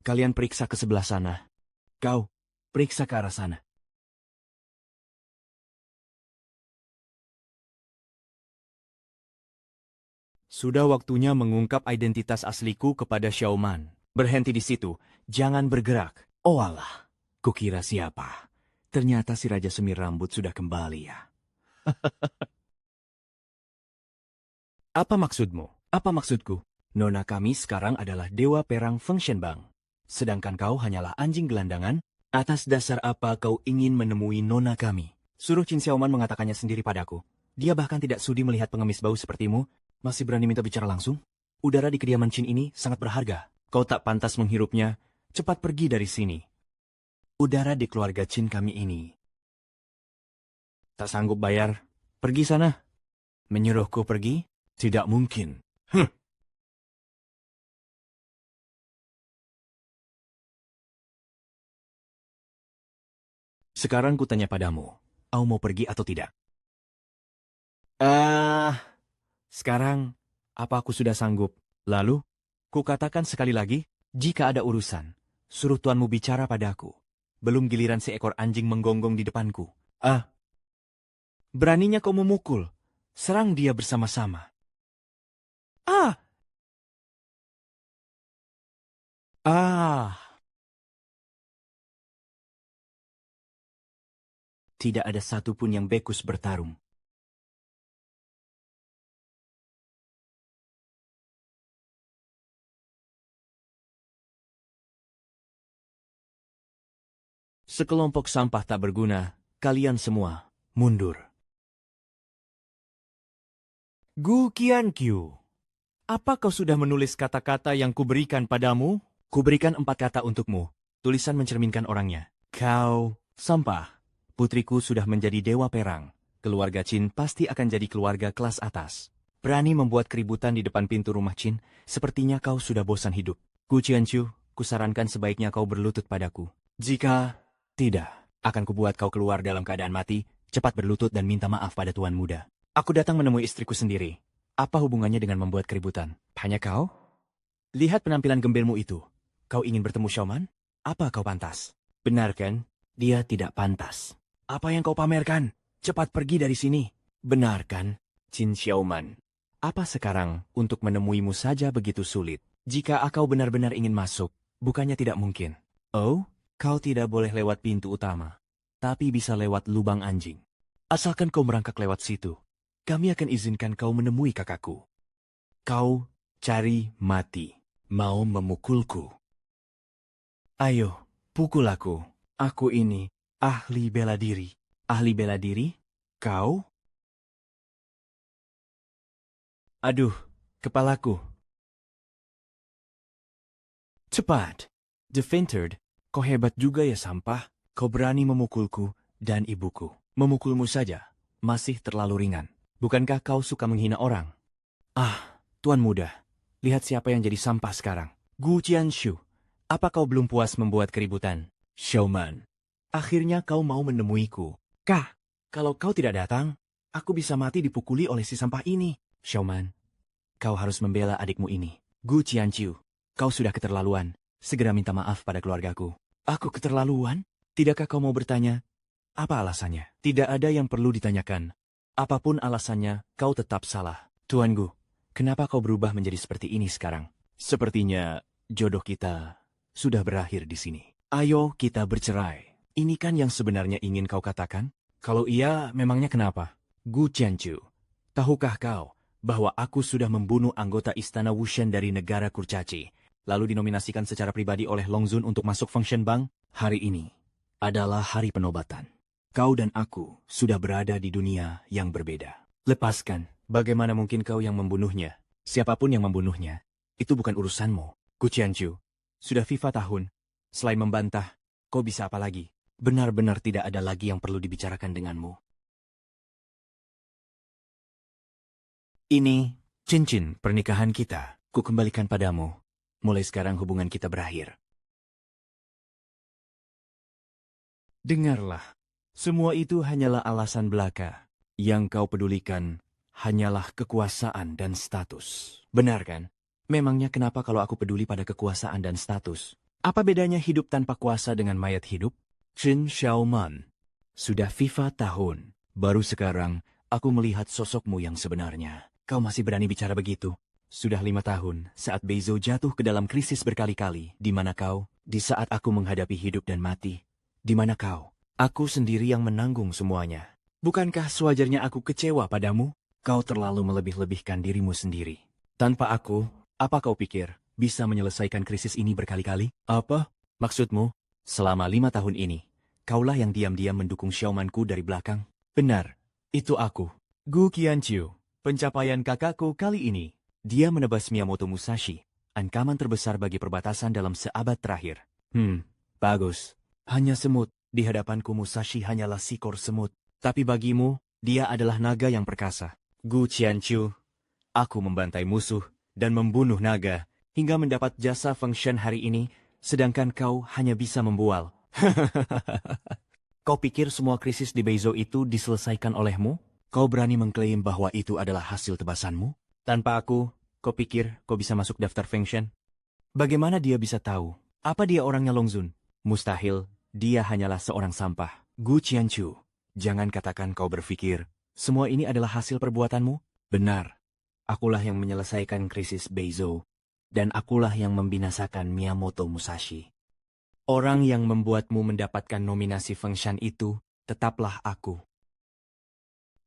Kalian periksa ke sebelah sana. Kau, periksa ke arah sana. Sudah waktunya mengungkap identitas asliku kepada Xiaoman. Berhenti di situ, jangan bergerak. Oh alah, kukira siapa. Ternyata si Raja Semir Rambut sudah kembali ya. Apa maksudmu? Apa maksudku? Nona kami sekarang adalah Dewa Perang Feng Shenbang. Sedangkan kau hanyalah anjing gelandangan. Atas dasar apa kau ingin menemui nona kami? Suruh Qin Xiaoman mengatakannya sendiri padaku. Dia bahkan tidak sudi melihat pengemis bau sepertimu. Masih berani minta bicara langsung? Udara di kediaman Qin ini sangat berharga. Kau tak pantas menghirupnya. Cepat pergi dari sini. Udara di keluarga Qin kami ini. Tak sanggup bayar? Pergi sana. Menyuruhku pergi? Tidak mungkin. Sekarang kutanya padamu. Kau mau pergi atau tidak? Sekarang, apa aku sudah sanggup? Lalu, kukatakan sekali lagi, jika ada urusan, suruh tuanmu bicara padaku. Belum giliran seekor anjing menggonggong di depanku. Beraninya kau memukul. Serang dia bersama-sama. Ah! Tidak ada satupun yang bekus bertarung. Sekelompok sampah tak berguna, kalian semua mundur. Gu Qianqiu, apa kau sudah menulis kata-kata yang kuberikan padamu? Kuberikan 4 kata untukmu. Tulisan mencerminkan orangnya. Kau, sampah. Putriku sudah menjadi dewa perang. Keluarga Qin pasti akan jadi keluarga kelas atas. Berani membuat keributan di depan pintu rumah Qin, sepertinya kau sudah bosan hidup. Gu Qianqiu, kusarankan sebaiknya kau berlutut padaku. Jika tidak, akan kubuat kau keluar dalam keadaan mati, cepat berlutut dan minta maaf pada tuan muda. Aku datang menemui istriku sendiri. Apa hubungannya dengan membuat keributan? Hanya kau? Lihat penampilan gembelmu itu. Kau ingin bertemu Xiaoman? Apa kau pantas? Benar kan? Dia tidak pantas. Apa yang kau pamerkan? Cepat pergi dari sini. Benar kan, Qin Xiaoman? Apa sekarang untuk menemuimu saja begitu sulit? Jika kau benar-benar ingin masuk, bukannya tidak mungkin. Oh? Kau tidak boleh lewat pintu utama, tapi bisa lewat lubang anjing. Asalkan kau merangkak lewat situ, kami akan izinkan kau menemui kakakku. Kau cari mati, mau memukulku. Ayo, pukul aku. Aku ini ahli bela diri. Ahli bela diri? Kau? Aduh, kepalaku. Cepat. Defentered. Kau hebat juga ya sampah. Kau berani memukulku dan ibuku. Memukulmu saja, masih terlalu ringan. Bukankah kau suka menghina orang? Tuan muda, lihat siapa yang jadi sampah sekarang. Gu Qianshu, apa kau belum puas membuat keributan? Xiaoman, akhirnya kau mau menemuiku. Kalau kau tidak datang, aku bisa mati dipukuli oleh si sampah ini. Xiaoman, kau harus membela adikmu ini. Gu Qianqiu, kau sudah keterlaluan. Segera minta maaf pada keluargaku. Aku keterlaluan? Tidakkah kau mau bertanya? Apa alasannya? Tidak ada yang perlu ditanyakan. Apapun alasannya, kau tetap salah. Tuan Gu, kenapa kau berubah menjadi seperti ini sekarang? Sepertinya jodoh kita sudah berakhir di sini. Ayo kita bercerai. Ini kan yang sebenarnya ingin kau katakan? Kalau iya, memangnya kenapa? Gu Qianqiu, tahukah kau bahwa aku sudah membunuh anggota istana Wushan dari negara kurcaci, lalu dinominasikan secara pribadi oleh Long Zun untuk masuk Feng Shenbang? Hari ini adalah hari penobatan. Kau dan aku sudah berada di dunia yang berbeda. Lepaskan. Bagaimana mungkin kau yang membunuhnya? Siapapun yang membunuhnya, itu bukan urusanmu. Gu Qianqiu, sudah FIFA tahun. Selain membantah, kau bisa apa lagi? Benar-benar tidak ada lagi yang perlu dibicarakan denganmu. Ini cincin pernikahan kita. Ku kembalikan padamu. Mulai sekarang hubungan kita berakhir. Dengarlah, semua itu hanyalah alasan belaka. Yang kau pedulikan hanyalah kekuasaan dan status. Benar kan? Memangnya kenapa kalau aku peduli pada kekuasaan dan status? Apa bedanya hidup tanpa kuasa dengan mayat hidup? Qin Xiaoman. Sudah FIFA tahun. Baru sekarang, aku melihat sosokmu yang sebenarnya. Kau masih berani bicara begitu? Sudah 5 tahun, saat Beizhou jatuh ke dalam krisis berkali-kali. Di mana kau? Di saat aku menghadapi hidup dan mati. Di mana kau? Aku sendiri yang menanggung semuanya. Bukankah sewajarnya aku kecewa padamu? Kau terlalu melebih-lebihkan dirimu sendiri. Tanpa aku, apa kau pikir bisa menyelesaikan krisis ini berkali-kali? Apa? Maksudmu, selama 5 tahun ini, kaulah yang diam-diam mendukung Xiaomanku dari belakang? Benar, itu aku. Gu Qianqiu, pencapaian kakakku kali ini. Dia menebas Miyamoto Musashi, ancaman terbesar bagi perbatasan dalam seabad terakhir. Bagus. Hanya semut, di hadapanku Musashi hanyalah sikor semut. Tapi bagimu, dia adalah naga yang perkasa. Gu Qianqiu, aku membantai musuh dan membunuh naga hingga mendapat jasa Feng Shen hari ini, sedangkan kau hanya bisa membual. Kau pikir semua krisis di Beizhou itu diselesaikan olehmu? Kau berani mengklaim bahwa itu adalah hasil tebasanmu? Tanpa aku, kau pikir kau bisa masuk daftar Feng Shen? Bagaimana dia bisa tahu? Apa dia orangnya Longzun? Mustahil, dia hanyalah seorang sampah. Gu Qianqiu, jangan katakan kau berpikir semua ini adalah hasil perbuatanmu? Benar. Akulah yang menyelesaikan krisis Beizhou, dan akulah yang membinasakan Miyamoto Musashi. Orang yang membuatmu mendapatkan nominasi Feng Shen itu, tetaplah aku.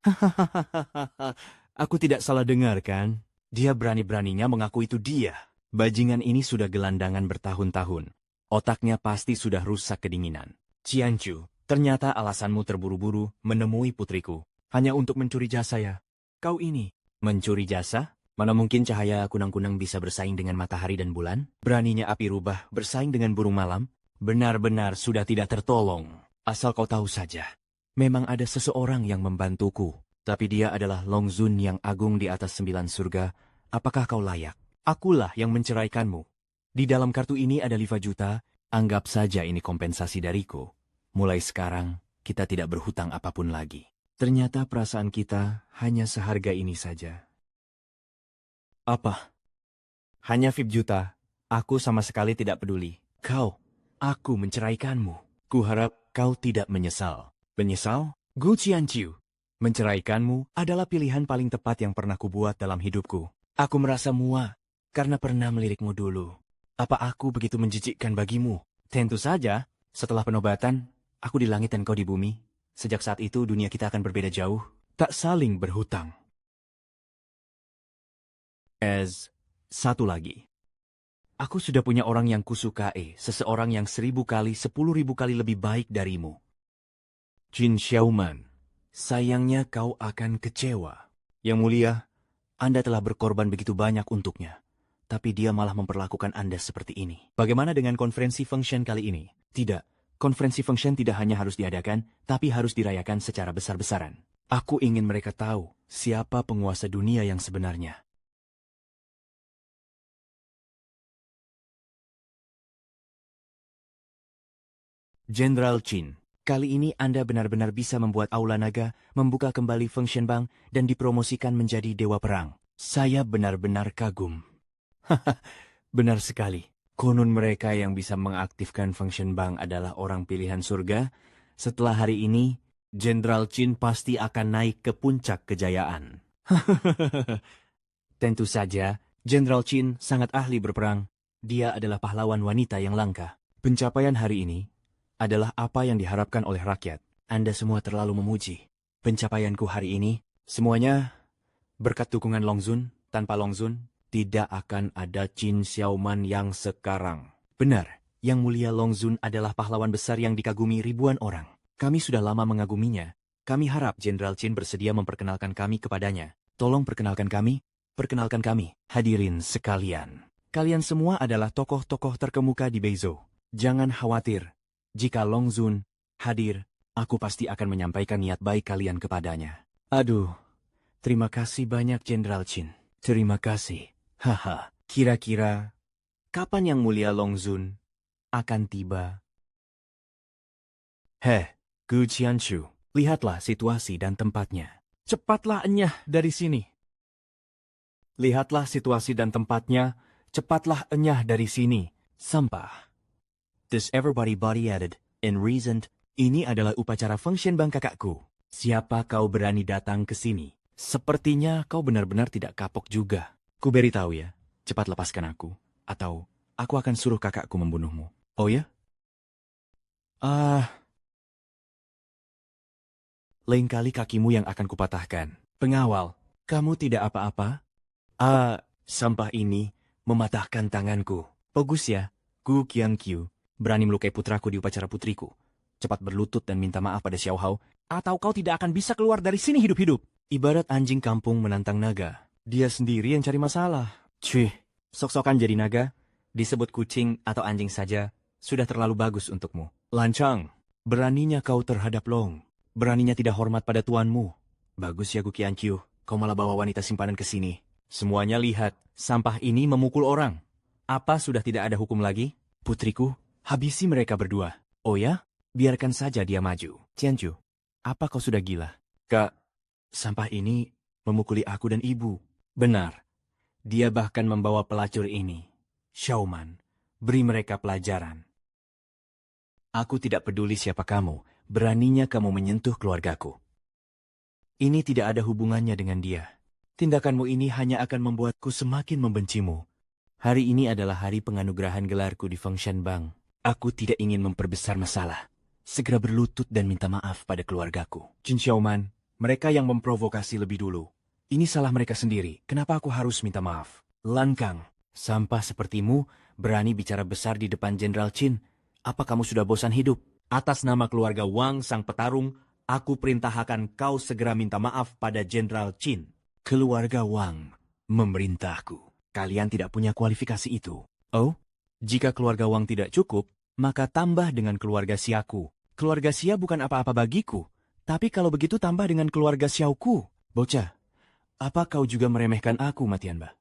Hahaha, aku tidak salah dengar kan? Dia berani-beraninya mengaku itu dia. Bajingan ini sudah gelandangan bertahun-tahun. Otaknya pasti sudah rusak kedinginan. Qianqiu, ternyata alasanmu terburu-buru menemui putriku. Hanya untuk mencuri jasa ya? Kau ini, mencuri jasa? Mana mungkin cahaya kunang-kunang bisa bersaing dengan matahari dan bulan? Beraninya api rubah bersaing dengan burung malam? Benar-benar sudah tidak tertolong. Asal kau tahu saja, memang ada seseorang yang membantuku. Tapi dia adalah Longzun yang agung di atas 9 surga. Apakah kau layak? Akulah yang menceraikanmu. Di dalam kartu ini ada 5 juta. Anggap saja ini kompensasi dariku. Mulai sekarang, kita tidak berhutang apapun lagi. Ternyata perasaan kita hanya seharga ini saja. Apa? Hanya 5 juta. Aku sama sekali tidak peduli. Aku menceraikanmu. Kuharap kau tidak menyesal. Menyesal? Gu Qianqiu, menceraikanmu adalah pilihan paling tepat yang pernah kubuat dalam hidupku. Aku merasa muak karena pernah melirikmu dulu. Apa aku begitu menjijikkan bagimu? Tentu saja, setelah penobatan, aku di langit dan kau di bumi. Sejak saat itu dunia kita akan berbeda jauh, tak saling berhutang. Satu lagi. Aku sudah punya orang yang kusukai, seseorang yang 1000 kali, 10.000 kali lebih baik darimu. Qin Xiaoman, sayangnya kau akan kecewa. Yang mulia, Anda telah berkorban begitu banyak untuknya, tapi dia malah memperlakukan Anda seperti ini. Bagaimana dengan konferensi Feng Shen kali ini? Tidak. Konferensi Feng Shen tidak hanya harus diadakan, tapi harus dirayakan secara besar-besaran. Aku ingin mereka tahu siapa penguasa dunia yang sebenarnya. Jenderal Qin, kali ini Anda benar-benar bisa membuat Aula Naga membuka kembali Feng Shen Bang dan dipromosikan menjadi Dewa Perang. Saya benar-benar kagum. Haha, benar sekali. Konon mereka yang bisa mengaktifkan Feng Shen Bang adalah orang pilihan surga. Setelah hari ini, Jenderal Qin pasti akan naik ke puncak kejayaan. Tentu saja, Jenderal Qin sangat ahli berperang. Dia adalah pahlawan wanita yang langka. Pencapaian hari ini adalah apa yang diharapkan oleh rakyat. Anda semua terlalu memuji. Pencapaianku hari ini, semuanya berkat dukungan Longzun. Tanpa Longzun, tidak akan ada Qin Xiaoman yang sekarang. Benar, Yang Mulia Longzun adalah pahlawan besar yang dikagumi ribuan orang. Kami sudah lama mengaguminya. Kami harap Jenderal Qin bersedia memperkenalkan kami kepadanya. Tolong perkenalkan kami, Hadirin sekalian. Kalian semua adalah tokoh-tokoh terkemuka di Beizhou. Jangan khawatir. Jika Longzun hadir, aku pasti akan menyampaikan niat baik kalian kepadanya. Aduh, terima kasih banyak Jenderal Qin. Terima kasih. Haha, kira-kira kapan Yang Mulia Longzun akan tiba? Gu Qianqiu, lihatlah situasi dan tempatnya. Cepatlah enyah dari sini. Lihatlah situasi dan tempatnya, cepatlah enyah dari sini. Sampah. Does everybody added and reasoned, ini adalah upacara function bang kakakku. Siapa kau berani datang ke sini? Sepertinya kau benar-benar tidak kapok juga. Ku beritahu ya, cepat lepaskan aku, atau aku akan suruh kakakku membunuhmu. Oh ya? Lain kali kakimu yang akan kupatahkan. Pengawal, kamu tidak apa-apa? Sampah ini mematahkan tanganku. Bagus ya, Gu Qiangqiu, berani melukai putraku di upacara putriku. Cepat berlutut dan minta maaf pada Xiao Hao, atau kau tidak akan bisa keluar dari sini hidup-hidup. Ibarat anjing kampung menantang naga. Dia sendiri yang cari masalah. Cuy, sok-sokan jadi naga, disebut kucing atau anjing saja, sudah terlalu bagus untukmu. Lancang, beraninya kau terhadap Long. Beraninya tidak hormat pada tuanmu. Bagus ya Gu Qiangqiu, kau malah bawa wanita simpanan ke sini. Semuanya lihat, sampah ini memukul orang. Apa sudah tidak ada hukum lagi? Putriku, habisi mereka berdua. Oh ya? Biarkan saja dia maju. Qianju, apa kau sudah gila? Kak, sampah ini memukuli aku dan ibu. Benar. Dia bahkan membawa pelacur ini. Xiaoman, beri mereka pelajaran. Aku tidak peduli siapa kamu. Beraninya kamu menyentuh keluargaku. Ini tidak ada hubungannya dengan dia. Tindakanmu ini hanya akan membuatku semakin membencimu. Hari ini adalah hari penganugerahan gelarku di Fengshan Bang. Aku tidak ingin memperbesar masalah. Segera berlutut dan minta maaf pada keluargaku. Jin Xiaoman, mereka yang memprovokasi lebih dulu. Ini salah mereka sendiri. Kenapa aku harus minta maaf? Lankang, sampah sepertimu berani bicara besar di depan Jenderal Qin. Apa kamu sudah bosan hidup? Atas nama keluarga Wang sang petarung, aku perintahkan kau segera minta maaf pada Jenderal Qin. Keluarga Wang memerintahku. Kalian tidak punya kualifikasi itu. Oh? Jika keluarga Wang tidak cukup, maka tambah dengan keluarga Xiaku. Keluarga Xia bukan apa-apa bagiku. Tapi kalau begitu tambah dengan keluarga Xiaoku. Bocah, apa kau juga meremehkan aku, Matianba?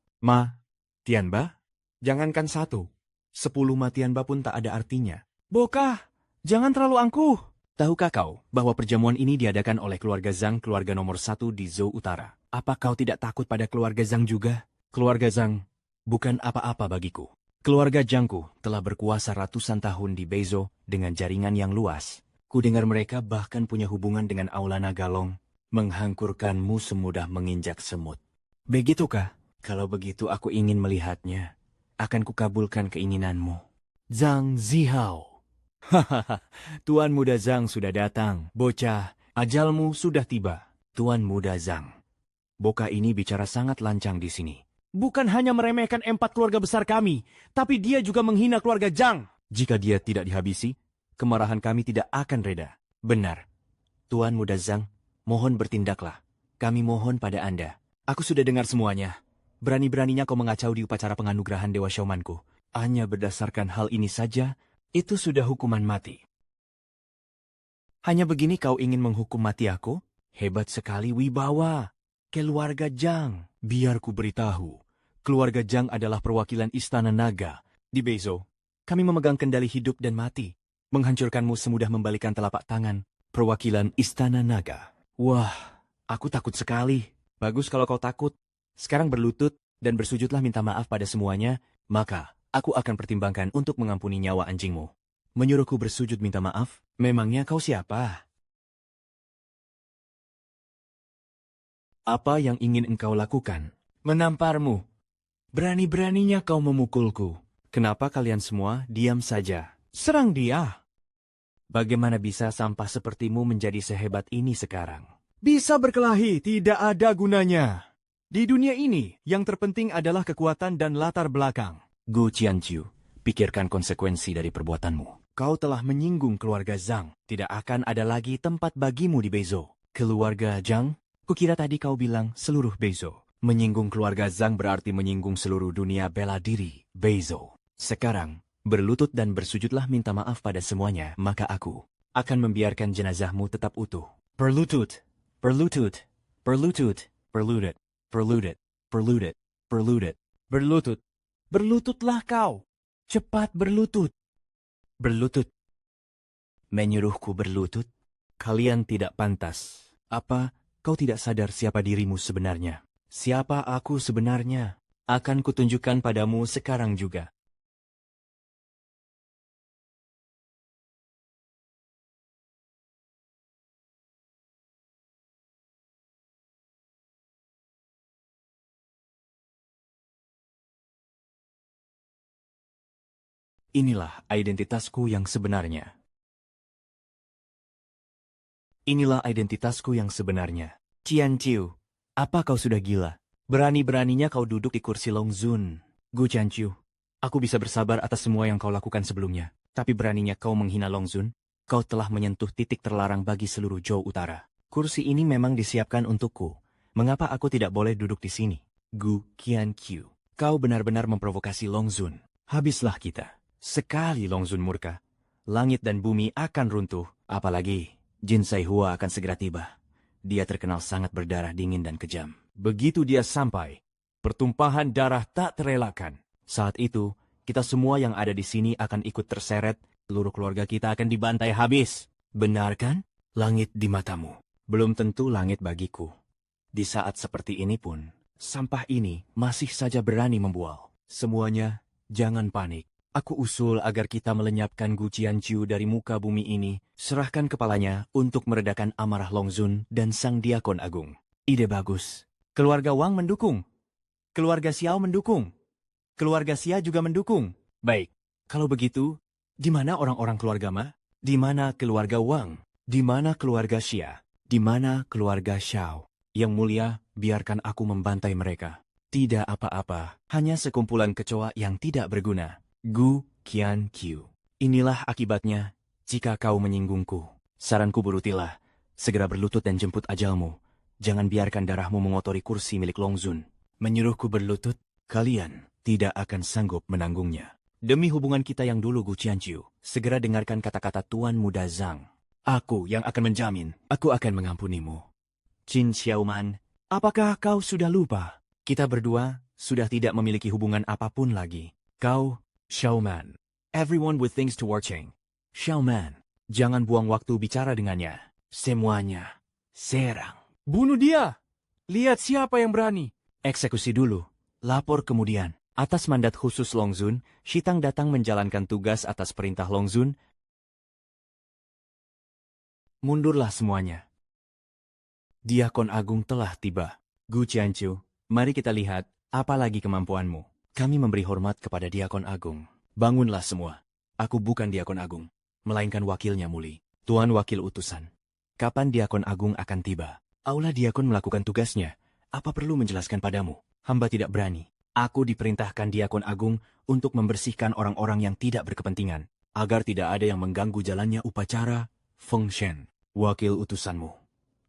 Tianba? Jangankan 1. 10 Matianba pun tak ada artinya. Bokah! Jangan terlalu angkuh. Tahukah kau bahwa perjamuan ini diadakan oleh keluarga Zhang, keluarga nomor 1 di Zhou Utara? Apa kau tidak takut pada keluarga Zhang juga? Keluarga Zhang bukan apa-apa bagiku. Keluarga Zhangku telah berkuasa ratusan tahun di Beizhou dengan jaringan yang luas. Kudengar mereka bahkan punya hubungan dengan Aula Nagalong, menghancurkanmu semudah menginjak semut. Begitukah? Kalau begitu aku ingin melihatnya. Akan kukabulkan keinginanmu. Zhang Zihao. Hahaha, Tuan Muda Zhang sudah datang. Bocah, ajalmu sudah tiba. Tuan Muda Zhang. Boka ini bicara sangat lancang di sini. Bukan hanya meremehkan 4 keluarga besar kami, tapi dia juga menghina keluarga Zhang. Jika dia tidak dihabisi, kemarahan kami tidak akan reda. Benar. Tuan Muda Zhang, mohon bertindaklah. Kami mohon pada Anda. Aku sudah dengar semuanya. Berani-beraninya kau mengacau di upacara penganugerahan Dewa Xiaomanku. Hanya berdasarkan hal ini saja, itu sudah hukuman mati. Hanya begini kau ingin menghukum mati aku? Hebat sekali wibawa. Keluarga Zhang. Biar ku beritahu. Keluarga Zhang adalah perwakilan Istana Naga. Di Beizhou, kami memegang kendali hidup dan mati. Menghancurkanmu semudah membalikan telapak tangan. Perwakilan Istana Naga. Wah, aku takut sekali. Bagus kalau kau takut. Sekarang berlutut dan bersujudlah minta maaf pada semuanya. Maka aku akan pertimbangkan untuk mengampuni nyawa anjingmu. Menyuruhku bersujud minta maaf? Memangnya kau siapa? Apa yang ingin engkau lakukan? Menamparmu. Berani-beraninya kau memukulku. Kenapa kalian semua diam saja? Serang dia. Bagaimana bisa sampah sepertimu menjadi sehebat ini sekarang? Bisa berkelahi, tidak ada gunanya. Di dunia ini, yang terpenting adalah kekuatan dan latar belakang. Gu Qianqiu, pikirkan konsekuensi dari perbuatanmu. Kau telah menyinggung keluarga Zhang. Tidak akan ada lagi tempat bagimu di Beizhou. Keluarga Zhang? Kukira tadi kau bilang seluruh Beizhou. Menyinggung keluarga Zhang berarti menyinggung seluruh dunia bela diri Beizhou. Sekarang, berlutut dan bersujudlah minta maaf pada semuanya, maka aku akan membiarkan jenazahmu tetap utuh. Berlutut, berlutut, berlutut, berlutut, berlutut, berlutut, berlutut, berlutut. Berlututlah kau. Cepat berlutut. Berlutut. Menyuruhku berlutut? Kalian tidak pantas. Apa kau tidak sadar siapa dirimu sebenarnya? Siapa aku sebenarnya? Akan kutunjukkan padamu sekarang juga. Inilah identitasku yang sebenarnya. Inilah identitasku yang sebenarnya. Qian Qiu, apa kau sudah gila? Berani-beraninya kau duduk di kursi Long Zun. Gu Qianqiu, aku bisa bersabar atas semua yang kau lakukan sebelumnya. Tapi beraninya kau menghina Long Zun, kau telah menyentuh titik terlarang bagi seluruh Zhou Utara. Kursi ini memang disiapkan untukku. Mengapa aku tidak boleh duduk di sini? Gu Qianqiu, kau benar-benar memprovokasi Long Zun. Habislah kita. Sekali Long Zun murka, langit dan bumi akan runtuh. Apalagi, Jin Saihua akan segera tiba. Dia terkenal sangat berdarah dingin dan kejam. Begitu dia sampai, pertumpahan darah tak terelakkan. Saat itu, kita semua yang ada di sini akan ikut terseret, seluruh keluarga kita akan dibantai habis. Benar kan? Langit di matamu. Belum tentu langit bagiku. Di saat seperti ini pun, sampah ini masih saja berani membual. Semuanya, jangan panik. Aku usul agar kita melenyapkan Gu Qianqiu dari muka bumi ini, serahkan kepalanya untuk meredakan amarah Long Zun dan Sang Diakon Agung. Ide bagus. Keluarga Wang mendukung. Keluarga Xiao mendukung. Keluarga Xia juga mendukung. Baik, kalau begitu, di mana orang-orang keluarga Ma? Di mana keluarga Wang? Di mana keluarga Xia? Di mana keluarga Xiao? Yang mulia, biarkan aku membantai mereka. Tidak apa-apa, hanya sekumpulan kecoa yang tidak berguna. Gu Qianqiu. Inilah akibatnya jika kau menyinggungku. Saranku berutilah, segera berlutut dan jemput ajalmu. Jangan biarkan darahmu mengotori kursi milik Long Zun. Menyuruhku berlutut, kalian tidak akan sanggup menanggungnya. Demi hubungan kita yang dulu, Gu Qianqiu, segera dengarkan kata-kata Tuan Muda Zhang. Aku yang akan menjamin, aku akan mengampunimu. Qin Xiaoman, apakah kau sudah lupa? Kita berdua sudah tidak memiliki hubungan apapun lagi. Kau, Xiaoman. Everyone with things to watching. Xiaoman, jangan buang waktu bicara dengannya. Semuanya, serang. Bunuh dia! Lihat siapa yang berani. Eksekusi dulu, lapor kemudian. Atas mandat khusus Long Zun, Shitang datang menjalankan tugas atas perintah Long Zun. Mundurlah semuanya. Diakon Agung telah tiba. Gu Qianqiu, mari kita lihat, apa lagi kemampuanmu. Kami memberi hormat kepada Diakon Agung. Bangunlah semua. Aku bukan Diakon Agung, melainkan wakilnya Muli. Tuan Wakil Utusan. Kapan Diakon Agung akan tiba? Aula Diakon melakukan tugasnya. Apa perlu menjelaskan padamu? Hamba tidak berani. Aku diperintahkan Diakon Agung untuk membersihkan orang-orang yang tidak berkepentingan, agar tidak ada yang mengganggu jalannya upacara Feng Shen. Wakil utusanmu.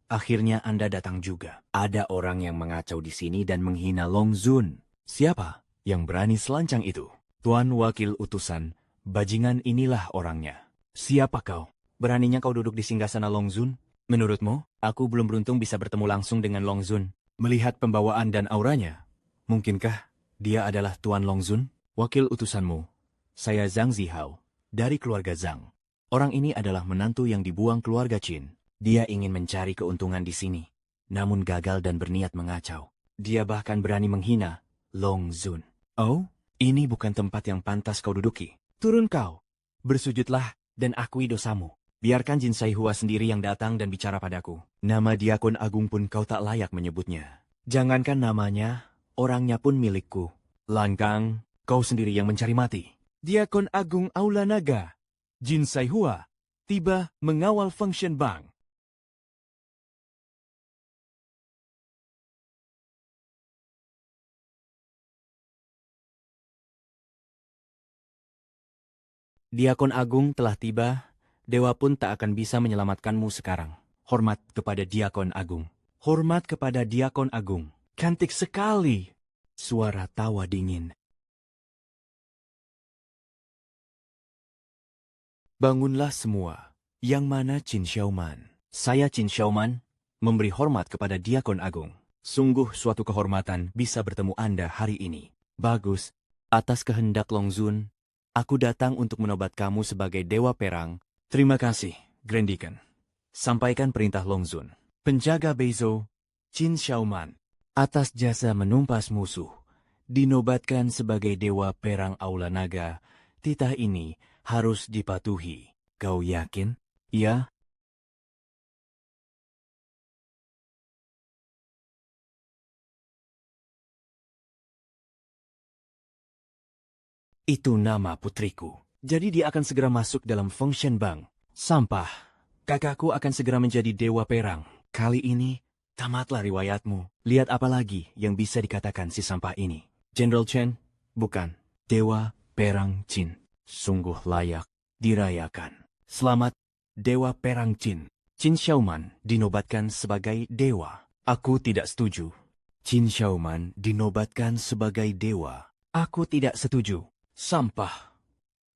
Akhirnya Anda datang juga. Ada orang yang mengacau di sini dan menghina Long Zun. Siapa yang berani selancang itu? Tuan Wakil Utusan, bajingan inilah orangnya. Siapa kau? Beraninya kau duduk di singgasana Long Zun? Menurutmu, aku belum beruntung bisa bertemu langsung dengan Long Zun. Melihat pembawaan dan auranya, mungkinkah dia adalah Tuan Long Zun? Wakil utusanmu, saya Zhang Zihao, dari keluarga Zhang. Orang ini adalah menantu yang dibuang keluarga Qin. Dia ingin mencari keuntungan di sini, namun gagal dan berniat mengacau. Dia bahkan berani menghina Long Zun. Oh, ini bukan tempat yang pantas kau duduki. Turun kau, bersujudlah dan akui dosamu. Biarkan Jin Saihua sendiri yang datang dan bicara padaku. Nama Diakon Agung pun kau tak layak menyebutnya. Jangankan namanya, orangnya pun milikku. Langkang, kau sendiri yang mencari mati. Diakon Agung Aula Naga, Jin Saihua, tiba mengawal Feng Shen Bang. Diakon Agung telah tiba, dewa pun tak akan bisa menyelamatkanmu sekarang. Hormat kepada Diakon Agung. Hormat kepada Diakon Agung. Cantik sekali. Suara tawa dingin. Bangunlah semua. Yang mana Qin Xiaoman? Saya Qin Xiaoman, memberi hormat kepada Diakon Agung. Sungguh suatu kehormatan bisa bertemu Anda hari ini. Bagus. Atas kehendak Long Zun, aku datang untuk menobat kamu sebagai Dewa Perang. Terima kasih, Grand Deacon. Sampaikan perintah Long Zun. Penjaga Beizhou, Qin Xiaoman, atas jasa menumpas musuh, dinobatkan sebagai Dewa Perang Aula Naga. Titah ini harus dipatuhi. Kau yakin? Ya. Itu nama putriku. Jadi dia akan segera masuk dalam Feng Shen Bang. Sampah. Kakakku akan segera menjadi dewa perang. Kali ini, tamatlah riwayatmu. Lihat apa lagi yang bisa dikatakan si sampah ini. General Chen, bukan. Dewa Perang Jin. Sungguh layak dirayakan. Selamat, Dewa Perang Jin. Qin Xiaoman dinobatkan sebagai dewa. Aku tidak setuju. Qin Xiaoman dinobatkan sebagai dewa. Aku tidak setuju. Sampah.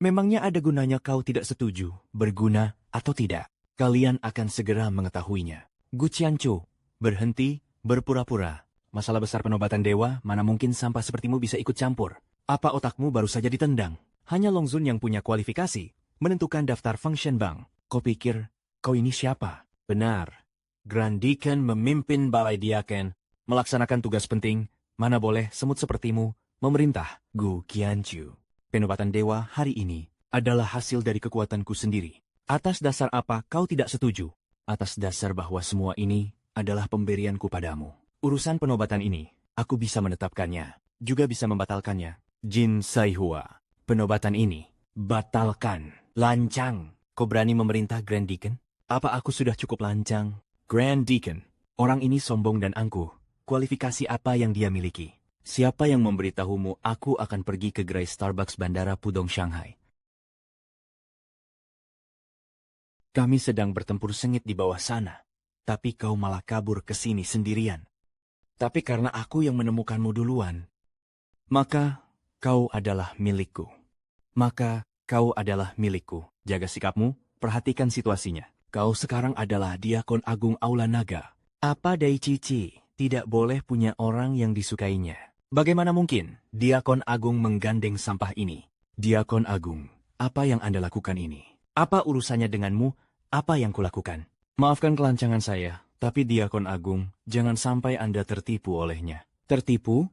Memangnya ada gunanya kau tidak setuju, berguna atau tidak? Kalian akan segera mengetahuinya. Gu Qianchu, berhenti, berpura-pura. Masalah besar penobatan dewa, mana mungkin sampah sepertimu bisa ikut campur. Apa otakmu baru saja ditendang? Hanya Long Zun yang punya kualifikasi, menentukan daftar Feng Shen Bang. Kau pikir, kau ini siapa? Benar. Grand Deacon memimpin Balai Diaken, melaksanakan tugas penting, mana boleh semut sepertimu, memerintah. Gu Qianchu. Penobatan dewa hari ini adalah hasil dari kekuatanku sendiri. Atas dasar apa kau tidak setuju? Atas dasar bahwa semua ini adalah pemberianku padamu. Urusan penobatan ini, aku bisa menetapkannya, juga bisa membatalkannya. Jin Saihua, penobatan ini, batalkan. Lancang. Kau berani memerintah Grand Deacon? Apa aku sudah cukup lancang? Grand Deacon, orang ini sombong dan angkuh. Kualifikasi apa yang dia miliki? Siapa yang memberitahumu aku akan pergi ke gerai Starbucks Bandara Pudong, Shanghai? Kami sedang bertempur sengit di bawah sana, tapi kau malah kabur ke sini sendirian. Tapi karena aku yang menemukanmu duluan, maka kau adalah milikku. Maka kau adalah milikku. Jaga sikapmu, perhatikan situasinya. Kau sekarang adalah Diakon Agung Aula Naga. Apa Dai Cici tidak boleh punya orang yang disukainya? Bagaimana mungkin Diakon Agung menggandeng sampah ini? Diakon Agung, apa yang Anda lakukan ini? Apa urusannya denganmu? Apa yang kulakukan? Maafkan kelancangan saya, tapi Diakon Agung, jangan sampai Anda tertipu olehnya. Tertipu?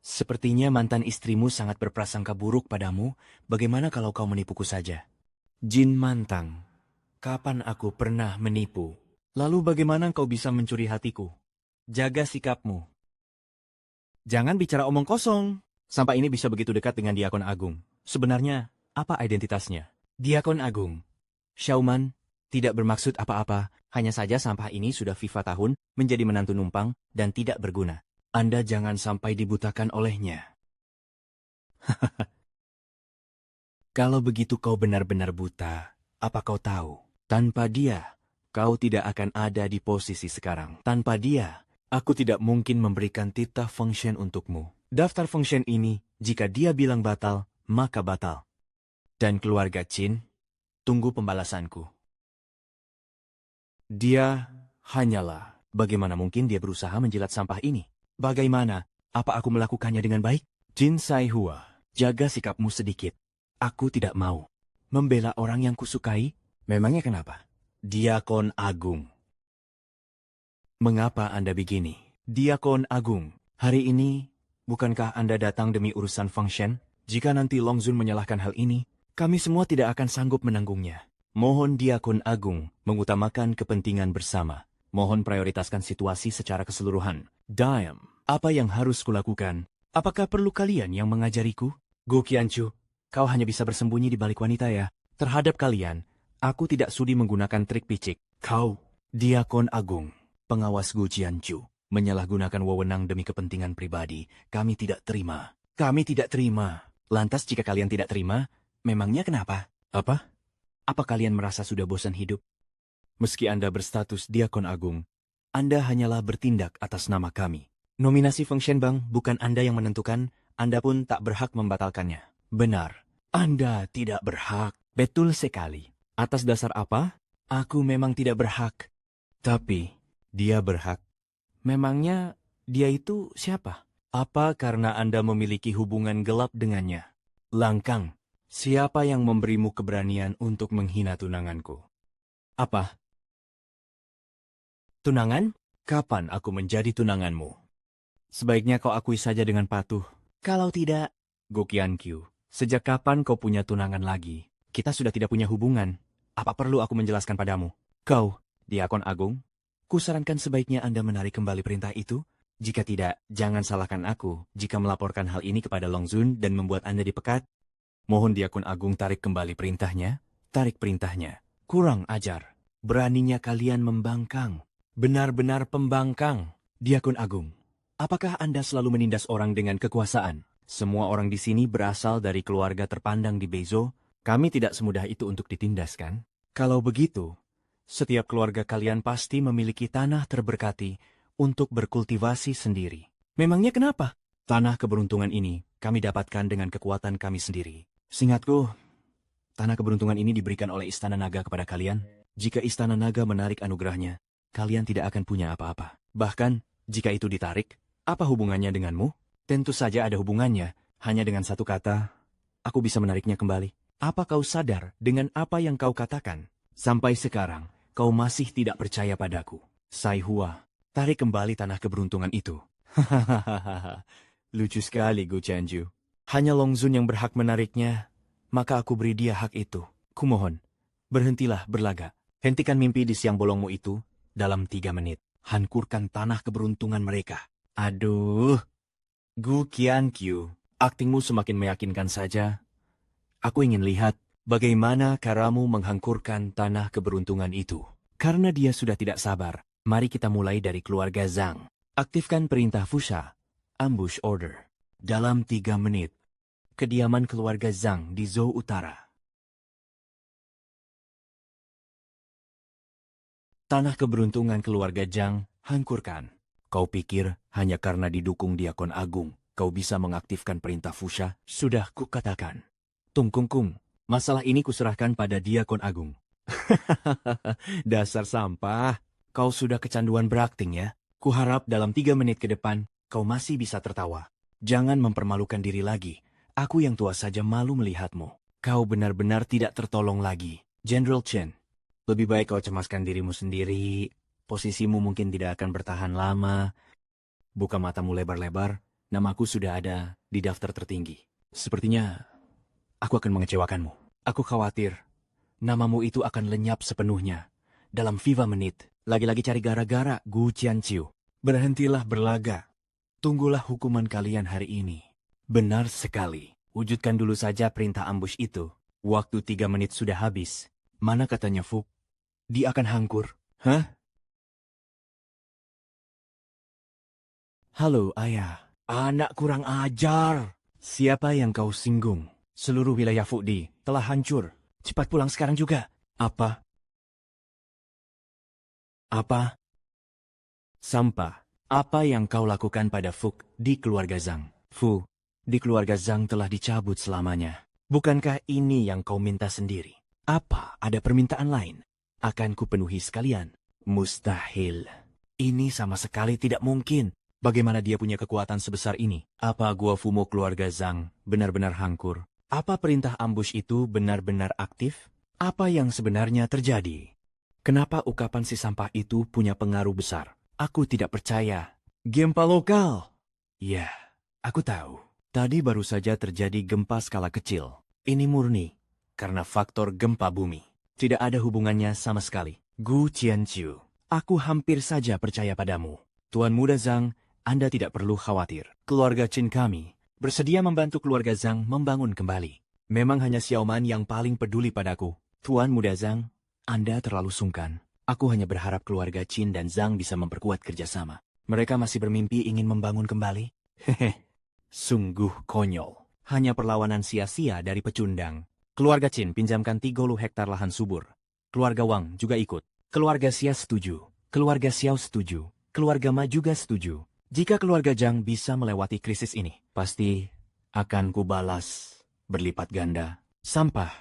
Sepertinya mantan istrimu sangat berprasangka buruk padamu. Bagaimana kalau kau menipuku saja? Jin Mantang, kapan aku pernah menipu? Lalu bagaimana kau bisa mencuri hatiku? Jaga sikapmu. Jangan bicara omong kosong. Sampah ini bisa begitu dekat dengan Diakon Agung. Sebenarnya, apa identitasnya? Diakon Agung. Xiaoman tidak bermaksud apa-apa, hanya saja sampah ini sudah FIFA tahun, menjadi menantu numpang, dan tidak berguna. Anda jangan sampai dibutakan olehnya. Kalau begitu kau benar-benar buta, apa kau tahu? Tanpa dia, kau tidak akan ada di posisi sekarang. Tanpa dia, aku tidak mungkin memberikan titah Feng Shen untukmu. Daftar Feng Shen ini, jika dia bilang batal, maka batal. Dan keluarga Qin, tunggu pembalasanku. Dia hanyalah, bagaimana mungkin dia berusaha menjilat sampah ini? Bagaimana? Apa aku melakukannya dengan baik? Jin Saihua, jaga sikapmu sedikit. Aku tidak mau membela orang yang kusukai. Memangnya kenapa? Diakon Agung. Mengapa Anda begini? Diakon Agung, hari ini, bukankah Anda datang demi urusan Feng Shen? Jika nanti Long Zun menyalahkan hal ini, kami semua tidak akan sanggup menanggungnya. Mohon Diakon Agung mengutamakan kepentingan bersama. Mohon prioritaskan situasi secara keseluruhan. Diam, apa yang harus kulakukan? Apakah perlu kalian yang mengajariku? Gu Qianchu, kau hanya bisa bersembunyi di balik wanita ya. Terhadap kalian, aku tidak sudi menggunakan trik picik. Kau, Diakon Agung, pengawas Gu Qianchu, menyalahgunakan wewenang demi kepentingan pribadi. Kami tidak terima. Kami tidak terima. Lantas jika kalian tidak terima, memangnya kenapa? Apa? Apa kalian merasa sudah bosan hidup? Meski Anda berstatus Diakon Agung, Anda hanyalah bertindak atas nama kami. Nominasi Feng Shen Bang bukan Anda yang menentukan, Anda pun tak berhak membatalkannya. Benar, Anda tidak berhak. Betul sekali. Atas dasar apa? Aku memang tidak berhak. Tapi, dia berhak. Memangnya, dia itu siapa? Apa karena Anda memiliki hubungan gelap dengannya? Langkang, siapa yang memberimu keberanian untuk menghina tunanganku? Apa? Tunangan? Kapan aku menjadi tunanganmu? Sebaiknya kau akui saja dengan patuh. Kalau tidak, Gu Qianqiu, sejak kapan kau punya tunangan lagi? Kita sudah tidak punya hubungan. Apa perlu aku menjelaskan padamu? Kau, Diakon Agung, kusarankan sebaiknya Anda menarik kembali perintah itu. Jika tidak, jangan salahkan aku jika melaporkan hal ini kepada Long Zun dan membuat Anda dipecat. Mohon Diakon Agung tarik kembali perintahnya. Tarik perintahnya. Kurang ajar. Beraninya kalian membangkang. Benar-benar pembangkang. Diakon Agung, apakah Anda selalu menindas orang dengan kekuasaan? Semua orang di sini berasal dari keluarga terpandang di Bezo. Kami tidak semudah itu untuk ditindas, kan? Kalau begitu, setiap keluarga kalian pasti memiliki tanah terberkati untuk berkultivasi sendiri. Memangnya kenapa? Tanah keberuntungan ini kami dapatkan dengan kekuatan kami sendiri. Seingatku, tanah keberuntungan ini diberikan oleh Istana Naga kepada kalian. Jika Istana Naga menarik anugerahnya, kalian tidak akan punya apa-apa. Bahkan, jika itu ditarik, apa hubungannya denganmu? Tentu saja ada hubungannya. Hanya dengan satu kata, aku bisa menariknya kembali. Apa kau sadar dengan apa yang kau katakan? Sampai sekarang, kau masih tidak percaya padaku. Sai Hua, tarik kembali tanah keberuntungan itu. Hahaha, lucu sekali Gu Qianju. Hanya Long Zun yang berhak menariknya, maka aku beri dia hak itu. Kumohon, berhentilah berlaga. Hentikan mimpi di siang bolongmu itu dalam 3 menit. Hankurkan tanah keberuntungan mereka. Aduh, Gu Qianqiu, aktingmu semakin meyakinkan saja. Aku ingin lihat bagaimana caramu menghancurkan tanah keberuntungan itu. Karena dia sudah tidak sabar, mari kita mulai dari keluarga Zhang. Aktifkan perintah Fusha, ambush order. Dalam 3 menit, kediaman keluarga Zhang di Zhou Utara. Tanah keberuntungan keluarga Zhang hancurkan. Kau pikir hanya karena didukung Diakon Agung, kau bisa mengaktifkan perintah Fusha? Sudah kukatakan. Tung Kung Kung, masalah ini kuserahkan pada Diakon Agung. Dasar sampah. Kau sudah kecanduan berakting ya? Kuharap dalam 3 menit ke depan, kau masih bisa tertawa. Jangan mempermalukan diri lagi. Aku yang tua saja malu melihatmu. Kau benar-benar tidak tertolong lagi. General Chen, lebih baik kau cemaskan dirimu sendiri. Posisimu mungkin tidak akan bertahan lama. Buka matamu lebar-lebar, namaku sudah ada di daftar tertinggi. Sepertinya aku akan mengecewakanmu. Aku khawatir namamu itu akan lenyap sepenuhnya dalam Viva menit. Lagi-lagi cari gara-gara, Gu Qianqiu. Berhentilah berlaga. Tunggulah hukuman kalian hari ini. Benar sekali. Wujudkan dulu saja perintah ambush itu. Waktu 3 menit sudah habis. Mana katanya Fu? Dia akan hancur. Hah? Halo, Ayah. Anak kurang ajar. Siapa yang kau singgung? Seluruh wilayah Fudi telah hancur. Cepat pulang sekarang juga. Apa? Apa? Sampah. Apa yang kau lakukan pada Fuk di keluarga Zhang? Fu, di keluarga Zhang telah dicabut selamanya. Bukankah ini yang kau minta sendiri? Apa ada permintaan lain? Akan kupenuhi sekalian. Mustahil. Ini sama sekali tidak mungkin. Bagaimana dia punya kekuatan sebesar ini? Apa gua Fumo keluarga Zhang benar-benar hancur? Apa perintah ambush itu benar-benar aktif? Apa yang sebenarnya terjadi? Kenapa ukapan si sampah itu punya pengaruh besar? Aku tidak percaya. Gempa lokal. Ya, aku tahu. Tadi baru saja terjadi gempa skala kecil. Ini murni karena faktor gempa bumi. Tidak ada hubungannya sama sekali. Gu Qianqiu, aku hampir saja percaya padamu. Tuan Muda Zhang, Anda tidak perlu khawatir. Keluarga Qin kami bersedia membantu keluarga Zhang membangun kembali. Memang hanya Xiaoman yang paling peduli padaku. Tuan Muda Zhang, Anda terlalu sungkan. Aku hanya berharap keluarga Qin dan Zhang bisa memperkuat kerjasama. Mereka masih bermimpi ingin membangun kembali. Hehe, sungguh konyol. Hanya perlawanan sia-sia dari pecundang. Keluarga Qin pinjamkan 30 hektar lahan subur. Keluarga Wang juga ikut. Keluarga Xia setuju. Keluarga Xiao setuju. Keluarga Ma juga setuju. Jika keluarga Zhang bisa melewati krisis ini, pasti akan kubalas berlipat ganda. Sampah.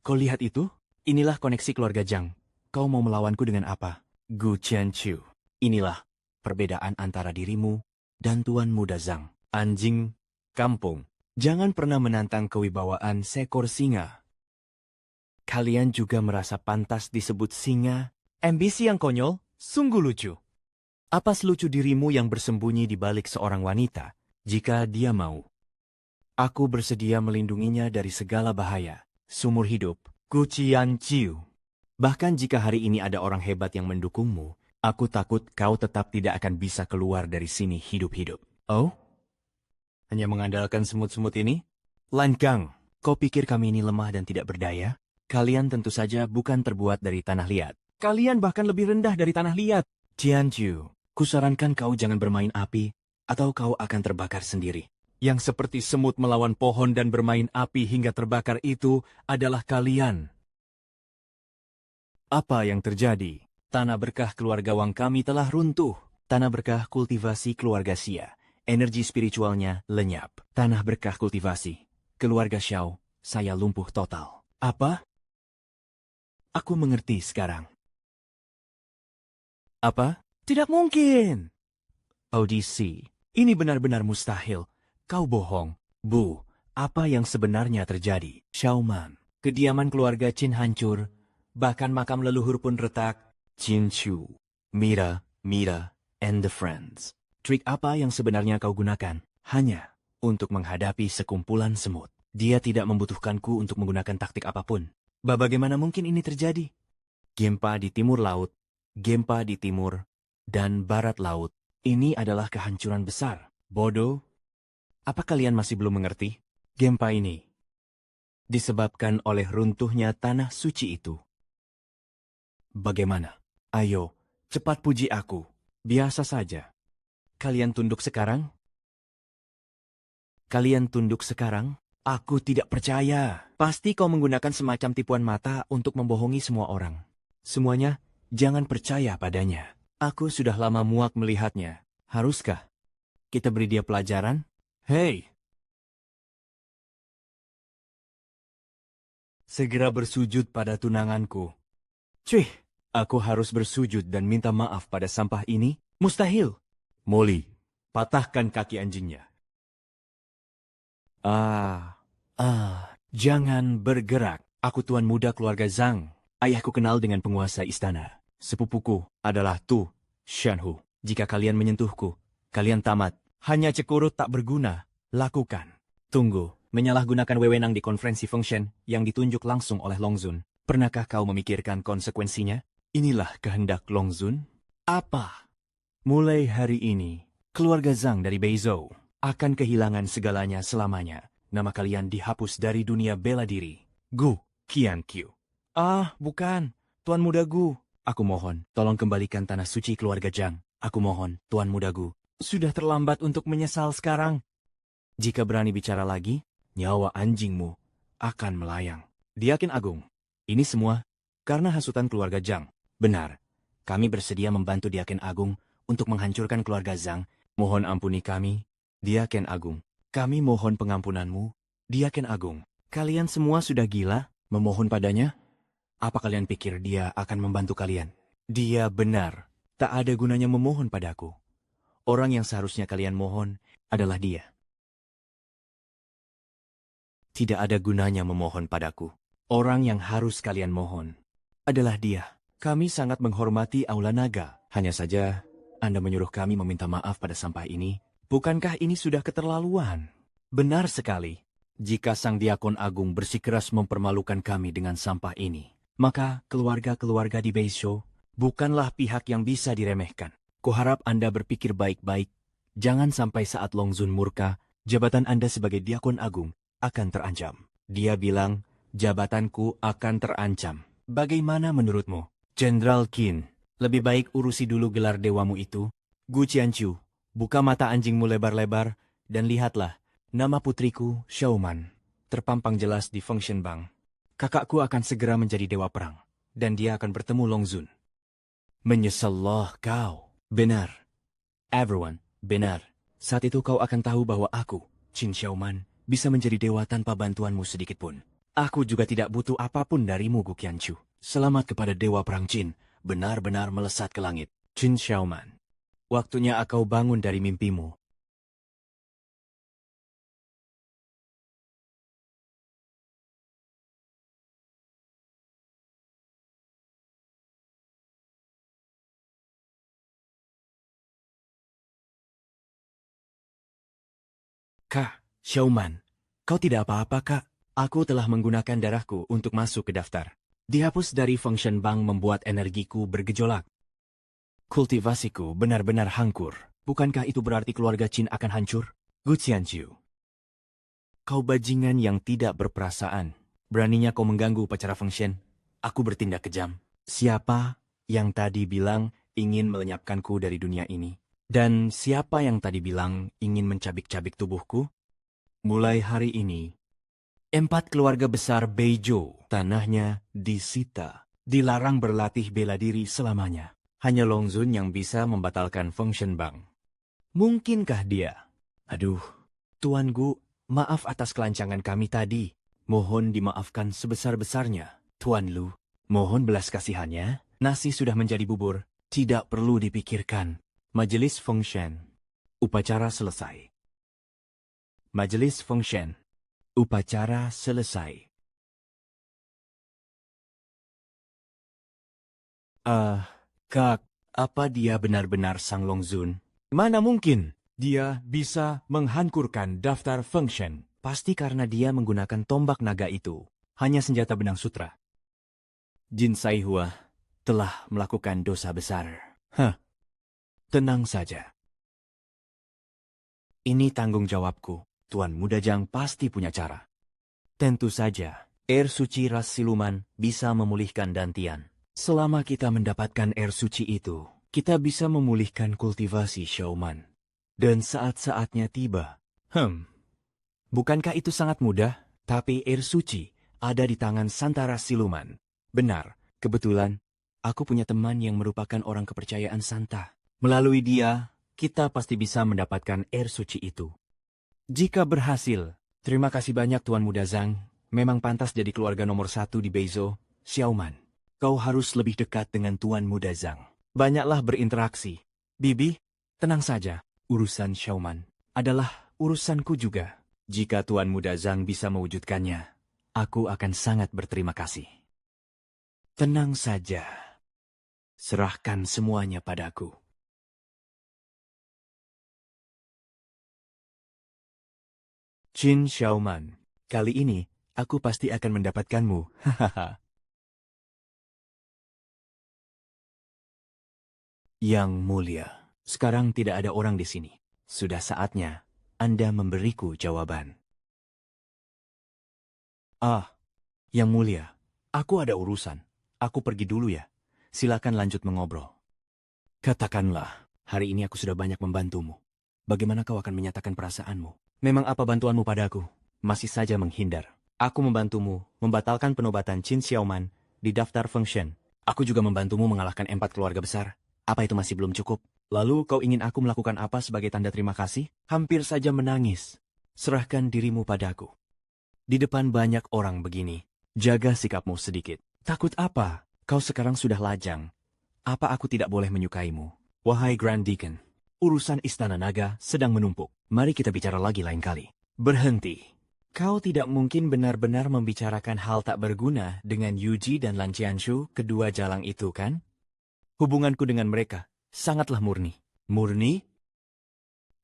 Kau lihat itu? Inilah koneksi keluarga Zhang. Kau mau melawanku dengan apa? Gu Qianqiu. Inilah perbedaan antara dirimu dan Tuan Muda Zhang. Anjing kampung. Jangan pernah menantang kewibawaan seekor singa. Kalian juga merasa pantas disebut singa? Ambisi yang konyol, sungguh lucu. Apa selucu dirimu yang bersembunyi di balik seorang wanita, jika dia mau? Aku bersedia melindunginya dari segala bahaya, seumur hidup. Gu Qianqiu. Bahkan jika hari ini ada orang hebat yang mendukungmu, aku takut kau tetap tidak akan bisa keluar dari sini hidup-hidup. Oh? Hanya mengandalkan semut-semut ini? Lan Gang, Kau pikir kami ini lemah dan tidak berdaya? Kalian tentu saja bukan terbuat dari tanah liat. Kalian bahkan lebih rendah dari tanah liat. Tianqiu, kusarankan kau jangan bermain api, atau kau akan terbakar sendiri. Yang seperti semut melawan pohon dan bermain api hingga terbakar itu adalah kalian. Apa yang terjadi? Tanah berkah keluarga Wang kami telah runtuh. Tanah berkah kultivasi keluarga Xia. Energi spiritualnya lenyap. Tanah berkah kultivasi keluarga Xiao, saya lumpuh total. Apa? Aku mengerti sekarang. Apa? Tidak mungkin. Audisi, ini benar-benar mustahil. Kau bohong. Bu, apa yang sebenarnya terjadi? Xiaoman, kediaman keluarga Qin hancur. Bahkan makam leluhur pun retak. Qin Chu, Mira, and the Friends. Trik apa yang sebenarnya kau gunakan? Hanya untuk menghadapi sekumpulan semut. Dia tidak membutuhkanku untuk menggunakan taktik apapun. Bagaimana mungkin ini terjadi? Gempa di timur laut, gempa di timur, dan barat laut. Ini adalah kehancuran besar. Bodoh. Apa kalian masih belum mengerti? Gempa ini disebabkan oleh runtuhnya tanah suci itu. Bagaimana? Ayo, cepat puji aku. Biasa saja. Kalian tunduk sekarang? Kalian tunduk sekarang? Aku tidak percaya. Pasti kau menggunakan semacam tipuan mata untuk membohongi semua orang. Semuanya, jangan percaya padanya. Aku sudah lama muak melihatnya. Haruskah kita beri dia pelajaran? Hei! Segera bersujud pada tunanganku. Cuih, aku harus bersujud dan minta maaf pada sampah ini? Mustahil. Molly, patahkan kaki anjingnya. Jangan bergerak. Aku tuan muda keluarga Zhang. Ayahku kenal dengan penguasa istana. Sepupuku adalah Tu Shanhu. Jika kalian menyentuhku, kalian tamat. Hanya cekurut tak berguna. Lakukan. Tunggu, menyalahgunakan wewenang di konferensi Fengshen yang ditunjuk langsung oleh Longzun. Pernahkah kau memikirkan konsekuensinya? Inilah kehendak Longzun. Apa? Mulai hari ini, keluarga Zhang dari Beizhou akan kehilangan segalanya selamanya. Nama kalian dihapus dari dunia bela diri. Gu Qianqiu. Bukan. Tuan muda Gu. Aku mohon, tolong kembalikan tanah suci keluarga Zhang. Aku mohon, Tuan muda Gu. Sudah terlambat untuk menyesal sekarang. Jika berani bicara lagi, nyawa anjingmu akan melayang. Diaken Agung. Ini semua karena hasutan keluarga Zhang. Benar. Kami bersedia membantu Diaken Agung untuk menghancurkan keluarga Zhang. Mohon ampuni kami, Diaken Agung. Kami mohon pengampunanmu, Diaken Agung. Kalian semua sudah gila memohon padanya? Apa kalian pikir dia akan membantu kalian? Dia benar. Tak ada gunanya memohon padaku. Orang yang seharusnya kalian mohon adalah dia. Tidak ada gunanya memohon padaku. Orang yang harus kalian mohon adalah dia. Kami sangat menghormati Aula Naga. Hanya saja, Anda menyuruh kami meminta maaf pada sampah ini. Bukankah ini sudah keterlaluan? Benar sekali. Jika Sang Diakon Agung bersikeras mempermalukan kami dengan sampah ini, maka keluarga-keluarga di Beizhou bukanlah pihak yang bisa diremehkan. Kuharap Anda berpikir baik-baik. Jangan sampai saat Longzun murka, jabatan Anda sebagai Diakon Agung akan terancam. Dia bilang, jabatanku akan terancam. Bagaimana menurutmu? Jenderal Qin, lebih baik urusi dulu gelar dewamu itu. Gu Qianqiu, buka mata anjingmu lebar-lebar, dan lihatlah, nama putriku, Xiaoman, terpampang jelas di Fengshen Bank. Kakakku akan segera menjadi dewa perang, dan dia akan bertemu Longzun. Menyesallah kau. Benar. Everyone, benar. Saat itu kau akan tahu bahwa aku, Qin Xiaoman, bisa menjadi dewa tanpa bantuanmu sedikitpun. Aku juga tidak butuh apapun darimu, Gu Qianqiu. Selamat kepada dewa perang Qin, benar-benar melesat ke langit. Qin Xiaoman, waktunya kau bangun dari mimpimu. Kak, Xiaoman, kau tidak apa-apa, Kak. Aku telah menggunakan darahku untuk masuk ke daftar. Dihapus dari Fengshen Bank membuat energiku bergejolak. Kultivasiku benar-benar hancur. Bukankah itu berarti keluarga Qin akan hancur? Gu Qianqiu, Kau bajingan yang tidak berperasaan. Beraninya kau mengganggu upacara Fengshen. Aku bertindak kejam. Siapa yang tadi bilang ingin melenyapkanku dari dunia ini? Dan siapa yang tadi bilang ingin mencabik-cabik tubuhku? Mulai hari ini, 4 keluarga besar Beizhou, tanahnya disita. Dilarang berlatih bela diri selamanya. Hanya Long Zun yang bisa membatalkan Fengshen Bang. Mungkinkah dia? Aduh, Tuan Gu, maaf atas kelancangan kami tadi. Mohon dimaafkan sebesar-besarnya. Tuan Lu, mohon belas kasihannya. Nasi sudah menjadi bubur. Tidak perlu dipikirkan. Majelis Fengshen. Upacara selesai. Majelis Fengshen. Upacara selesai. Kak, apa dia benar-benar Sang Long Zun? Mana mungkin dia bisa menghancurkan daftar Fengshen? Pasti karena dia menggunakan tombak naga itu. Hanya senjata benang sutra. Jin Saihua telah melakukan dosa besar. Tenang saja. Ini tanggung jawabku. Tuan Muda Zhang pasti punya cara. Tentu saja, air suci ras siluman bisa memulihkan Dantian. Selama kita mendapatkan air suci itu, kita bisa memulihkan kultivasi Xiaoman. Dan saat-saatnya tiba. Bukankah itu sangat mudah? Tapi air suci ada di tangan Santara Siluman. Benar, kebetulan aku punya teman yang merupakan orang kepercayaan Santa. Melalui dia, kita pasti bisa mendapatkan air suci itu. Jika berhasil, terima kasih banyak Tuan Muda Zhang. Memang pantas jadi keluarga nomor 1 di Beizhou, Xiaoman. Kau harus lebih dekat dengan Tuan Muda Zhang. Banyaklah berinteraksi. Bibi, tenang saja. Urusan Xiaoman adalah urusanku juga. Jika Tuan Muda Zhang bisa mewujudkannya, aku akan sangat berterima kasih. Tenang saja. Serahkan semuanya padaku. Qin Xiaoman, kali ini aku pasti akan mendapatkanmu. Hahaha. Yang mulia, sekarang tidak ada orang di sini. Sudah saatnya Anda memberiku jawaban. Yang mulia, aku ada urusan. Aku pergi dulu ya. Silakan lanjut mengobrol. Katakanlah, hari ini aku sudah banyak membantumu. Bagaimana kau akan menyatakan perasaanmu? Memang apa bantuanmu padaku? Masih saja menghindar. Aku membantumu membatalkan penobatan Qin Xiaoman di daftar Fengshen. Aku juga membantumu mengalahkan 4 keluarga besar. Apa itu masih belum cukup? Lalu kau ingin aku melakukan apa sebagai tanda terima kasih? Hampir saja menangis. Serahkan dirimu padaku. Di depan banyak orang begini. Jaga sikapmu sedikit. Takut apa? Kau sekarang sudah lajang. Apa aku tidak boleh menyukaimu? Wahai Grand Deacon, urusan Istana Naga sedang menumpuk. Mari kita bicara lagi lain kali. Berhenti. Kau tidak mungkin benar-benar membicarakan hal tak berguna dengan Yuji dan Lan Qianshu, kedua jalang itu kan? Hubunganku dengan mereka sangatlah murni. Murni?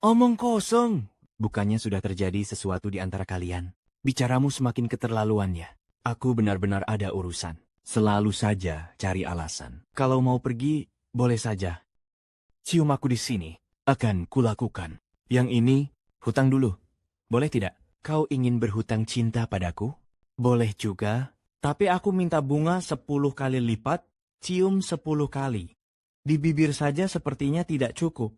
Omong kosong. Bukannya sudah terjadi sesuatu di antara kalian? Bicaramu semakin keterlaluan ya. Aku benar-benar ada urusan. Selalu saja cari alasan. Kalau mau pergi, boleh saja. Cium aku di sini. Akan kulakukan. Yang ini, hutang dulu. Boleh tidak? Kau ingin berhutang cinta padaku? Boleh juga. Tapi aku minta bunga 10 kali lipat, cium 10 kali. Di bibir saja sepertinya tidak cukup.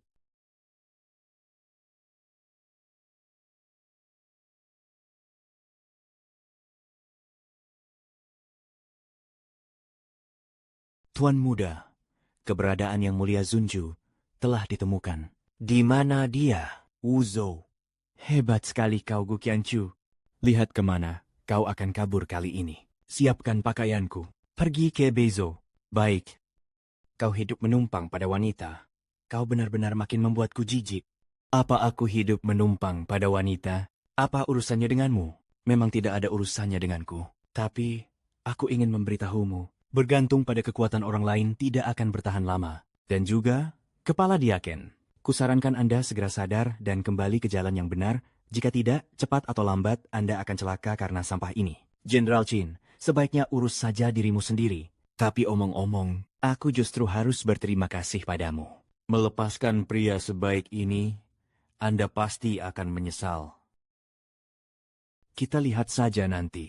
Tuan Muda, keberadaan Yang Mulia Zunju telah ditemukan. Di mana dia? Wuzhou. Hebat sekali kau Gu Qianchu. Lihat kemana kau akan kabur kali ini. Siapkan pakaianku. Pergi ke Beizhou. Baik. Kau hidup menumpang pada wanita. Kau benar-benar makin membuatku jijik. Apa aku hidup menumpang pada wanita? Apa urusannya denganmu? Memang tidak ada urusannya denganku. Tapi, aku ingin memberitahumu. Bergantung pada kekuatan orang lain tidak akan bertahan lama. Dan juga, Kepala Diaken. Kusarankan Anda segera sadar dan kembali ke jalan yang benar. Jika tidak, cepat atau lambat Anda akan celaka karena sampah ini. Jenderal Qin, sebaiknya urus saja dirimu sendiri. Tapi omong-omong, aku justru harus berterima kasih padamu. Melepaskan pria sebaik ini, Anda pasti akan menyesal. Kita lihat saja nanti.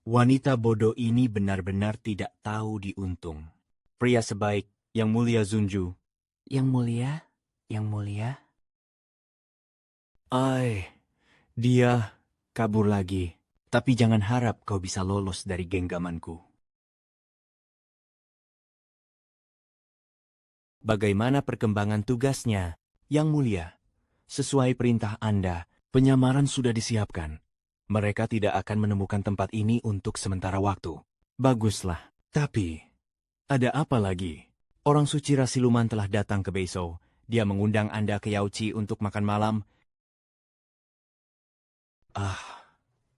Wanita bodoh ini benar-benar tidak tahu diuntung. Pria sebaik Yang Mulia Zunju. Yang mulia, yang mulia. Dia kabur lagi. Tapi jangan harap kau bisa lolos dari genggamanku. Bagaimana perkembangan tugasnya, Yang Mulia? Sesuai perintah Anda, penyamaran sudah disiapkan. Mereka tidak akan menemukan tempat ini untuk sementara waktu. Baguslah. Tapi, ada apa lagi? Orang suci Rasiluman telah datang ke Beisou. Dia mengundang Anda ke Yauchi untuk makan malam.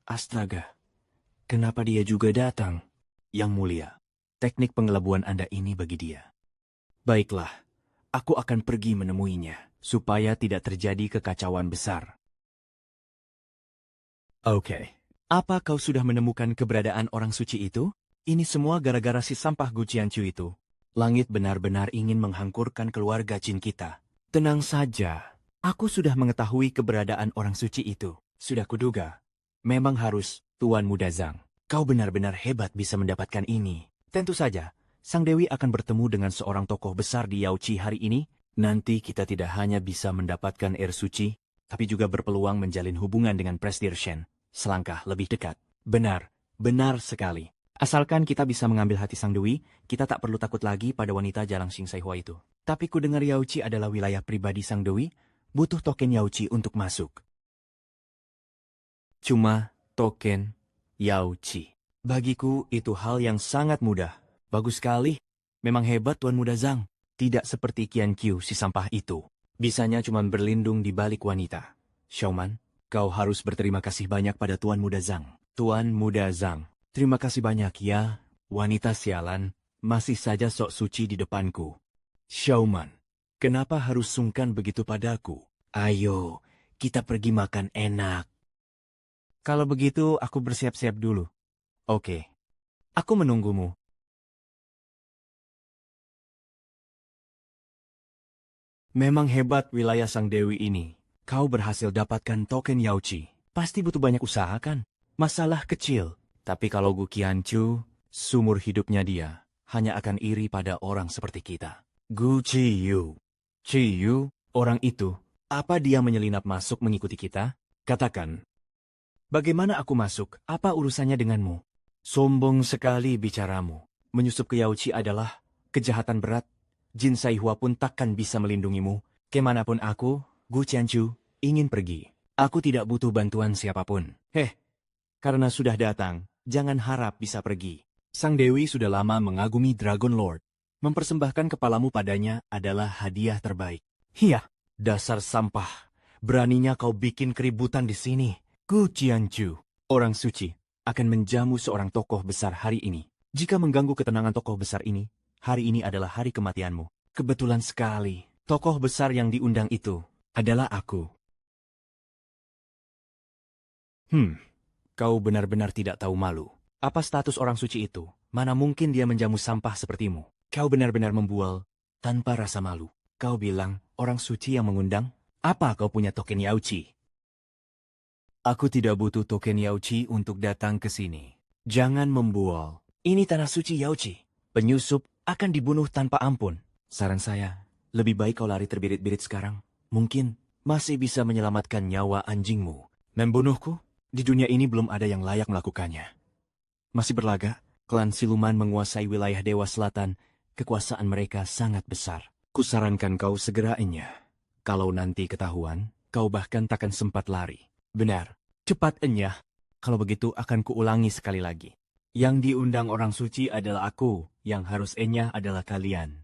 Astaga. Kenapa dia juga datang? Yang Mulia, teknik pengelabuan Anda ini bagi dia. Baiklah, aku akan pergi menemuinya, supaya tidak terjadi kekacauan besar. Oke. Apa kau sudah menemukan keberadaan orang suci itu? Ini semua gara-gara si sampah Gu Qianqiu itu. Langit benar-benar ingin menghangkurkan keluarga Jin kita. Tenang saja, aku sudah mengetahui keberadaan orang suci itu. Sudah kuduga. Memang harus, Tuan Muda Zhang. Kau benar-benar hebat bisa mendapatkan ini. Tentu saja, Sang Dewi akan bertemu dengan seorang tokoh besar di Yauchi hari ini. Nanti kita tidak hanya bisa mendapatkan air suci, tapi juga berpeluang menjalin hubungan dengan Presdir Shen. Selangkah lebih dekat. Benar, benar sekali. Asalkan kita bisa mengambil hati Sang Dewi, kita tak perlu takut lagi pada wanita Jalang Xing Saihua itu. Tapi ku dengar Yauchi adalah wilayah pribadi Sang Dewi, butuh token Yauchi untuk masuk. Cuma token Yauchi. Bagiku itu hal yang sangat mudah. Bagus sekali. Memang hebat Tuan Muda Zhang. Tidak seperti Qianqiu si sampah itu. Bisanya cuma berlindung di balik wanita. Xiaoman, kau harus berterima kasih banyak pada Tuan Muda Zhang. Tuan Muda Zhang. Terima kasih banyak ya, wanita sialan, masih saja sok suci di depanku. Xiaoman, kenapa harus sungkan begitu padaku? Ayo, kita pergi makan enak. Kalau begitu, aku bersiap-siap dulu. Oke, aku menunggumu. Memang hebat wilayah Sang Dewi ini. Kau berhasil dapatkan token Yauchi. Pasti butuh banyak usaha kan? Masalah kecil. Tapi kalau Gu Qianqiu, sumur hidupnya dia hanya akan iri pada orang seperti kita. Gu Qiyu. Qiyu, orang itu, apa dia menyelinap masuk mengikuti kita? Katakan. Bagaimana aku masuk? Apa urusannya denganmu? Sombong sekali bicaramu. Menyusup ke Yauchi adalah kejahatan berat. Jin Saihua pun takkan bisa melindungimu. Kemanapun aku, Gu Qianqiu, ingin pergi. Aku tidak butuh bantuan siapapun. Karena sudah datang, jangan harap bisa pergi. Sang Dewi sudah lama mengagumi Dragon Lord. Mempersembahkan kepalamu padanya adalah hadiah terbaik. Iya, dasar sampah. Beraninya kau bikin keributan di sini. Gu Qianqiu, orang suci, akan menjamu seorang tokoh besar hari ini. Jika mengganggu ketenangan tokoh besar ini, hari ini adalah hari kematianmu. Kebetulan sekali, tokoh besar yang diundang itu adalah aku. Kau benar-benar tidak tahu malu. Apa status orang suci itu? Mana mungkin dia menjamu sampah sepertimu? Kau benar-benar membual tanpa rasa malu. Kau bilang orang suci yang mengundang? Apa kau punya token Yauchi? Aku tidak butuh token Yauchi untuk datang ke sini. Jangan membual. Ini tanah suci Yauchi. Penyusup akan dibunuh tanpa ampun. Saran saya, lebih baik kau lari terbirit-birit sekarang. Mungkin masih bisa menyelamatkan nyawa anjingmu. Membunuhku? Di dunia ini belum ada yang layak melakukannya. Masih berlaga, klan siluman menguasai wilayah Dewa Selatan. Kekuasaan mereka sangat besar. Kusarankan kau segera enyah. Kalau nanti ketahuan, kau bahkan takkan sempat lari. Benar, cepat enyah. Kalau begitu akan kuulangi sekali lagi. Yang diundang orang suci adalah aku, yang harus enyah adalah kalian.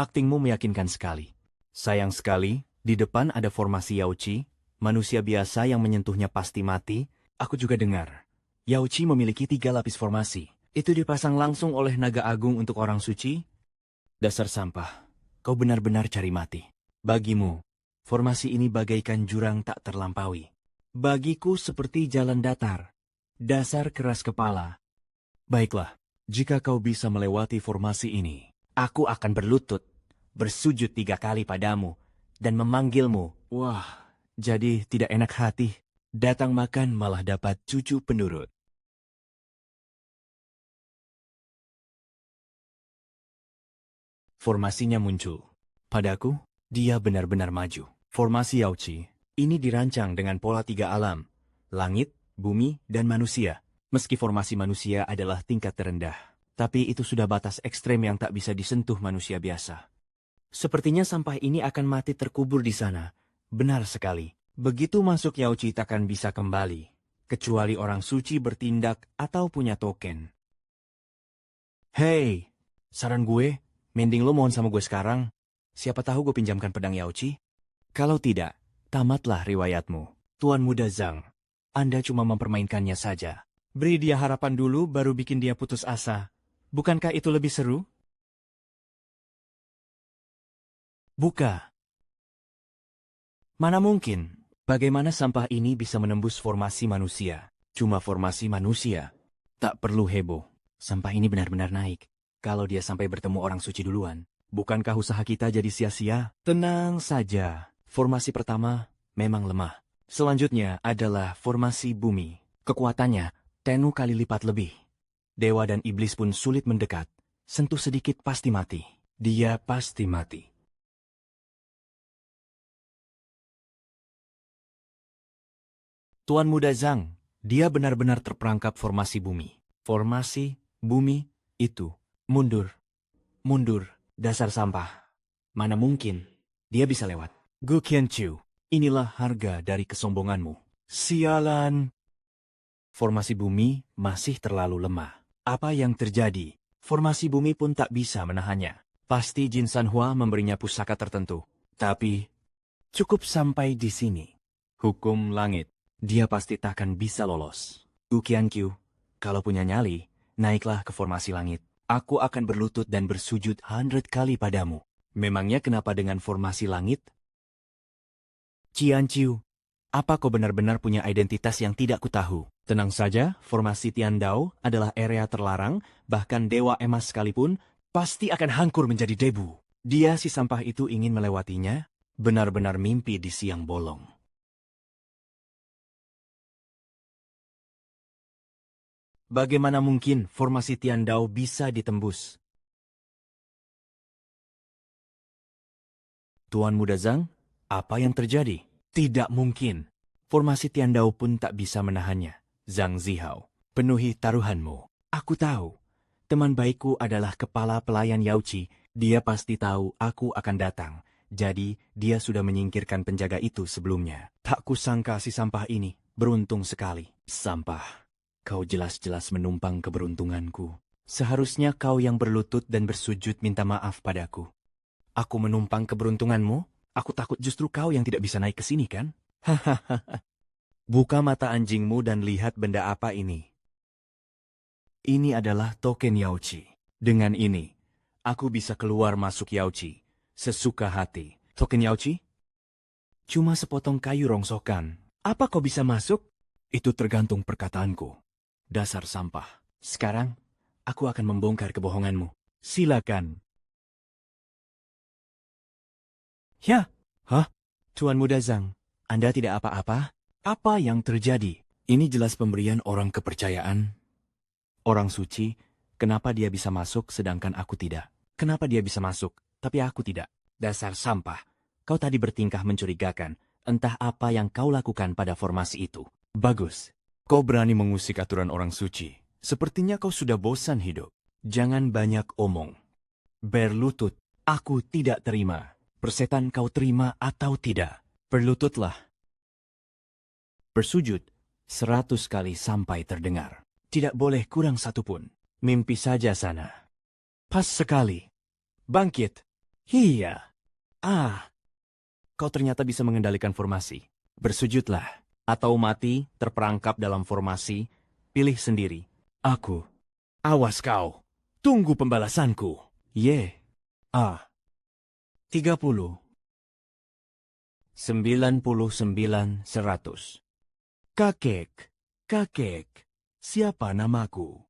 Aktingmu meyakinkan sekali. Sayang sekali, di depan ada formasi Yauchi. Manusia biasa yang menyentuhnya pasti mati. Aku juga dengar, Yauchi memiliki 3 lapis formasi. Itu dipasang langsung oleh naga agung untuk orang suci? Dasar sampah, kau benar-benar cari mati. Bagimu, formasi ini bagaikan jurang tak terlampaui. Bagiku seperti jalan datar. Dasar keras kepala. Baiklah, jika kau bisa melewati formasi ini, aku akan berlutut. bersujud 3 kali padamu, dan memanggilmu. Wah, jadi tidak enak hati. Datang makan malah dapat cucu penurut. Formasinya muncul. Padaku, dia benar-benar maju. Formasi Yauchi ini dirancang dengan pola 3 alam, langit, bumi, dan manusia. Meski formasi manusia adalah tingkat terendah, tapi itu sudah batas ekstrem yang tak bisa disentuh manusia biasa. Sepertinya sampah ini akan mati terkubur di sana. Benar sekali. Begitu masuk Yauchi takkan bisa kembali, kecuali orang suci bertindak atau punya token. Hei, saran gue, mending lo mohon sama gue sekarang. Siapa tahu gue pinjamkan pedang Yauchi? Kalau tidak, tamatlah riwayatmu. Tuan Muda Zhang, Anda cuma mempermainkannya saja. Beri dia harapan dulu baru bikin dia putus asa. Bukankah itu lebih seru? Buka. Mana mungkin? Bagaimana sampah ini bisa menembus formasi manusia? Cuma formasi manusia. Tak perlu heboh. Sampah ini benar-benar naik. Kalau dia sampai bertemu orang suci duluan, bukankah usaha kita jadi sia-sia? Tenang saja. Formasi pertama memang lemah. Selanjutnya adalah formasi bumi. Kekuatannya 10 kali lipat lebih. Dewa dan iblis pun sulit mendekat. Sentuh sedikit pasti mati. Dia pasti mati. Tuan Muda Zhang, dia benar-benar terperangkap formasi bumi. Formasi bumi itu. Mundur. Mundur. Dasar sampah. Mana mungkin dia bisa lewat. Gu Qianqiu, inilah harga dari kesombonganmu. Sialan. Formasi bumi masih terlalu lemah. Apa yang terjadi? Formasi bumi pun tak bisa menahannya. Pasti Jin Sanhua memberinya pusaka tertentu. Tapi, cukup sampai di sini. Hukum langit. Dia pasti takkan bisa lolos. Gu Qianqiu, kalau punya nyali, naiklah ke formasi langit. Aku akan berlutut dan bersujud 100 kali padamu. Memangnya kenapa dengan formasi langit? Qianqiu, apa kau benar-benar punya identitas yang tidak kutahu? Tenang saja, formasi Tiandao adalah area terlarang, bahkan Dewa Emas sekalipun pasti akan hancur menjadi debu. Dia si sampah itu ingin melewatinya, benar-benar mimpi di siang bolong. Bagaimana mungkin formasi Tiandao bisa ditembus? Tuan Muda Zhang, apa yang terjadi? Tidak mungkin. Formasi Tiandao pun tak bisa menahannya. Zhang Zihao, penuhi taruhanmu. Aku tahu. Teman baikku adalah kepala pelayan Yauchi. Dia pasti tahu aku akan datang. Jadi, dia sudah menyingkirkan penjaga itu sebelumnya. Tak kusangka si sampah ini beruntung sekali. Sampah, kau jelas-jelas menumpang keberuntunganku. Seharusnya kau yang berlutut dan bersujud minta maaf padaku. Aku menumpang keberuntunganmu? Aku takut justru kau yang tidak bisa naik ke sini, kan? Hahaha. Buka mata anjingmu dan lihat benda apa ini. Ini adalah token Yauchi. Dengan ini, aku bisa keluar masuk Yauchi sesuka hati. Token Yauchi? Cuma sepotong kayu rongsokan. Apa kau bisa masuk? Itu tergantung perkataanku. Dasar sampah. Sekarang, aku akan membongkar kebohonganmu. Silakan. Ya, hah? Tuan Muda Zhang, Anda tidak apa-apa? Apa yang terjadi? Ini jelas pemberian orang kepercayaan. Orang suci, kenapa dia bisa masuk sedangkan aku tidak? Kenapa dia bisa masuk, tapi aku tidak? Dasar sampah. Kau tadi bertingkah mencurigakan. Entah apa yang kau lakukan pada formasi itu. Bagus. Kau berani mengusik aturan orang suci. Sepertinya kau sudah bosan hidup. Jangan banyak omong. Berlutut. Aku tidak terima. Persetan kau terima atau tidak? Berlututlah. Bersujud 100 kali sampai terdengar. Tidak boleh kurang satu pun. Mimpi saja sana. Pas sekali. Bangkit. Iya. Ah. Kau ternyata bisa mengendalikan formasi. Bersujudlah. Atau mati terperangkap dalam formasi. Pilih sendiri. Aku. Awas kau. Tunggu pembalasanku. Ye. Ah. 30. 99, 100. Kakek. Kakek. Siapa namaku?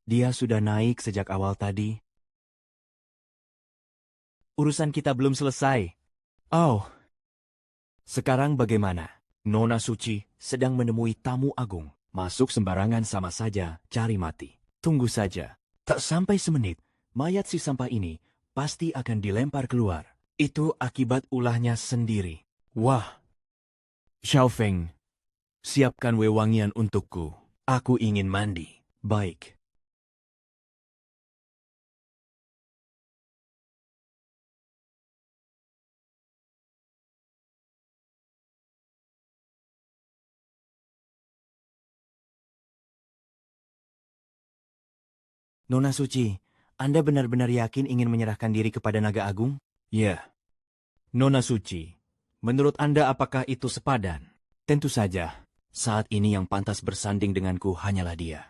Dia sudah naik sejak awal tadi. Urusan kita belum selesai. Oh, sekarang bagaimana? Nona Suci sedang menemui tamu agung. Masuk sembarangan sama saja cari mati. Tunggu saja. Tak sampai semenit, mayat si sampah ini pasti akan dilempar keluar. Itu akibat ulahnya sendiri. Wah, Xiao Feng, siapkan wewangian untukku. Aku ingin mandi. Baik. Nona Suci, Anda benar-benar yakin ingin menyerahkan diri kepada Naga Agung? Ya. Nona Suci, menurut Anda apakah itu sepadan? Tentu saja. Saat ini yang pantas bersanding denganku hanyalah dia.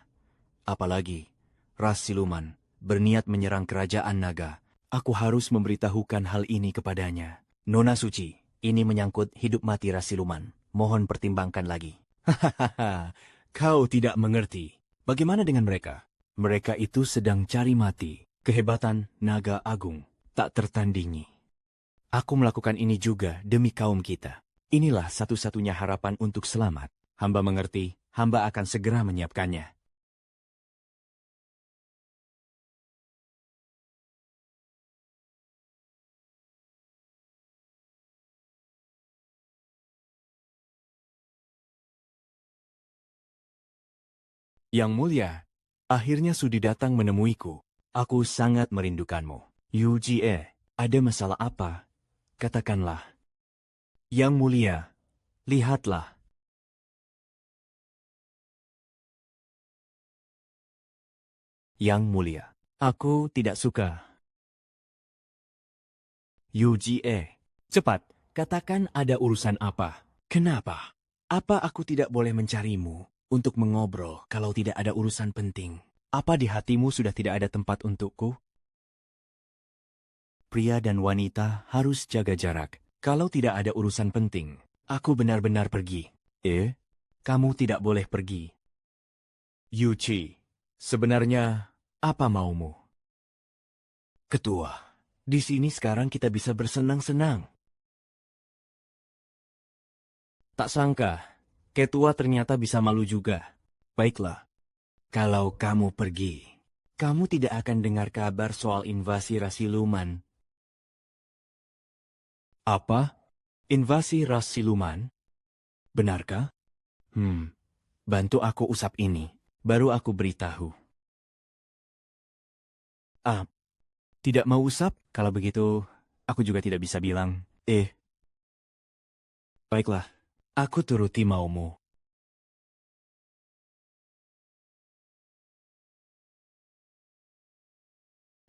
Apalagi, ras siluman berniat menyerang kerajaan naga. Aku harus memberitahukan hal ini kepadanya. Nona Suci, ini menyangkut hidup mati ras siluman. Mohon pertimbangkan lagi. Hahaha, kau tidak mengerti. Bagaimana dengan mereka? Mereka itu sedang cari mati. Kehebatan naga agung tak tertandingi. Aku melakukan ini juga demi kaum kita. Inilah satu-satunya harapan untuk selamat. Hamba mengerti, hamba akan segera menyiapkannya. Yang mulia, akhirnya Sudi datang menemuiku. Aku sangat merindukanmu. Yu Jie, ada masalah apa? Katakanlah. Yang mulia, lihatlah. Yang mulia, aku tidak suka. Yu Jie, cepat, katakan ada urusan apa? Kenapa? Apa aku tidak boleh mencarimu untuk mengobrol kalau tidak ada urusan penting? Apa di hatimu sudah tidak ada tempat untukku? Pria dan wanita harus jaga jarak. Kalau tidak ada urusan penting, aku benar-benar pergi. Kamu tidak boleh pergi. Yuchi, sebenarnya apa maumu? Ketua, di sini sekarang kita bisa bersenang-senang. Tak sangka, Ketua ternyata bisa malu juga. Baiklah, kalau kamu pergi, kamu tidak akan dengar kabar soal invasi ras siluman. Apa? Invasi ras siluman? Benarkah? Bantu aku usap ini, baru aku beritahu. Tidak mau usap? Kalau begitu, aku juga tidak bisa bilang. Baiklah, aku turuti maumu.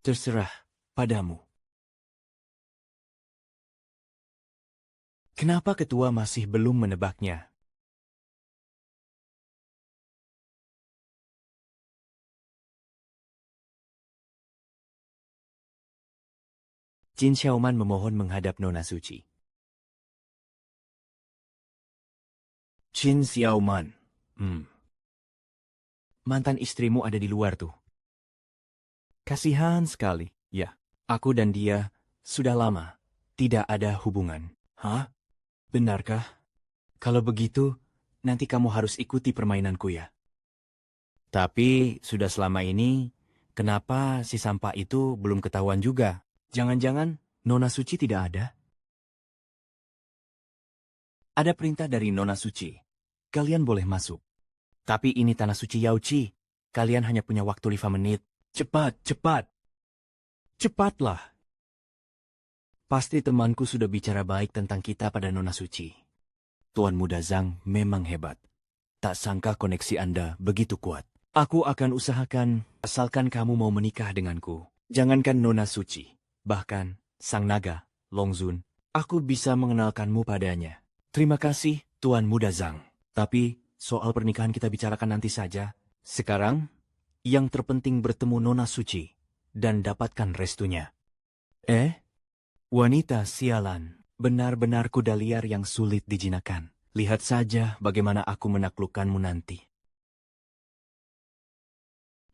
Terserah padamu. Kenapa ketua masih belum menebaknya? Jin Xiaoman memohon menghadap Nona Suci. Jin Xiaoman. Mantan istrimu ada di luar tuh. Kasihan sekali. Ya, aku dan dia sudah lama tidak ada hubungan. Hah? Benarkah? Kalau begitu, nanti kamu harus ikuti permainanku ya. Tapi sudah selama ini, kenapa si sampah itu belum ketahuan juga? Jangan-jangan Nona Suci tidak ada? Ada perintah dari Nona Suci. Kalian boleh masuk. Tapi ini tanah suci Yauchi. Kalian hanya punya waktu 5 menit. Cepat, cepat. Cepatlah. Pasti temanku sudah bicara baik tentang kita pada Nona Suci. Tuan Muda Zhang memang hebat. Tak sangka koneksi Anda begitu kuat. Aku akan usahakan asalkan kamu mau menikah denganku. Jangankan Nona Suci, bahkan Sang Naga, Longzun, aku bisa mengenalkanmu padanya. Terima kasih, Tuan Muda Zhang. Tapi soal pernikahan kita bicarakan nanti saja. Sekarang, yang terpenting bertemu Nona Suci dan dapatkan restunya. Wanita sialan, benar-benar kuda liar yang sulit dijinakan. Lihat saja bagaimana aku menaklukkanmu nanti.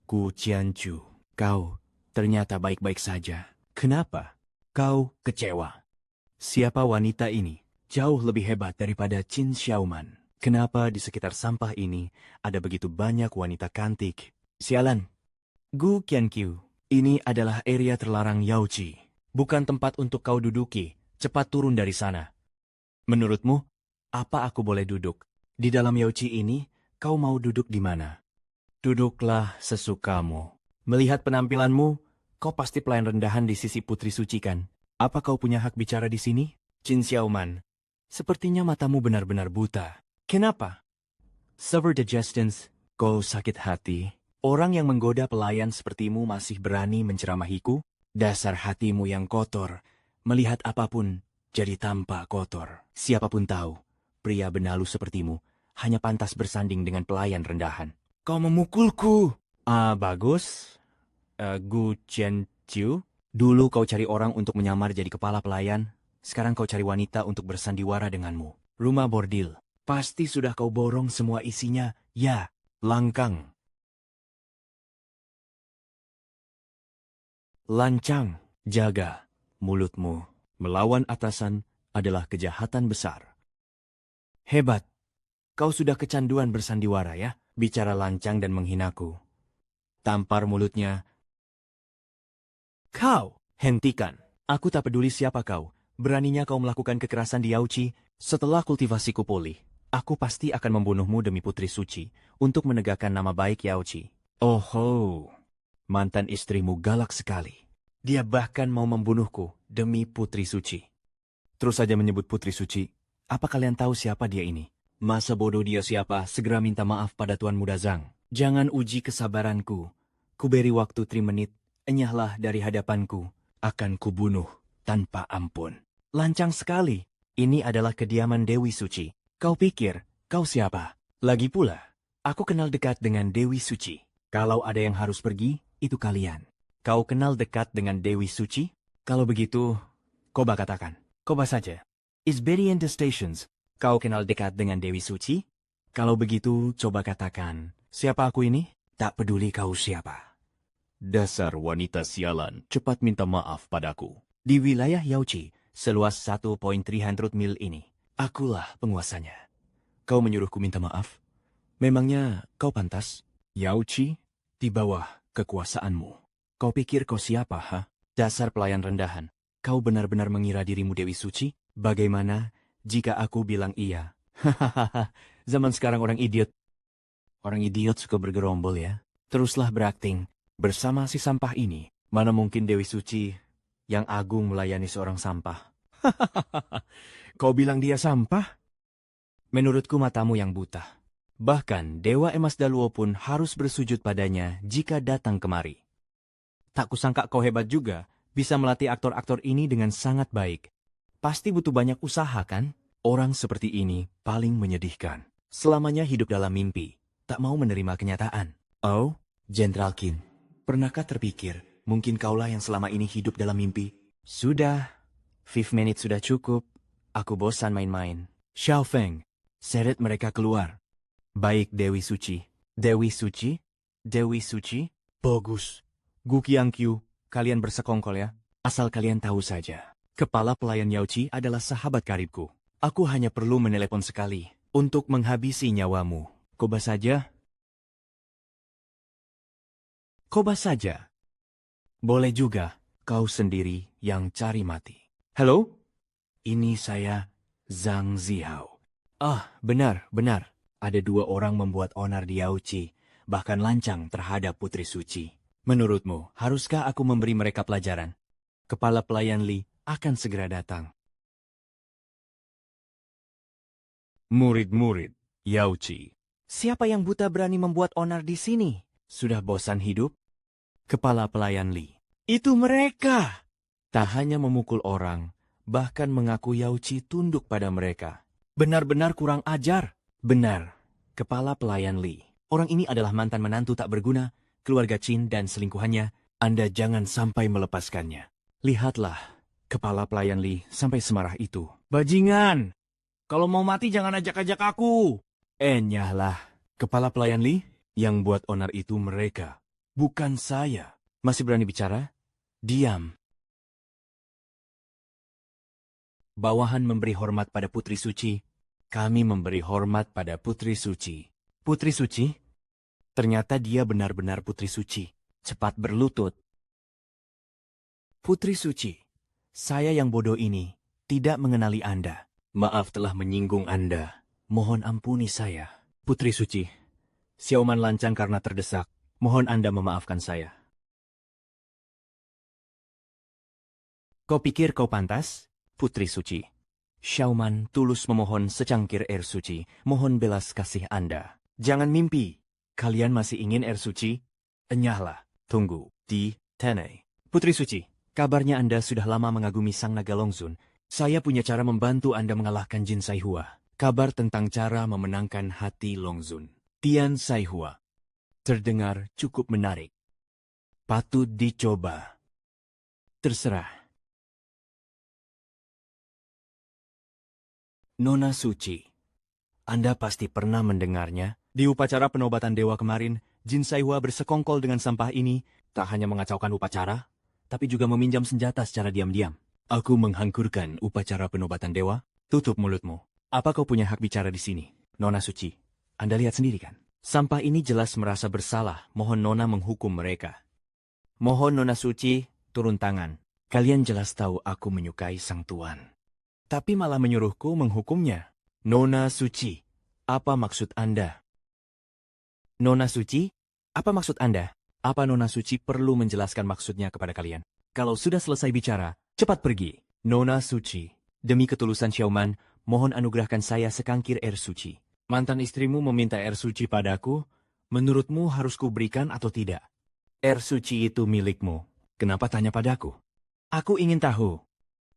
Ku Ciancu, kau ternyata baik-baik saja. Kenapa? Kau kecewa. Siapa wanita ini? Jauh lebih hebat daripada Qin Xiaoman. Kenapa di sekitar sampah ini ada begitu banyak wanita cantik? Sialan. Gu Qianqiu, ini adalah area terlarang Yaoji. Bukan tempat untuk kau duduki. Cepat turun dari sana. Menurutmu, apa aku boleh duduk? Di dalam Yaoji ini, kau mau duduk di mana? Duduklah sesukamu. Melihat penampilanmu, kau pasti pelayan rendahan di sisi Putri Suci kan? Apa kau punya hak bicara di sini? Qin Xiaoman, sepertinya matamu benar-benar buta. Kenapa? Severe digestance, kau sakit hati. Orang yang menggoda pelayan sepertimu masih berani menceramahiku? Dasar hatimu yang kotor, melihat apapun jadi tampak kotor. Siapapun tahu, pria benalu sepertimu hanya pantas bersanding dengan pelayan rendahan. Kau memukulku! Bagus. Gu Qianqiu, dulu kau cari orang untuk menyamar jadi kepala pelayan, sekarang kau cari wanita untuk bersandiwara denganmu. Rumah bordil, pasti sudah kau borong semua isinya, ya, langkang. Lancang, jaga mulutmu. Melawan atasan adalah kejahatan besar. Hebat, kau sudah kecanduan bersandiwara ya, bicara lancang dan menghinaku. Tampar mulutnya. Kau, hentikan. Aku tak peduli siapa kau. Beraninya kau melakukan kekerasan di Yaoji. Setelah kultivasiku pulih, aku pasti akan membunuhmu demi Putri Suci untuk menegakkan nama baik Yaoji. Oh, mantan istrimu galak sekali. Dia bahkan mau membunuhku demi Putri Suci. Terus saja menyebut Putri Suci. Apa kalian tahu siapa dia ini? Masa bodoh dia siapa? Segera minta maaf pada Tuan Muda Zhang. Jangan uji kesabaranku. Kuberi waktu 3 menit. Enyahlah dari hadapanku, akan kubunuh tanpa ampun. Lancang sekali, ini adalah kediaman Dewi Suci. Kau pikir, kau siapa? Lagi pula, aku kenal dekat dengan Dewi Suci. Kalau ada yang harus pergi, itu kalian. Kau kenal dekat dengan Dewi Suci? Kalau begitu, coba katakan. Coba saja. Is Betty in the stations? Kau kenal dekat dengan Dewi Suci? Kalau begitu, coba katakan. Siapa aku ini? Tak peduli kau siapa. Dasar wanita sialan, cepat minta maaf padaku. Di wilayah Yaoji, seluas 1.300 mil ini, akulah penguasanya. Kau menyuruhku minta maaf? Memangnya kau pantas? Yaoji, di bawah kekuasaanmu. Kau pikir kau siapa, ha? Dasar pelayan rendahan. Kau benar-benar mengira dirimu Dewi Suci? Bagaimana jika aku bilang iya? Hahaha, zaman sekarang orang idiot. Orang idiot suka bergerombol ya. Teruslah berakting. Bersama si sampah ini, mana mungkin Dewi Suci yang agung melayani seorang sampah? Kau bilang dia sampah? Menurutku matamu yang buta. Bahkan Dewa Emas Daluo pun harus bersujud padanya jika datang kemari. Tak kusangka kau hebat juga, bisa melatih aktor-aktor ini dengan sangat baik. Pasti butuh banyak usaha kan? Orang seperti ini paling menyedihkan. Selamanya hidup dalam mimpi, tak mau menerima kenyataan. Oh, Jenderal Qin. Pernahkah terpikir, mungkin kaulah yang selama ini hidup dalam mimpi? Sudah, 5 menit sudah cukup. Aku bosan main-main. Xiao Feng, seret mereka keluar. Baik Dewi Suci. Dewi Suci? Dewi Suci? Bagus. Gu Qianqiu, kalian bersekongkol ya. Asal kalian tahu saja, kepala pelayan Yaoji adalah sahabat karibku. Aku hanya perlu menelepon sekali untuk menghabisi nyawamu. Coba saja. Coba saja. Boleh juga, kau sendiri yang cari mati. Halo? Ini saya, Zhang Zihao. Benar. Ada 2 orang membuat onar di Yaoji, bahkan lancang terhadap Putri Suci. Menurutmu, haruskah aku memberi mereka pelajaran? Kepala pelayan Li akan segera datang. Murid-murid Yaoji. Siapa yang buta berani membuat onar di sini? Sudah bosan hidup? Kepala pelayan Li. Itu mereka! Tak hanya memukul orang, bahkan mengaku Yaoji tunduk pada mereka. Benar-benar kurang ajar. Benar, kepala pelayan Li. Orang ini adalah mantan menantu tak berguna, keluarga Qin dan selingkuhannya. Anda jangan sampai melepaskannya. Lihatlah, kepala pelayan Li sampai semarah itu. Bajingan! Kalau mau mati jangan ajak-ajak aku! Nyahlah, kepala pelayan Li, yang buat onar itu mereka. Bukan saya. Masih berani bicara? Diam. Bawahan memberi hormat pada Putri Suci. Kami memberi hormat pada Putri Suci. Putri Suci? Ternyata dia benar-benar Putri Suci. Cepat berlutut. Putri Suci, saya yang bodoh ini tidak mengenali Anda. Maaf telah menyinggung Anda. Mohon ampuni saya. Putri Suci, Xiaoman lancang karena terdesak. Mohon Anda memaafkan saya. Kau pikir kau pantas? Putri Suci. Xiaoman tulus memohon secangkir air suci. Mohon belas kasih Anda. Jangan mimpi. Kalian masih ingin air suci? Enyahlah. Tunggu. Di Tenei. Putri Suci, kabarnya Anda sudah lama mengagumi Sang Naga Longzun. Saya punya cara membantu Anda mengalahkan Jin Saihua. Kabar tentang cara memenangkan hati Longzun. Tian Saihua. Terdengar cukup menarik. Patut dicoba. Terserah. Nona Suci, Anda pasti pernah mendengarnya. Di upacara penobatan dewa kemarin, Jin Saihua bersekongkol dengan sampah ini, tak hanya mengacaukan upacara, tapi juga meminjam senjata secara diam-diam. Aku menghancurkan upacara penobatan dewa? Tutup mulutmu. Apa kau punya hak bicara di sini? Nona Suci, Anda lihat sendiri kan? Sampah ini jelas merasa bersalah, mohon Nona menghukum mereka. Mohon Nona Suci, turun tangan. Kalian jelas tahu aku menyukai Sang Tuan. Tapi malah menyuruhku menghukumnya. Nona Suci, apa maksud Anda? Nona Suci, apa maksud Anda? Apa Nona Suci perlu menjelaskan maksudnya kepada kalian? Kalau sudah selesai bicara, cepat pergi. Nona Suci, demi ketulusan Xiaoman, mohon anugerahkan saya sekangkir air suci. Mantan istrimu meminta air suci padaku, menurutmu harus kuberikan atau tidak? Air suci itu milikmu. Kenapa tanya padaku? Aku ingin tahu.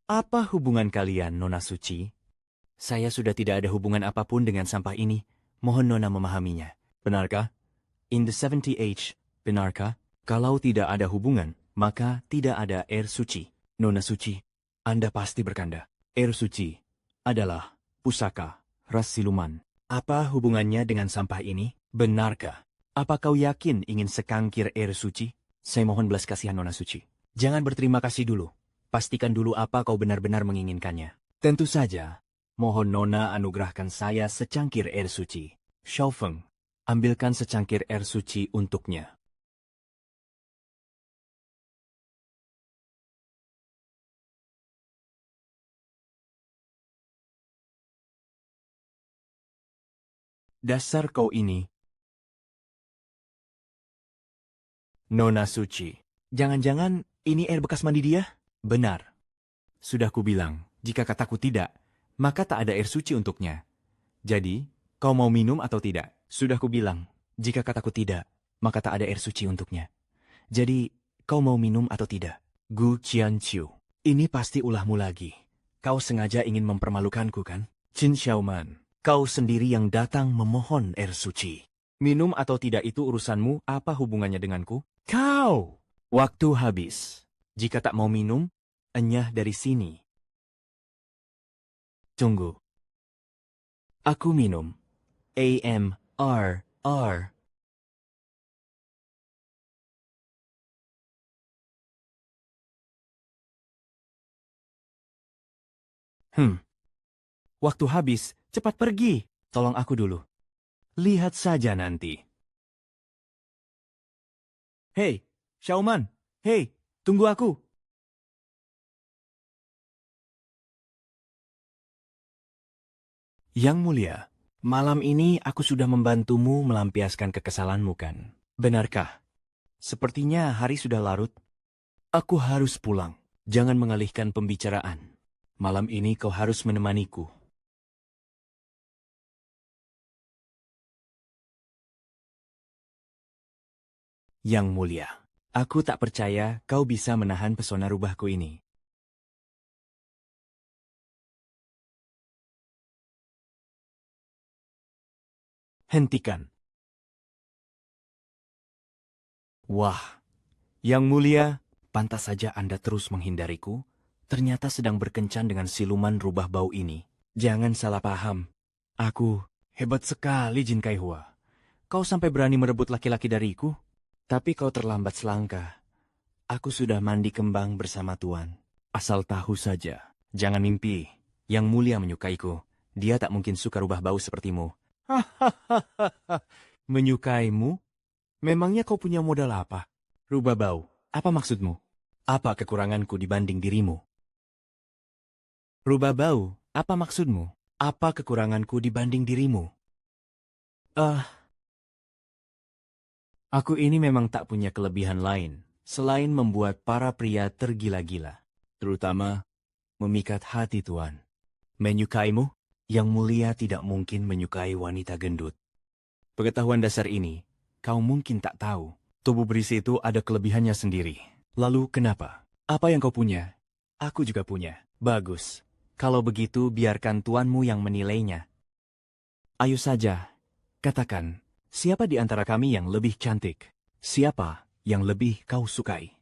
Apa hubungan kalian, Nona Suci? Saya sudah tidak ada hubungan apapun dengan sampah ini. Mohon Nona memahaminya. Benarkah? In the 70H, benarkah? Kalau tidak ada hubungan, maka tidak ada air suci. Nona Suci, Anda pasti bercanda. Air suci adalah pusaka ras siluman. Apa hubungannya dengan sampah ini? Benarkah? Apa kau yakin ingin sekangkir air suci? Saya mohon belas kasihan Nona Suci. Jangan berterima kasih dulu. Pastikan dulu apa kau benar-benar menginginkannya. Tentu saja. Mohon Nona anugerahkan saya secangkir air suci. Xiaofeng, ambilkan secangkir air suci untuknya. Dasar kau ini. Nona Suci. Jangan-jangan ini air bekas mandi dia? Benar. Sudah kubilang, jika kataku tidak, maka tak ada air suci untuknya. Jadi, kau mau minum atau tidak? Sudah kubilang, jika kataku tidak, maka tak ada air suci untuknya. Jadi, kau mau minum atau tidak? Gu Qianqiu, ini pasti ulahmu lagi. Kau sengaja ingin mempermalukanku kan? Qin Xiaoman, kau sendiri yang datang memohon air suci. Minum atau tidak itu urusanmu, apa hubungannya denganku? Kau! Waktu habis. Jika tak mau minum, enyah dari sini. Tunggu. Aku minum. AMR. Waktu habis, cepat pergi. Tolong aku dulu. Lihat saja nanti. Hei, Xiaoman. Hei, tunggu aku. Yang mulia, malam ini aku sudah membantumu melampiaskan kekesalanmu kan? Benarkah? Sepertinya hari sudah larut. Aku harus pulang. Jangan mengalihkan pembicaraan. Malam ini kau harus menemaniku. Yang mulia, aku tak percaya kau bisa menahan pesona rubahku ini. Hentikan. Wah, Yang mulia, pantas saja Anda terus menghindariku. Ternyata sedang berkencan dengan siluman rubah bau ini. Jangan salah paham. Aku hebat sekali, Jin Kaihua. Kau sampai berani merebut laki-laki dariku? Tapi kau terlambat selangkah. Aku sudah mandi kembang bersama Tuan. Asal tahu saja, jangan mimpi. Yang Mulia menyukaiku. Dia tak mungkin suka rubah bau sepertimu. Hahaha. Menyukaimu? Memangnya kau punya modal apa? Rubah bau. Apa maksudmu? Apa kekuranganku dibanding dirimu? Rubah bau. Apa maksudmu? Apa kekuranganku dibanding dirimu? Aku ini memang tak punya kelebihan lain, selain membuat para pria tergila-gila. Terutama, memikat hati Tuan. Menyukaimu? Yang Mulia tidak mungkin menyukai wanita gendut. Pengetahuan dasar ini, kau mungkin tak tahu. Tubuh berisi itu ada kelebihannya sendiri. Lalu kenapa? Apa yang kau punya? Aku juga punya. Bagus. Kalau begitu, biarkan tuanmu yang menilainya. Ayo saja, katakan, siapa di antara kami yang lebih cantik? Siapa yang lebih kau sukai?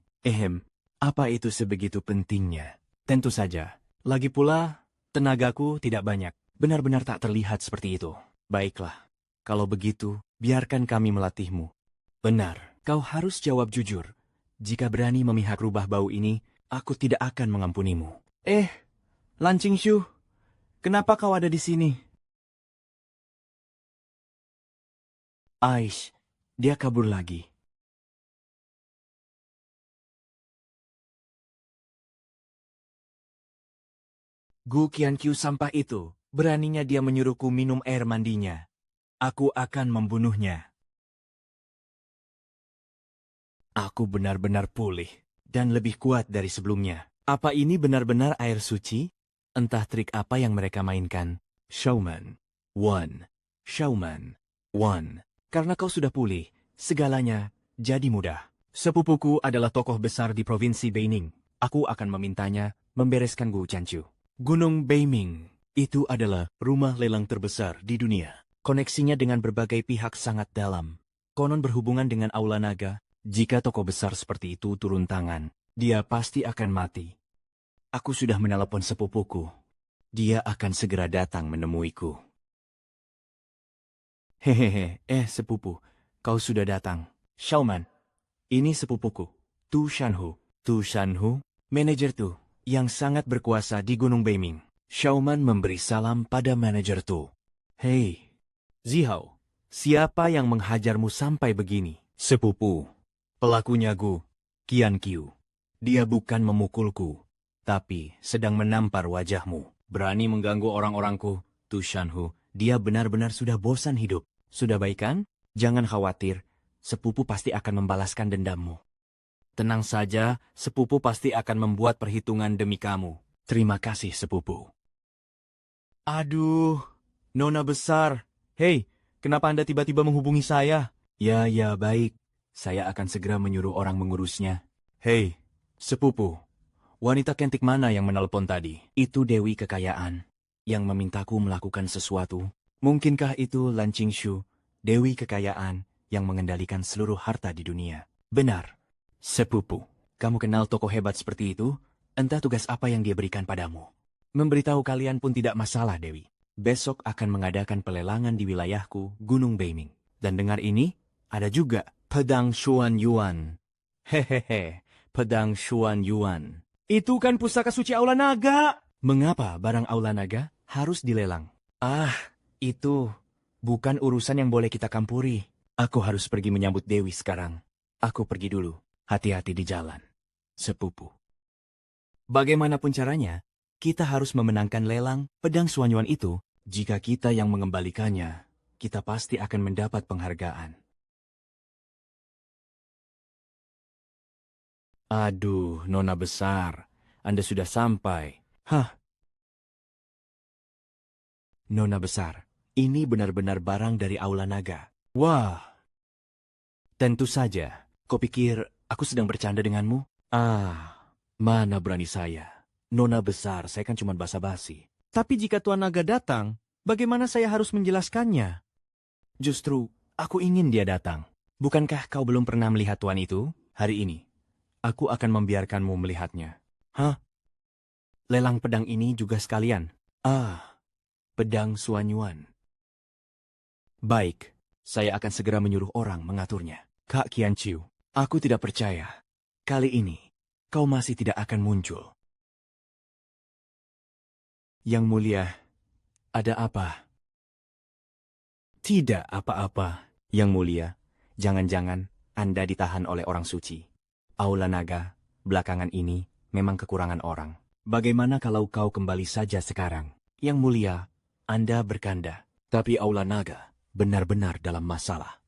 Apa itu sebegitu pentingnya? Tentu saja. Lagi pula, tenagaku tidak banyak. Benar-benar tak terlihat seperti itu. Baiklah. Kalau begitu, biarkan kami melatihmu. Benar. Kau harus jawab jujur. Jika berani memihak rubah bau ini, aku tidak akan mengampunimu. Lan Qingshu, kenapa kau ada di sini? Aish, dia kabur lagi. Gu Qiankyu sampah itu, beraninya dia menyuruhku minum air mandinya. Aku akan membunuhnya. Aku benar-benar pulih, dan lebih kuat dari sebelumnya. Apa ini benar-benar air suci? Entah trik apa yang mereka mainkan. Showman. One. Showman. One. Karena kau sudah pulih, segalanya jadi mudah. Sepupuku adalah tokoh besar di Provinsi Beining. Aku akan memintanya membereskan Gu Qiankyu. Gunung Beiming. Itu adalah rumah lelang terbesar di dunia. Koneksinya dengan berbagai pihak sangat dalam. Konon berhubungan dengan Aula Naga. Jika tokoh besar seperti itu turun tangan, dia pasti akan mati. Aku sudah menelepon sepupuku. Dia akan segera datang menemuiku. Hehehe, sepupu, kau sudah datang. Xiaoman, ini sepupuku, Tu Shanhu. Tu Shanhu, manajer Tu, yang sangat berkuasa di Gunung Beiming. Xiaoman memberi salam pada manajer Tu. Hei, Zihao, siapa yang menghajarmu sampai begini? Sepupu, pelakunya Gu Qiankyu. Dia bukan memukulku, tapi sedang menampar wajahmu. Berani mengganggu orang-orangku, Tu Shanhu. Dia benar-benar sudah bosan hidup. Sudah baik kan? Jangan khawatir, sepupu pasti akan membalaskan dendammu. Tenang saja, sepupu pasti akan membuat perhitungan demi kamu. Terima kasih, sepupu. Aduh, Nona besar. Hei, kenapa Anda tiba-tiba menghubungi saya? Ya, baik. Saya akan segera menyuruh orang mengurusnya. Hei, sepupu. Wanita cantik mana yang menelpon tadi? Itu Dewi Kekayaan yang memintaku melakukan sesuatu. Mungkinkah itu Lan Qingshu, Dewi Kekayaan yang mengendalikan seluruh harta di dunia? Benar. Sepupu, kamu kenal tokoh hebat seperti itu? Entah tugas apa yang dia berikan padamu. Memberitahu kalian pun tidak masalah, Dewi. Besok akan mengadakan pelelangan di wilayahku, Gunung Beiming. Dan dengar ini, ada juga Pedang Xuan Yuan. Hehehe, Pedang Xuan Yuan. Itu kan pusaka suci Aula Naga. Mengapa barang Aula Naga harus dilelang? Itu bukan urusan yang boleh kita campuri. Aku harus pergi menyambut Dewi sekarang. Aku pergi dulu. Hati-hati di jalan, sepupu. Bagaimanapun caranya, kita harus memenangkan lelang pedang Xuanyuan itu. Jika kita yang mengembalikannya, kita pasti akan mendapat penghargaan. Aduh, Nona besar, Anda sudah sampai. Nona besar, ini benar-benar barang dari Aula Naga. Wah, tentu saja. Kau pikir aku sedang bercanda denganmu? Mana berani saya. Nona besar, saya kan cuma basa-basi. Tapi jika Tuan Naga datang, bagaimana saya harus menjelaskannya? Justru, aku ingin dia datang. Bukankah kau belum pernah melihat Tuan itu? Hari ini, aku akan membiarkanmu melihatnya. Lelang pedang ini juga sekalian. Pedang Xuanyuan. Baik, saya akan segera menyuruh orang mengaturnya. Kak Qiankyu, aku tidak percaya. Kali ini, kau masih tidak akan muncul. Yang Mulia, ada apa? Tidak apa-apa, Yang Mulia. Jangan-jangan Anda ditahan oleh orang suci. Aula Naga, belakangan ini memang kekurangan orang. Bagaimana kalau kau kembali saja sekarang? Yang Mulia, Anda berkanda. Tapi Aula Naga benar-benar dalam masalah.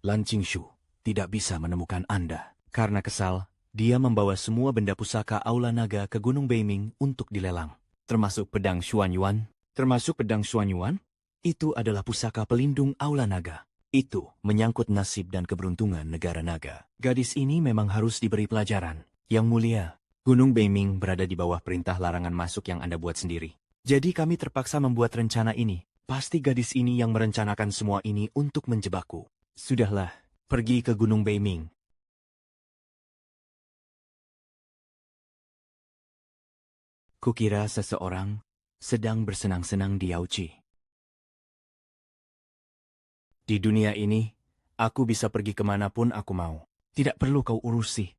Lan Qingshu tidak bisa menemukan Anda. Karena kesal, dia membawa semua benda pusaka Aula Naga ke Gunung Beiming untuk dilelang. Termasuk pedang Xuanyuan. Termasuk pedang Xuanyuan? Itu adalah pusaka pelindung Aula Naga. Itu menyangkut nasib dan keberuntungan negara naga. Gadis ini memang harus diberi pelajaran. Yang Mulia, Gunung Beiming berada di bawah perintah larangan masuk yang Anda buat sendiri. Jadi kami terpaksa membuat rencana ini. Pasti gadis ini yang merencanakan semua ini untuk menjebakku. Sudahlah, pergi ke Gunung Beiming. Kukira seseorang sedang bersenang-senang di Yauchi. Di dunia ini, aku bisa pergi kemanapun aku mau. Tidak perlu kau urusi.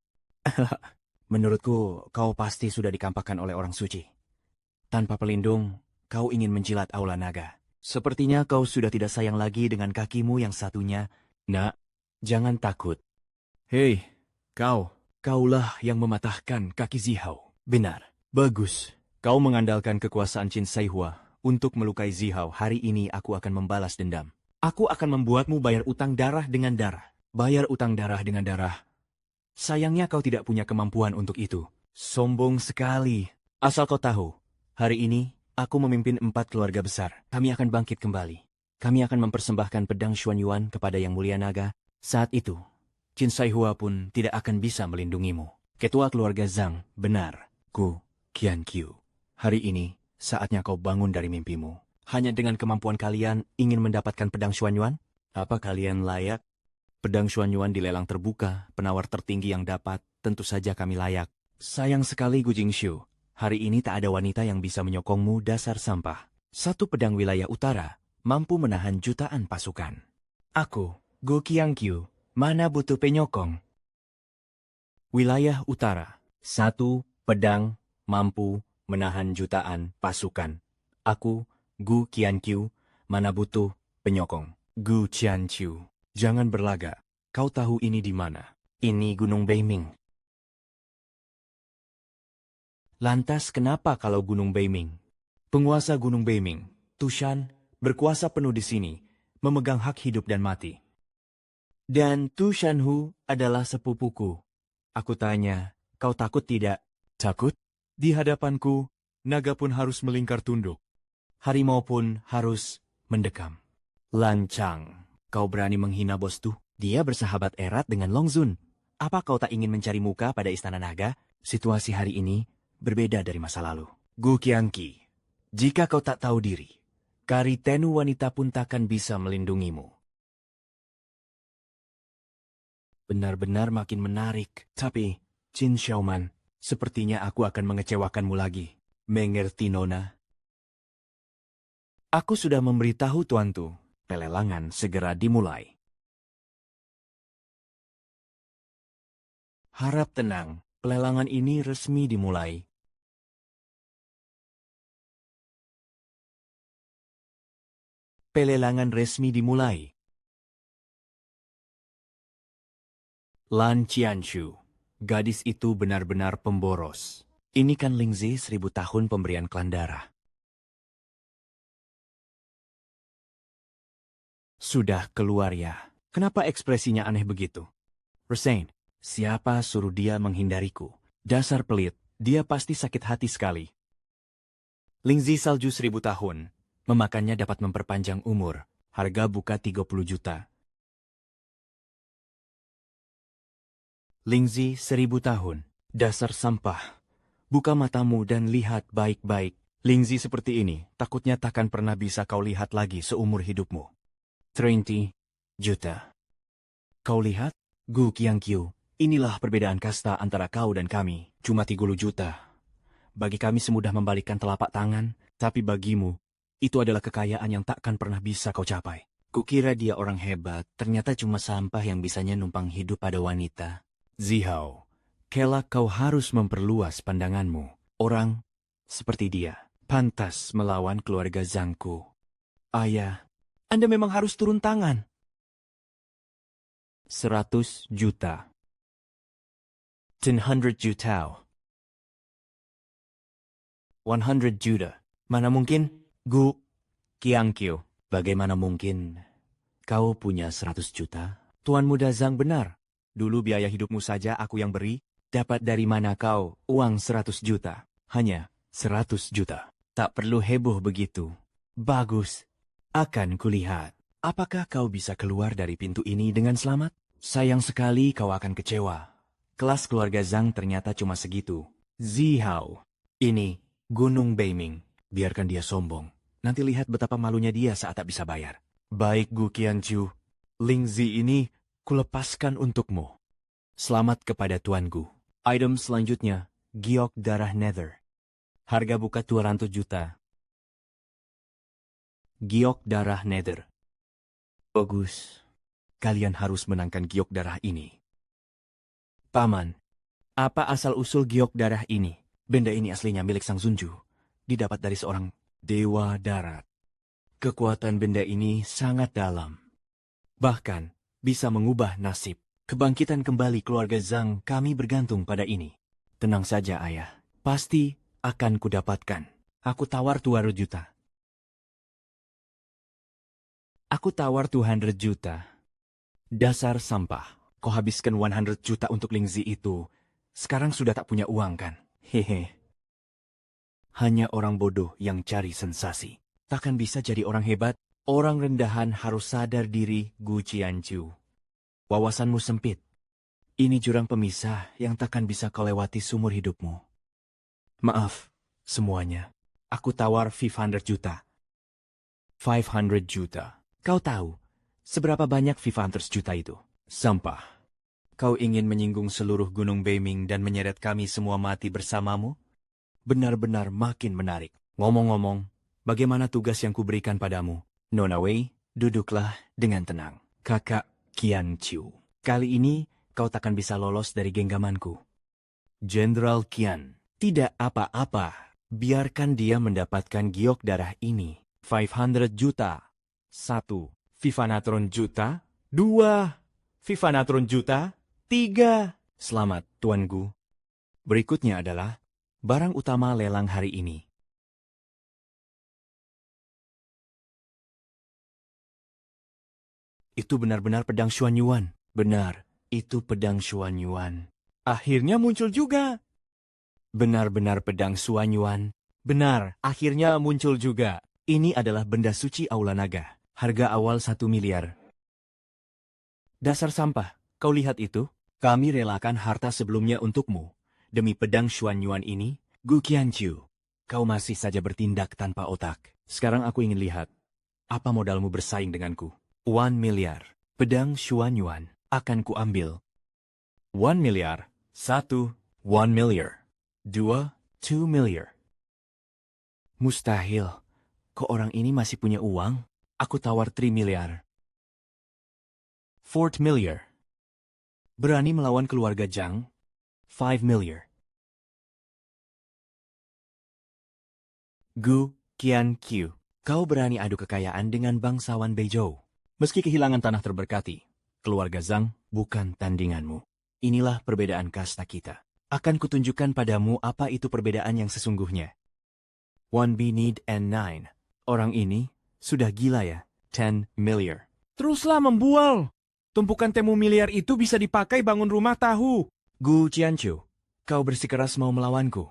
Menurutku, kau pasti sudah dikampakkan oleh orang suci. Tanpa pelindung, kau ingin menjilat Aula Naga. Sepertinya kau sudah tidak sayang lagi dengan kakimu yang satunya. Nak, jangan takut. Hei, kau. Kaulah yang mematahkan kaki Zihao. Benar. Bagus. Kau mengandalkan kekuasaan Qin Sai Hua untuk melukai Zihao. Hari ini aku akan membalas dendam. Aku akan membuatmu bayar utang darah dengan darah. Bayar utang darah dengan darah. Sayangnya kau tidak punya kemampuan untuk itu. Sombong sekali. Asal kau tahu, hari ini aku memimpin 4 keluarga besar. Kami akan bangkit kembali. Kami akan mempersembahkan pedang Xuanyuan kepada Yang Mulia Naga. Saat itu, Qin Sai Hua pun tidak akan bisa melindungimu. Ketua keluarga Zhang, benar. Ku, Qian Qiu. Hari ini, saatnya kau bangun dari mimpimu. Hanya dengan kemampuan kalian ingin mendapatkan pedang Xuanyuan? Apa kalian layak? Pedang Xuanyuan dilelang terbuka, penawar tertinggi yang dapat, tentu saja kami layak. Sayang sekali Gu Jingshu, hari ini tak ada wanita yang bisa menyokongmu dasar sampah. Satu pedang wilayah utara, mampu menahan jutaan pasukan. Aku, Gu Qiangqiu, mana butuh penyokong? Wilayah utara, satu pedang, mampu menahan jutaan pasukan. Aku, Gu Qianqiu, mana butuh penyokong. Gu Qianqiu, jangan berlagak. Kau tahu ini di mana? Ini Gunung Beiming. Lantas kenapa kalau Gunung Beiming? Penguasa Gunung Beiming, Tushan, berkuasa penuh di sini, memegang hak hidup dan mati. Dan Tu Shanhu adalah sepupuku. Aku tanya, kau takut tidak? Takut? Di hadapanku, naga pun harus melingkar tunduk. Harimau pun harus mendekam. Lancang, kau berani menghina bosku? Dia bersahabat erat dengan Long Zun. Apa kau tak ingin mencari muka pada istana naga? Situasi hari ini berbeda dari masa lalu. Gu Qiangqi, jika kau tak tahu diri, Karitenu wanita pun takkan bisa melindungimu. Benar-benar makin menarik. Tapi, Qin Xiaoman, sepertinya aku akan mengecewakanmu lagi. Mengerti, Nona? Aku sudah memberitahu tuanku, pelelangan segera dimulai. Harap tenang, pelelangan ini resmi dimulai. Pelelangan resmi dimulai. Lan Qianshu, gadis itu benar-benar pemboros. Ini kan Lingzi 1000 tahun pemberian klan darah. Sudah keluar ya. Kenapa ekspresinya aneh begitu? Resign. Siapa suruh dia menghindariku? Dasar pelit, dia pasti sakit hati sekali. Lingzi salju 1000 tahun. Memakannya dapat memperpanjang umur. Harga buka 30 juta. Lingzi 1000 tahun. Dasar sampah. Buka matamu dan lihat baik-baik. Lingzi seperti ini, takutnya takkan pernah bisa kau lihat lagi seumur hidupmu. 20 juta. Kau lihat? Gu Qiangqiu, inilah perbedaan kasta antara kau dan kami. Cuma 30 juta. Bagi kami semudah membalikkan telapak tangan, tapi bagimu, itu adalah kekayaan yang takkan pernah bisa kau capai. Kukira dia orang hebat, ternyata cuma sampah yang bisanya numpang hidup pada wanita. Zihao, kelak kau harus memperluas pandanganmu. Orang seperti dia Pantas melawan keluarga Zhangku. Ayah, Anda memang harus turun tangan. 100 juta. 100 juta. 100 juta. Mana mungkin? Gu Qiangqiu. Bagaimana mungkin kau punya 100 juta? Tuan Muda Zhang benar. Dulu biaya hidupmu saja aku yang beri. Dapat dari mana kau uang 100 juta? Hanya 100 juta. Tak perlu heboh begitu. Bagus. Akan kulihat. Apakah kau bisa keluar dari pintu ini dengan selamat? Sayang sekali kau akan kecewa. Kelas keluarga Zhang ternyata cuma segitu. Zihao. Ini Gunung Beiming. Biarkan dia sombong. Nanti lihat betapa malunya dia saat tak bisa bayar. Baik Gu Qianqiu. Ling Zi ini kulepaskan untukmu. Selamat kepada Tuan Gu. Item selanjutnya, giok darah nether. Harga buka 200 juta. Giok darah nether. Bagus. Kalian harus menangkan giok darah ini. Paman, apa asal-usul giok darah ini? Benda ini aslinya milik Sang Zunju. Didapat dari seorang dewa darat. Kekuatan benda ini sangat dalam. Bahkan, bisa mengubah nasib. Kebangkitan kembali keluarga Zhang kami bergantung pada ini. Tenang saja, Ayah. Pasti akan kudapatkan. Aku tawar 200 juta. Aku tawar 200 juta. Dasar sampah. Kau habiskan 100 juta untuk Ling Zi itu. Sekarang sudah tak punya uang kan? Hehe. Hanya orang bodoh yang cari sensasi. Takkan bisa jadi orang hebat. Orang rendahan harus sadar diri, Gu Qianqiu. Wawasanmu sempit. Ini jurang pemisah yang takkan bisa kau lewati seumur hidupmu. Maaf, semuanya. Aku tawar 500 juta. 500 juta. Kau tahu, seberapa banyak 500 juta itu? Sampah. Kau ingin menyinggung seluruh Gunung Beiming dan menyeret kami semua mati bersamamu? Benar-benar makin menarik. Ngomong-ngomong, bagaimana tugas yang kuberikan padamu? Nona Wei, duduklah dengan tenang. Kakak Qianqiu, kali ini kau takkan bisa lolos dari genggamanku. Jenderal Qian, tidak apa-apa. Biarkan dia mendapatkan giok darah ini. 500 juta. 1. Vivanatron juta. 2. Vivanatron juta. 3. Selamat, Tuan Gu. Berikutnya adalah barang utama lelang hari ini. Itu benar-benar pedang Xuanyuan. Benar, itu pedang Xuanyuan. Akhirnya muncul juga. Benar-benar pedang Xuanyuan. Benar, akhirnya muncul juga. Ini adalah benda suci Aula Naga. Harga awal 1 miliar. Dasar sampah, kau lihat itu? Kami relakan harta sebelumnya untukmu. Demi pedang Xuanyuan ini, Gu Qianqiu, kau masih saja bertindak tanpa otak. Sekarang aku ingin lihat, apa modalmu bersaing denganku? 1 miliar. Pedang Xuanyuan akan kuambil. 1 miliar. 1. 1 miliar. 2. 2 miliar. Mustahil. Kok orang ini masih punya uang? Aku tawar 3 miliar. 4 miliar. Berani melawan keluarga Zhang? 5 miliar. Gu Qianqiu, kau berani adu kekayaan dengan bangsawan Beizhou. Meski kehilangan tanah terberkati, keluarga Zhang bukan tandinganmu. Inilah perbedaan kasta kita. Akan kutunjukkan padamu apa itu perbedaan yang sesungguhnya. 1B need and 9. Orang ini sudah gila ya. 10 miliar. Teruslah membual. Tumpukan temu miliar itu bisa dipakai bangun rumah tahu. Gu Qianqiu, kau bersikeras mau melawanku.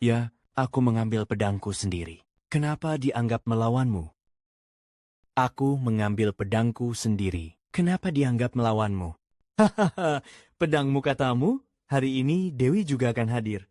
Ya, aku mengambil pedangku sendiri. Kenapa dianggap melawanmu? Aku mengambil pedangku sendiri. Kenapa dianggap melawanmu? Hahaha, pedangmu katamu? Hari ini Dewi juga akan hadir.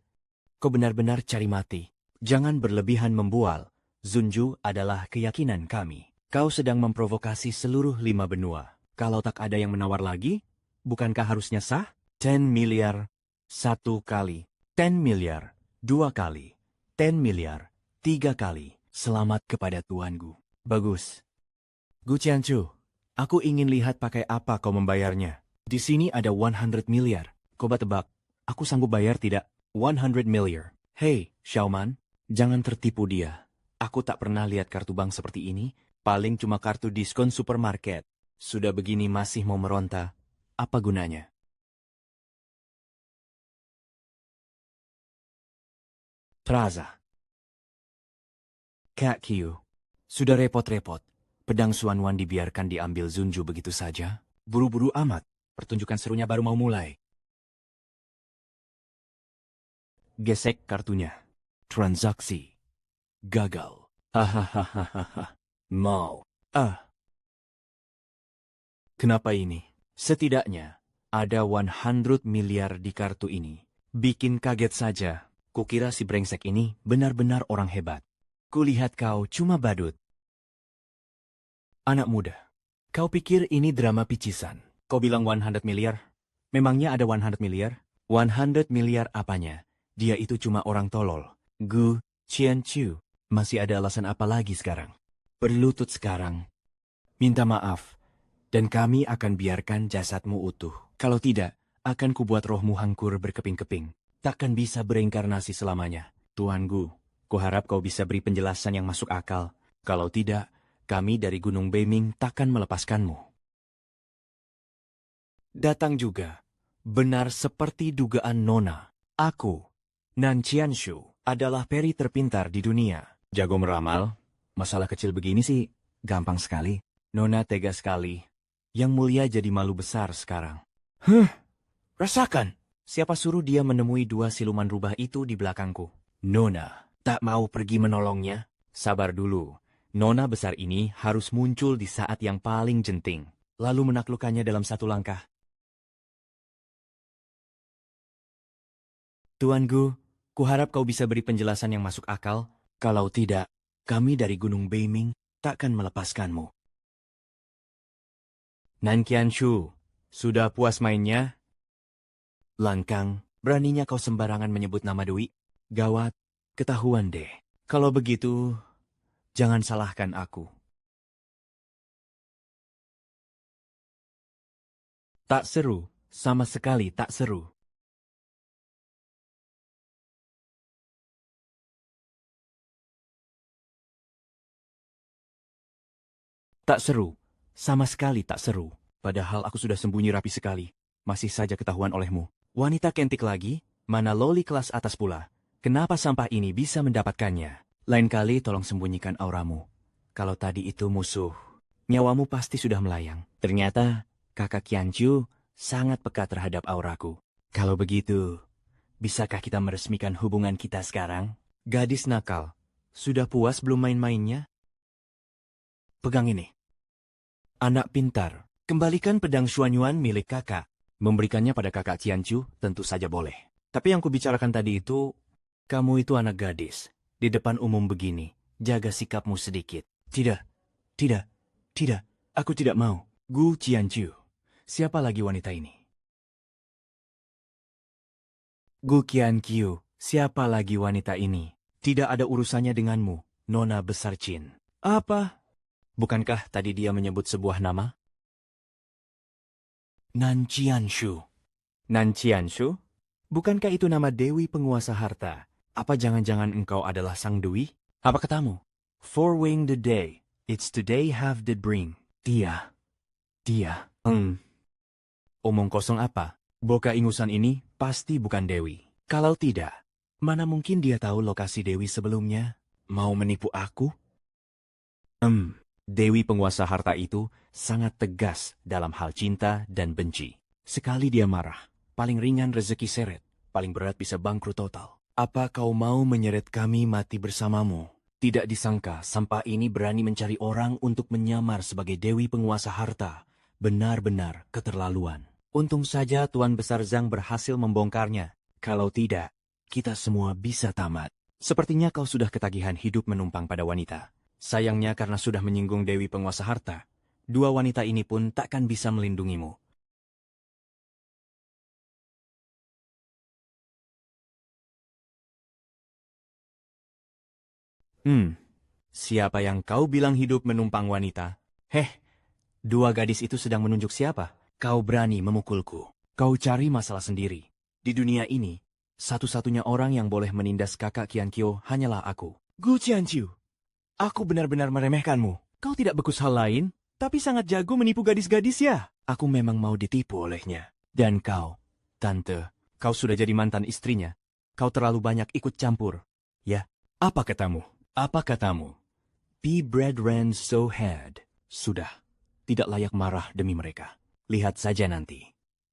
Kau benar-benar cari mati. Jangan berlebihan membual. Zunju adalah keyakinan kami. Kau sedang memprovokasi seluruh 5 benua. Kalau tak ada yang menawar lagi, bukankah harusnya sah? 10 miliar 1 kali. 10 miliar 2 kali. 10 miliar 3 kali. Selamat kepada Tuan Gu. Bagus. Gu Qianqiu, aku ingin lihat pakai apa kau membayarnya. Di sini ada 100 miliar. Coba tebak, aku sanggup bayar tidak? 100 miliar. Hei, Xiaoman, jangan tertipu dia. Aku tak pernah lihat kartu bank seperti ini, paling cuma kartu diskon supermarket. Sudah begini masih mau meronta, apa gunanya? Praza. Kak Kyu. Sudah repot-repot. Pedang Xuanwan dibiarkan diambil Zunju begitu saja. Buru-buru amat. Pertunjukan serunya baru mau mulai. Gesek kartunya. Transaksi. Gagal. Hahaha. Mau. Kenapa ini? Setidaknya, ada 100 miliar di kartu ini. Bikin kaget saja. Kukira si brengsek ini benar-benar orang hebat. Kulihat kau cuma badut. Anak muda, kau pikir ini drama picisan? Kau bilang 100 miliar? Memangnya ada 100 miliar? 100 miliar apanya? Dia itu cuma orang tolol. Gu Qianqiu. Masih ada alasan apa lagi sekarang? Berlutut sekarang. Minta maaf. Dan kami akan biarkan jasadmu utuh. Kalau tidak, akan kubuat rohmu hangkur berkeping-keping. Takkan bisa bereinkarnasi selamanya. Tuan Gu, kuharap kau bisa beri penjelasan yang masuk akal. Kalau tidak, kami dari Gunung Beiming takkan melepaskanmu. Datang juga. Benar seperti dugaan Nona. Aku, Nan Qianshu, adalah peri terpintar di dunia. Jago meramal? Masalah kecil begini sih, gampang sekali. Nona tega sekali. Yang mulia jadi malu besar sekarang. Rasakan. Siapa suruh dia menemui 2 siluman rubah itu di belakangku? Nona, tak mau pergi menolongnya? Sabar dulu. Nona besar ini harus muncul di saat yang paling genting, lalu menaklukkannya dalam 1 langkah. Tuan Gu, kuharap kau bisa beri penjelasan yang masuk akal. Kalau tidak, kami dari Gunung Beiming takkan melepaskanmu. Nan Qianshu, sudah puas mainnya? Langkang, beraninya kau sembarangan menyebut nama Dwi? Gawat, ketahuan deh. Kalau begitu, jangan salahkan aku. Tak seru, sama sekali tak seru. Tak seru, sama sekali tak seru. Padahal aku sudah sembunyi rapi sekali. Masih saja ketahuan olehmu. Wanita kentik lagi? Mana loli kelas atas pula? Kenapa sampah ini bisa mendapatkannya? Lain kali tolong sembunyikan auramu. Kalau tadi itu musuh, nyawamu pasti sudah melayang. Ternyata kakak Qianqiu sangat peka terhadap auraku. Kalau begitu, bisakah kita meresmikan hubungan kita sekarang? Gadis nakal, sudah puas belum main-mainnya? Pegang ini. Anak pintar, kembalikan pedang Xuanyuan milik kakak. Memberikannya pada kakak Qianqiu tentu saja boleh. Tapi yang kubicarakan tadi itu, kamu itu anak gadis. Di depan umum begini, jaga sikapmu sedikit. Tidak, tidak, aku tidak mau. Gu Qianqiu, siapa lagi wanita ini? Gu Qianqiu, siapa lagi wanita ini? Tidak ada urusannya denganmu, Nona Besar Qin. Apa? Bukankah tadi dia menyebut sebuah nama? Nan Qianshu. Nan Qianshu? Bukankah itu nama Dewi penguasa harta? Apa jangan-jangan engkau adalah sang Dewi? Apa katamu? Four-wing the day. It's today have the bring. Dia. Omong kosong apa? Boka ingusan ini pasti bukan Dewi. Kalau tidak, mana mungkin dia tahu lokasi Dewi sebelumnya? Mau menipu aku? Dewi penguasa harta itu sangat tegas dalam hal cinta dan benci. Sekali dia marah, paling ringan rezeki seret, paling berat bisa bangkrut total. Apa kau mau menyeret kami mati bersamamu? Tidak disangka sampah ini berani mencari orang untuk menyamar sebagai Dewi penguasa harta. Benar-benar keterlaluan. Untung saja Tuan Besar Zhang berhasil membongkarnya. Kalau tidak, kita semua bisa tamat. Sepertinya kau sudah ketagihan hidup menumpang pada wanita. Sayangnya karena sudah menyinggung Dewi penguasa harta, 2 wanita ini pun takkan bisa melindungimu. Siapa yang kau bilang hidup menumpang wanita? 2 gadis itu sedang menunjuk siapa? Kau berani memukulku. Kau cari masalah sendiri. Di dunia ini, satu-satunya orang yang boleh menindas kakak Qianqiu hanyalah aku. Gu Qianqiu. Aku benar-benar meremehkanmu. Kau tidak bekus hal lain, tapi sangat jago menipu gadis-gadis ya. Aku memang mau ditipu olehnya. Dan kau, Tante, kau sudah jadi mantan istrinya. Kau terlalu banyak ikut campur. Ya, apa katamu? Apa katamu? Be bread ran so had. Sudah, tidak layak marah demi mereka. Lihat saja nanti.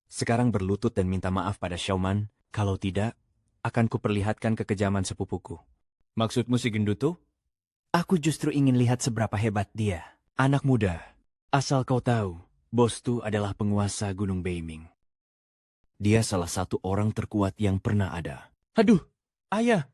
Sekarang berlutut dan minta maaf pada Xiaoman. Kalau tidak, akan kuperlihatkan kekejaman sepupuku. Maksudmu si gendut tuh? Aku justru ingin lihat seberapa hebat dia. Anak muda, asal kau tahu, bos Tu adalah penguasa Gunung Beiming. Dia salah satu orang terkuat yang pernah ada. Aduh, ayah,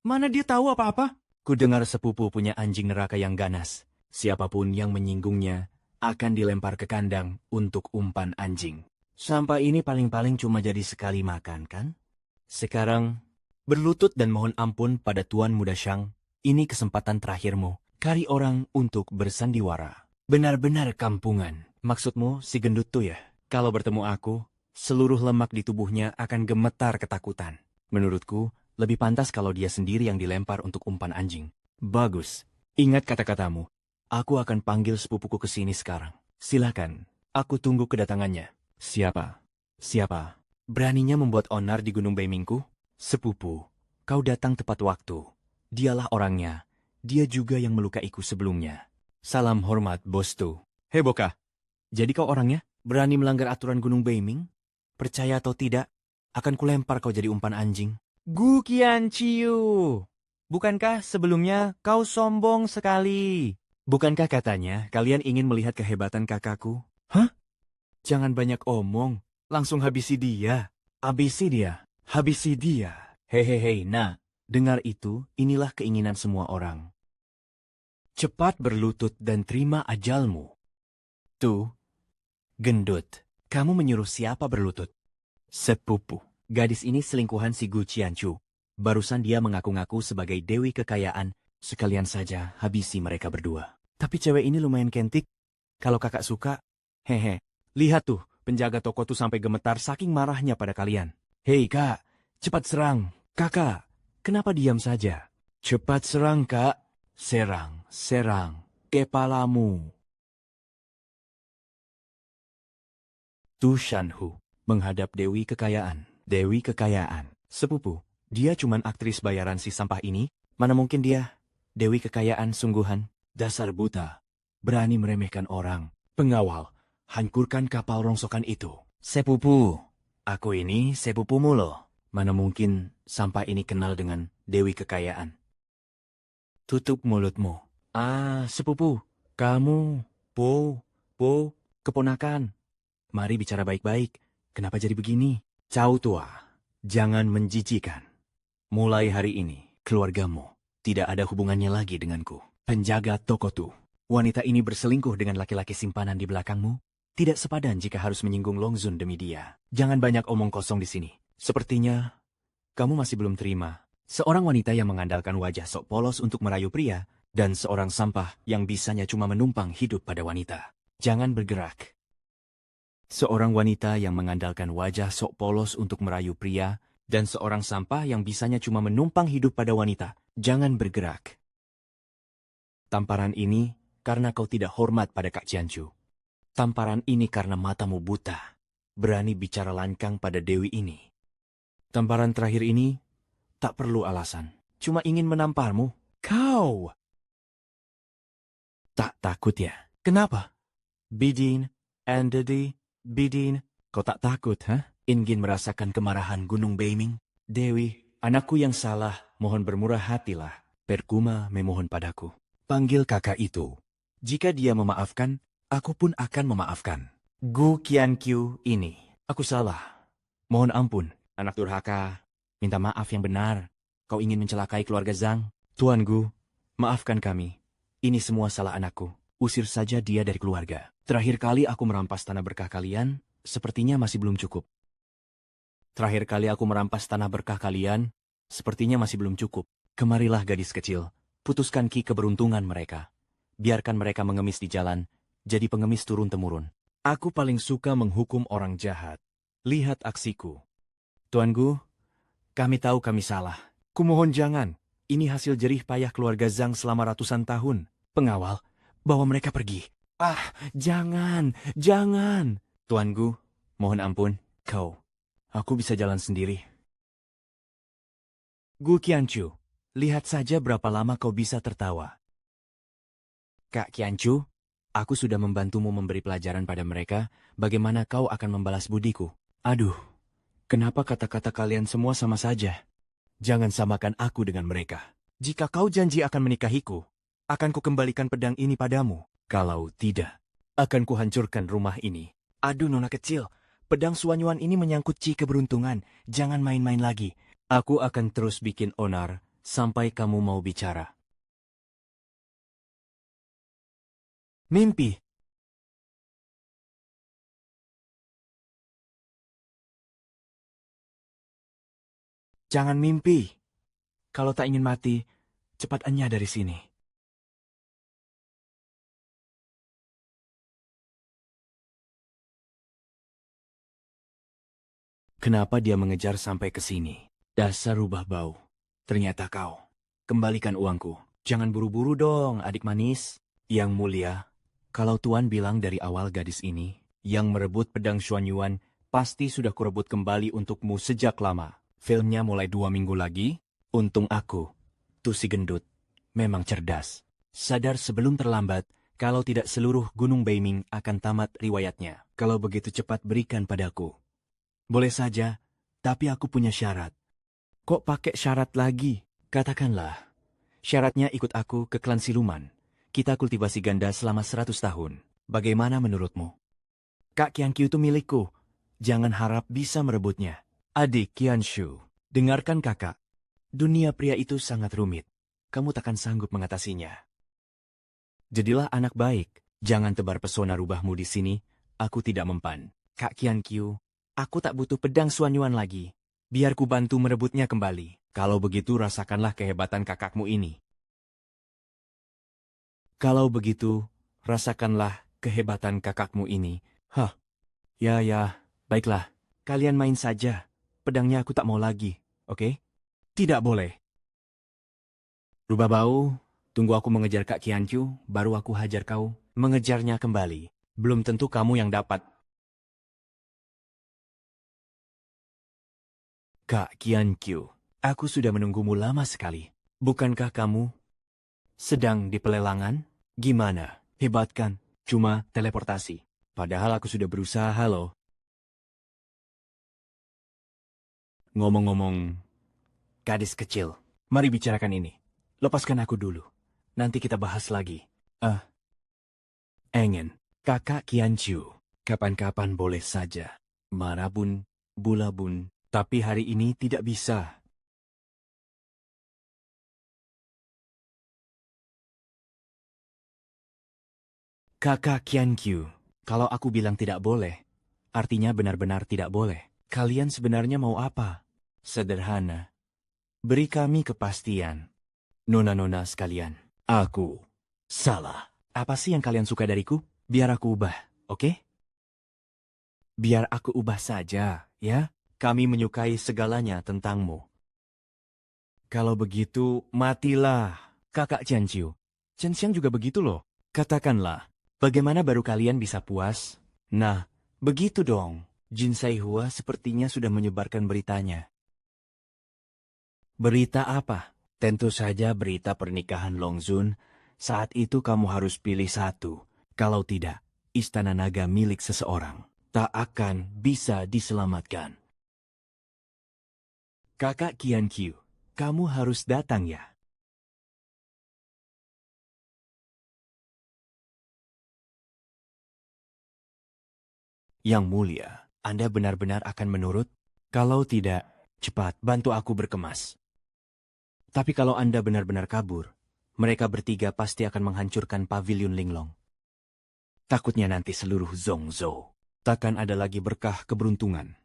mana dia tahu apa-apa? Ku dengar sepupu punya anjing neraka yang ganas. Siapapun yang menyinggungnya akan dilempar ke kandang untuk umpan anjing. Sampah ini paling-paling cuma jadi sekali makan, kan? Sekarang, berlutut dan mohon ampun pada Tuan Muda Shang. Ini kesempatan terakhirmu, cari orang untuk bersandiwara. Benar-benar kampungan. Maksudmu si gendut tuh ya? Kalau bertemu aku, seluruh lemak di tubuhnya akan gemetar ketakutan. Menurutku, lebih pantas kalau dia sendiri yang dilempar untuk umpan anjing. Bagus. Ingat kata-katamu. Aku akan panggil sepupuku ke sini sekarang. Silakan, aku tunggu kedatangannya. Siapa? Siapa? Beraninya membuat onar di Gunung Beimingku? Sepupu, kau datang tepat waktu. Dialah orangnya. Dia juga yang melukaiku sebelumnya. Salam hormat, Bos Tu. Hei Boka, jadi kau orangnya? Berani melanggar aturan Gunung Beiming? Percaya atau tidak, akan kulempar kau jadi umpan anjing. Gu Qianqiu, bukankah sebelumnya kau sombong sekali? Bukankah katanya kalian ingin melihat kehebatan kakakku? Hah? Jangan banyak omong, langsung habisi dia. Habisi dia? Habisi dia? Hehehe, nah. Dengar itu, inilah keinginan semua orang. Cepat berlutut dan terima ajalmu. Tuh, gendut. Kamu menyuruh siapa berlutut? Sepupu. Gadis ini selingkuhan si Gu Qianqiu. Barusan dia mengaku-ngaku sebagai dewi kekayaan. Sekalian saja habisi mereka berdua. Tapi cewek ini lumayan kentik. Kalau kakak suka, hehe. Lihat tuh, penjaga toko tuh sampai gemetar saking marahnya pada kalian. Hei kak, cepat serang. Kakak. Kenapa diam saja? Cepat serang, Kak. Serang, serang. Kepalamu. Tu Shanhu menghadap Dewi Kekayaan. Dewi Kekayaan. Sepupu, dia cuman aktris bayaran si sampah ini? Mana mungkin dia Dewi Kekayaan sungguhan? Dasar buta. Berani meremehkan orang. Pengawal, hancurkan kapal rongsokan itu. Sepupu, aku ini sepupumu loh. Mana mungkin sampah ini kenal dengan Dewi Kekayaan. Tutup mulutmu. Ah, sepupu. Kamu, Po, keponakan. Mari bicara baik-baik. Kenapa jadi begini? Cao tua, jangan menjijikan. Mulai hari ini, keluargamu tidak ada hubungannya lagi denganku. Penjaga toko tu. Wanita ini berselingkuh dengan laki-laki simpanan di belakangmu. Tidak sepadan jika harus menyinggung Longzun demi dia. Jangan banyak omong kosong di sini. Sepertinya, kamu masih belum terima. Seorang wanita yang mengandalkan wajah sok polos untuk merayu pria, dan seorang sampah yang bisanya cuma menumpang hidup pada wanita. Jangan bergerak. Seorang wanita yang mengandalkan wajah sok polos untuk merayu pria, dan seorang sampah yang bisanya cuma menumpang hidup pada wanita. Jangan bergerak. Tamparan ini karena kau tidak hormat pada Kak Qianqiu. Tamparan ini karena matamu buta. Berani bicara lancang pada Dewi ini. Tamparan terakhir ini tak perlu alasan. Cuma ingin menamparmu. Kau tak takut ya? Kenapa? Bidin, Andedi, Bidin, kau tak takut, ha? Ingin merasakan kemarahan Gunung Beiming? Dewi, anakku yang salah, mohon bermurah hatilah. Perkuma memohon padaku. Panggil kakak itu. Jika dia memaafkan, aku pun akan memaafkan. Gu Qianqiu ini. Aku salah. Mohon ampun. Anak durhaka, minta maaf yang benar. Kau ingin mencelakai keluarga Zhang? Tuan Gu, maafkan kami. Ini semua salah anakku. Usir saja dia dari keluarga. Terakhir kali aku merampas tanah berkah kalian, sepertinya masih belum cukup. Terakhir kali aku merampas tanah berkah kalian, sepertinya masih belum cukup. Kemarilah gadis kecil, putuskan ki keberuntungan mereka. Biarkan mereka mengemis di jalan, jadi pengemis turun-temurun. Aku paling suka menghukum orang jahat. Lihat aksiku. Tuan Gu, kami tahu kami salah. Kumohon jangan. Ini hasil jerih payah keluarga Zhang selama ratusan tahun. Pengawal, bawa mereka pergi. Ah, jangan, jangan. Tuan Gu, mohon ampun. Aku bisa jalan sendiri. Gu Qianchu, lihat saja berapa lama kau bisa tertawa. Kak Qianchu, aku sudah membantumu memberi pelajaran pada mereka, bagaimana kau akan membalas budiku? Aduh, kenapa kata-kata kalian semua sama saja? Jangan samakan aku dengan mereka. Jika kau janji akan menikahiku, akan kukembalikan pedang ini padamu. Kalau tidak, akan kuhancurkan rumah ini. Aduh nona kecil, pedang Suanyuan ini menyangkut Ci keberuntungan. Jangan main-main lagi. Aku akan terus bikin onar sampai kamu mau bicara. Mimpi. Jangan mimpi. Kalau tak ingin mati, cepat enyah dari sini. Kenapa dia mengejar sampai ke sini? Dasar rubah bau. Ternyata kau. Kembalikan uangku. Jangan buru-buru dong, adik manis. Yang mulia, kalau Tuan bilang dari awal gadis ini, yang merebut pedang Xuanyuan, pasti sudah kurebut kembali untukmu sejak lama. Filmnya mulai 2 minggu lagi. Untung aku, tuh si gendut, memang cerdas. Sadar sebelum terlambat, kalau tidak seluruh Gunung Beiming akan tamat riwayatnya. Kalau begitu cepat berikan padaku. Boleh saja, tapi aku punya syarat. Kok pakai syarat lagi? Katakanlah, syaratnya ikut aku ke klan siluman. Kita kultivasi ganda selama 100 tahun. Bagaimana menurutmu? Kak Qianqiu itu milikku. Jangan harap bisa merebutnya. Adik Qianshu, dengarkan kakak. Dunia pria itu sangat rumit. Kamu takkan sanggup mengatasinya. Jadilah anak baik. Jangan tebar pesona rubahmu di sini. Aku tidak mempan. Kak Qianqiu, aku tak butuh pedang Suanyuan lagi. Biar ku bantu merebutnya kembali. Kalau begitu rasakanlah kehebatan kakakmu ini. Kalau begitu, rasakanlah kehebatan kakakmu ini. Hah, ya, baiklah. Kalian main saja. Pedangnya aku tak mau lagi, oke? Tidak boleh. Rubah bau, tunggu aku mengejar Kak Qianqiu, baru aku hajar kau. Mengejarnya kembali. Belum tentu kamu yang dapat. Kak Qianqiu, aku sudah menunggumu lama sekali. Bukankah kamu sedang di pelelangan? Gimana? Hebat kan? Cuma teleportasi. Padahal aku sudah berusaha loh. Ngomong-ngomong, gadis kecil, mari bicarakan ini. Lepaskan aku dulu. Nanti kita bahas lagi. Engen, kakak Qianqiu, kapan-kapan boleh saja. Marabun, bulabun, tapi hari ini tidak bisa. Kakak Qianqiu, kalau aku bilang tidak boleh, artinya benar-benar tidak boleh. Kalian sebenarnya mau apa? Sederhana. Beri kami kepastian. Nona-nona sekalian, aku salah. Apa sih yang kalian suka dariku? Biar aku ubah, oke? Biar aku ubah saja, ya? Kami menyukai segalanya tentangmu. Kalau begitu, matilah. Kakak Qianqiu. Chen Xiang juga begitu loh. Katakanlah, bagaimana baru kalian bisa puas? Nah, begitu dong. Jin Saihua sepertinya sudah menyebarkan beritanya. Berita apa? Tentu saja berita pernikahan Long Zun. Saat itu kamu harus pilih satu. Kalau tidak, Istana Naga milik seseorang tak akan bisa diselamatkan. Kakak Qianqiu, kamu harus datang ya. Yang mulia, Anda benar-benar akan menurut? Kalau tidak, cepat bantu aku berkemas. Tapi kalau Anda benar-benar kabur, mereka bertiga pasti akan menghancurkan pavilion Linglong. Takutnya nanti seluruh Zhongzhou takkan ada lagi berkah keberuntungan.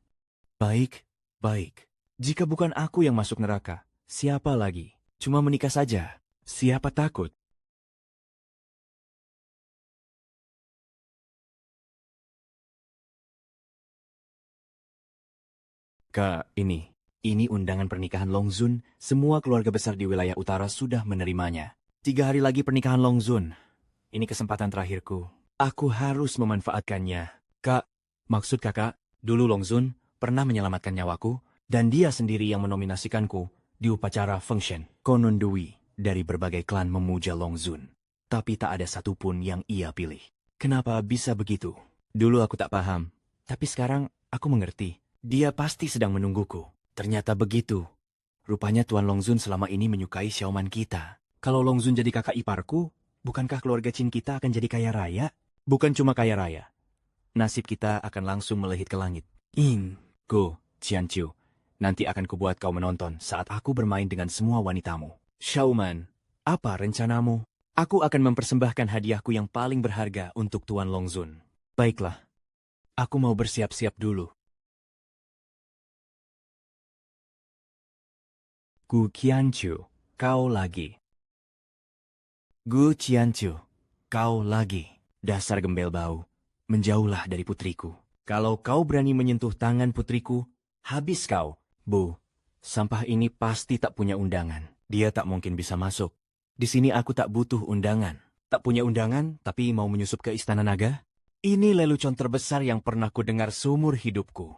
Baik, baik. Jika bukan aku yang masuk neraka, siapa lagi? Cuma menikah saja. Siapa takut? Kak, ini. Ini undangan pernikahan Long Zun. Semua keluarga besar di wilayah utara sudah menerimanya. 3 hari lagi pernikahan Long Zun. Ini kesempatan terakhirku. Aku harus memanfaatkannya. Kak, maksud kakak, dulu Long Zun pernah menyelamatkan nyawaku, dan dia sendiri yang menominasikanku di upacara function. Konon Dwi dari berbagai klan memuja Long Zun, tapi tak ada satupun yang ia pilih. Kenapa bisa begitu? Dulu aku tak paham, tapi sekarang aku mengerti. Dia pasti sedang menungguku. Ternyata begitu. Rupanya Tuan Long Zun selama ini menyukai Xiaoman kita. Kalau Long Zun jadi kakak iparku, bukankah keluarga Qin kita akan jadi kaya raya? Bukan cuma kaya raya. Nasib kita akan langsung melehit ke langit. Go, Qianqiu. Nanti akan kubuat kau menonton saat aku bermain dengan semua wanitamu. Xiaoman, apa rencanamu? Aku akan mempersembahkan hadiahku yang paling berharga untuk Tuan Long Zun. Baiklah, aku mau bersiap-siap dulu. Gu Qianqiu, kau lagi. Gu Qianqiu, kau lagi. Dasar gembel bau, menjauhlah dari putriku. Kalau kau berani menyentuh tangan putriku, habis kau. Bu, sampah ini pasti tak punya undangan. Dia tak mungkin bisa masuk. Di sini aku tak butuh undangan. Tak punya undangan, tapi mau menyusup ke Istana Naga? Ini lelucon terbesar yang pernah ku dengar seumur hidupku.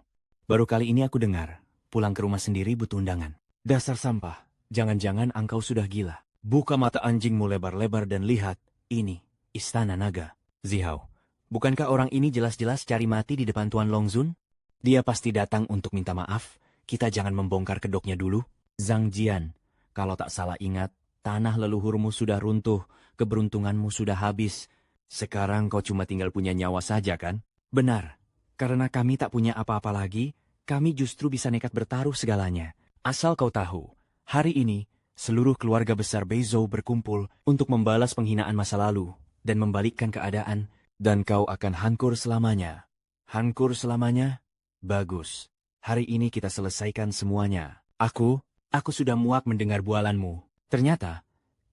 Baru kali ini aku dengar, pulang ke rumah sendiri butuh undangan. Dasar sampah, jangan-jangan engkau sudah gila. Buka mata anjingmu lebar-lebar dan lihat, ini Istana Naga. Zihao, bukankah orang ini jelas-jelas cari mati di depan Tuan Long Zun? Dia pasti datang untuk minta maaf. Kita jangan membongkar kedoknya dulu. Zhang Jian, kalau tak salah ingat, tanah leluhurmu sudah runtuh, keberuntunganmu sudah habis. Sekarang kau cuma tinggal punya nyawa saja kan? Benar, karena kami tak punya apa-apa lagi, kami justru bisa nekat bertaruh segalanya. Asal kau tahu, hari ini, seluruh keluarga besar Beizhou berkumpul untuk membalas penghinaan masa lalu dan membalikkan keadaan, dan kau akan hancur selamanya. Hancur selamanya? Bagus. Hari ini kita selesaikan semuanya. Aku sudah muak mendengar bualanmu. Ternyata,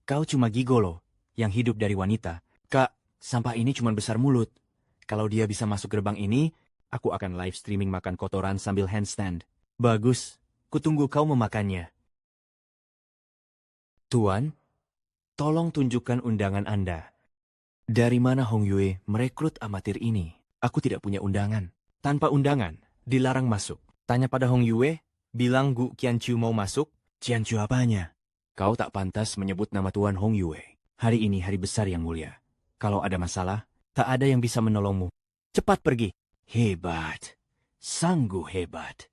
kau cuma gigolo yang hidup dari wanita. Kak, sampah ini cuma besar mulut. Kalau dia bisa masuk gerbang ini, aku akan live streaming makan kotoran sambil handstand. Bagus, kutunggu kau memakannya. Tuan, tolong tunjukkan undangan Anda. Dari mana Hong Yue merekrut amatir ini? Aku tidak punya undangan. Tanpa undangan, dilarang masuk. Tanya pada Hong Yue, bilang Gu Qianqiu mau masuk. Qianqiu apanya? Kau tak pantas menyebut nama Tuan Hong Yue. Hari ini hari besar yang mulia. Kalau ada masalah, tak ada yang bisa menolongmu. Cepat pergi. Hebat. Sanggup hebat.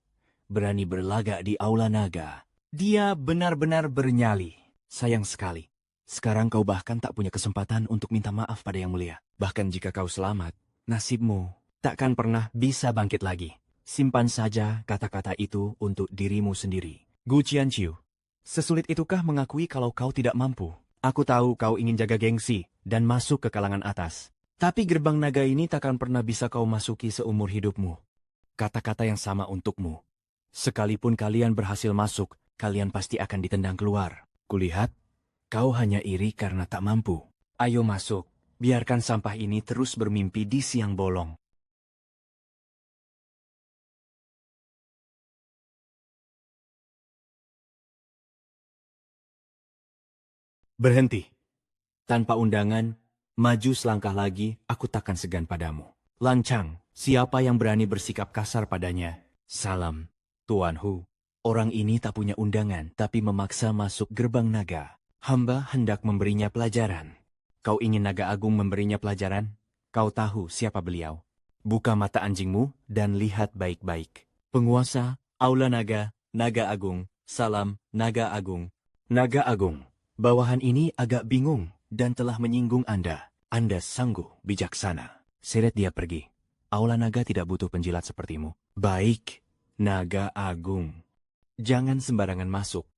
Berani berlagak di Aula Naga. Dia benar-benar bernyali. Sayang sekali. Sekarang kau bahkan tak punya kesempatan untuk minta maaf pada Yang Mulia. Bahkan jika kau selamat, nasibmu takkan pernah bisa bangkit lagi. Simpan saja kata-kata itu untuk dirimu sendiri. Gu Qianqiu, sesulit itukah mengakui kalau kau tidak mampu? Aku tahu kau ingin jaga gengsi dan masuk ke kalangan atas. Tapi gerbang naga ini takkan pernah bisa kau masuki seumur hidupmu. Kata-kata yang sama untukmu. Sekalipun kalian berhasil masuk, kalian pasti akan ditendang keluar. Kulihat, kau hanya iri karena tak mampu. Ayo masuk, biarkan sampah ini terus bermimpi di siang bolong. Berhenti. Tanpa undangan, maju selangkah lagi, aku takkan segan padamu. Lancang, siapa yang berani bersikap kasar padanya? Salam, Tuan Hu. Orang ini tak punya undangan, tapi memaksa masuk gerbang naga. Hamba hendak memberinya pelajaran. Kau ingin naga agung memberinya pelajaran? Kau tahu siapa beliau. Buka mata anjingmu dan lihat baik-baik. Penguasa, Aula Naga, Naga Agung, salam, Naga Agung. Naga Agung. Bawahan ini agak bingung dan telah menyinggung Anda. Anda sanggup bijaksana. Seret dia pergi. Aula Naga tidak butuh penjilat sepertimu. Baik, Naga Agung. Jangan sembarangan masuk.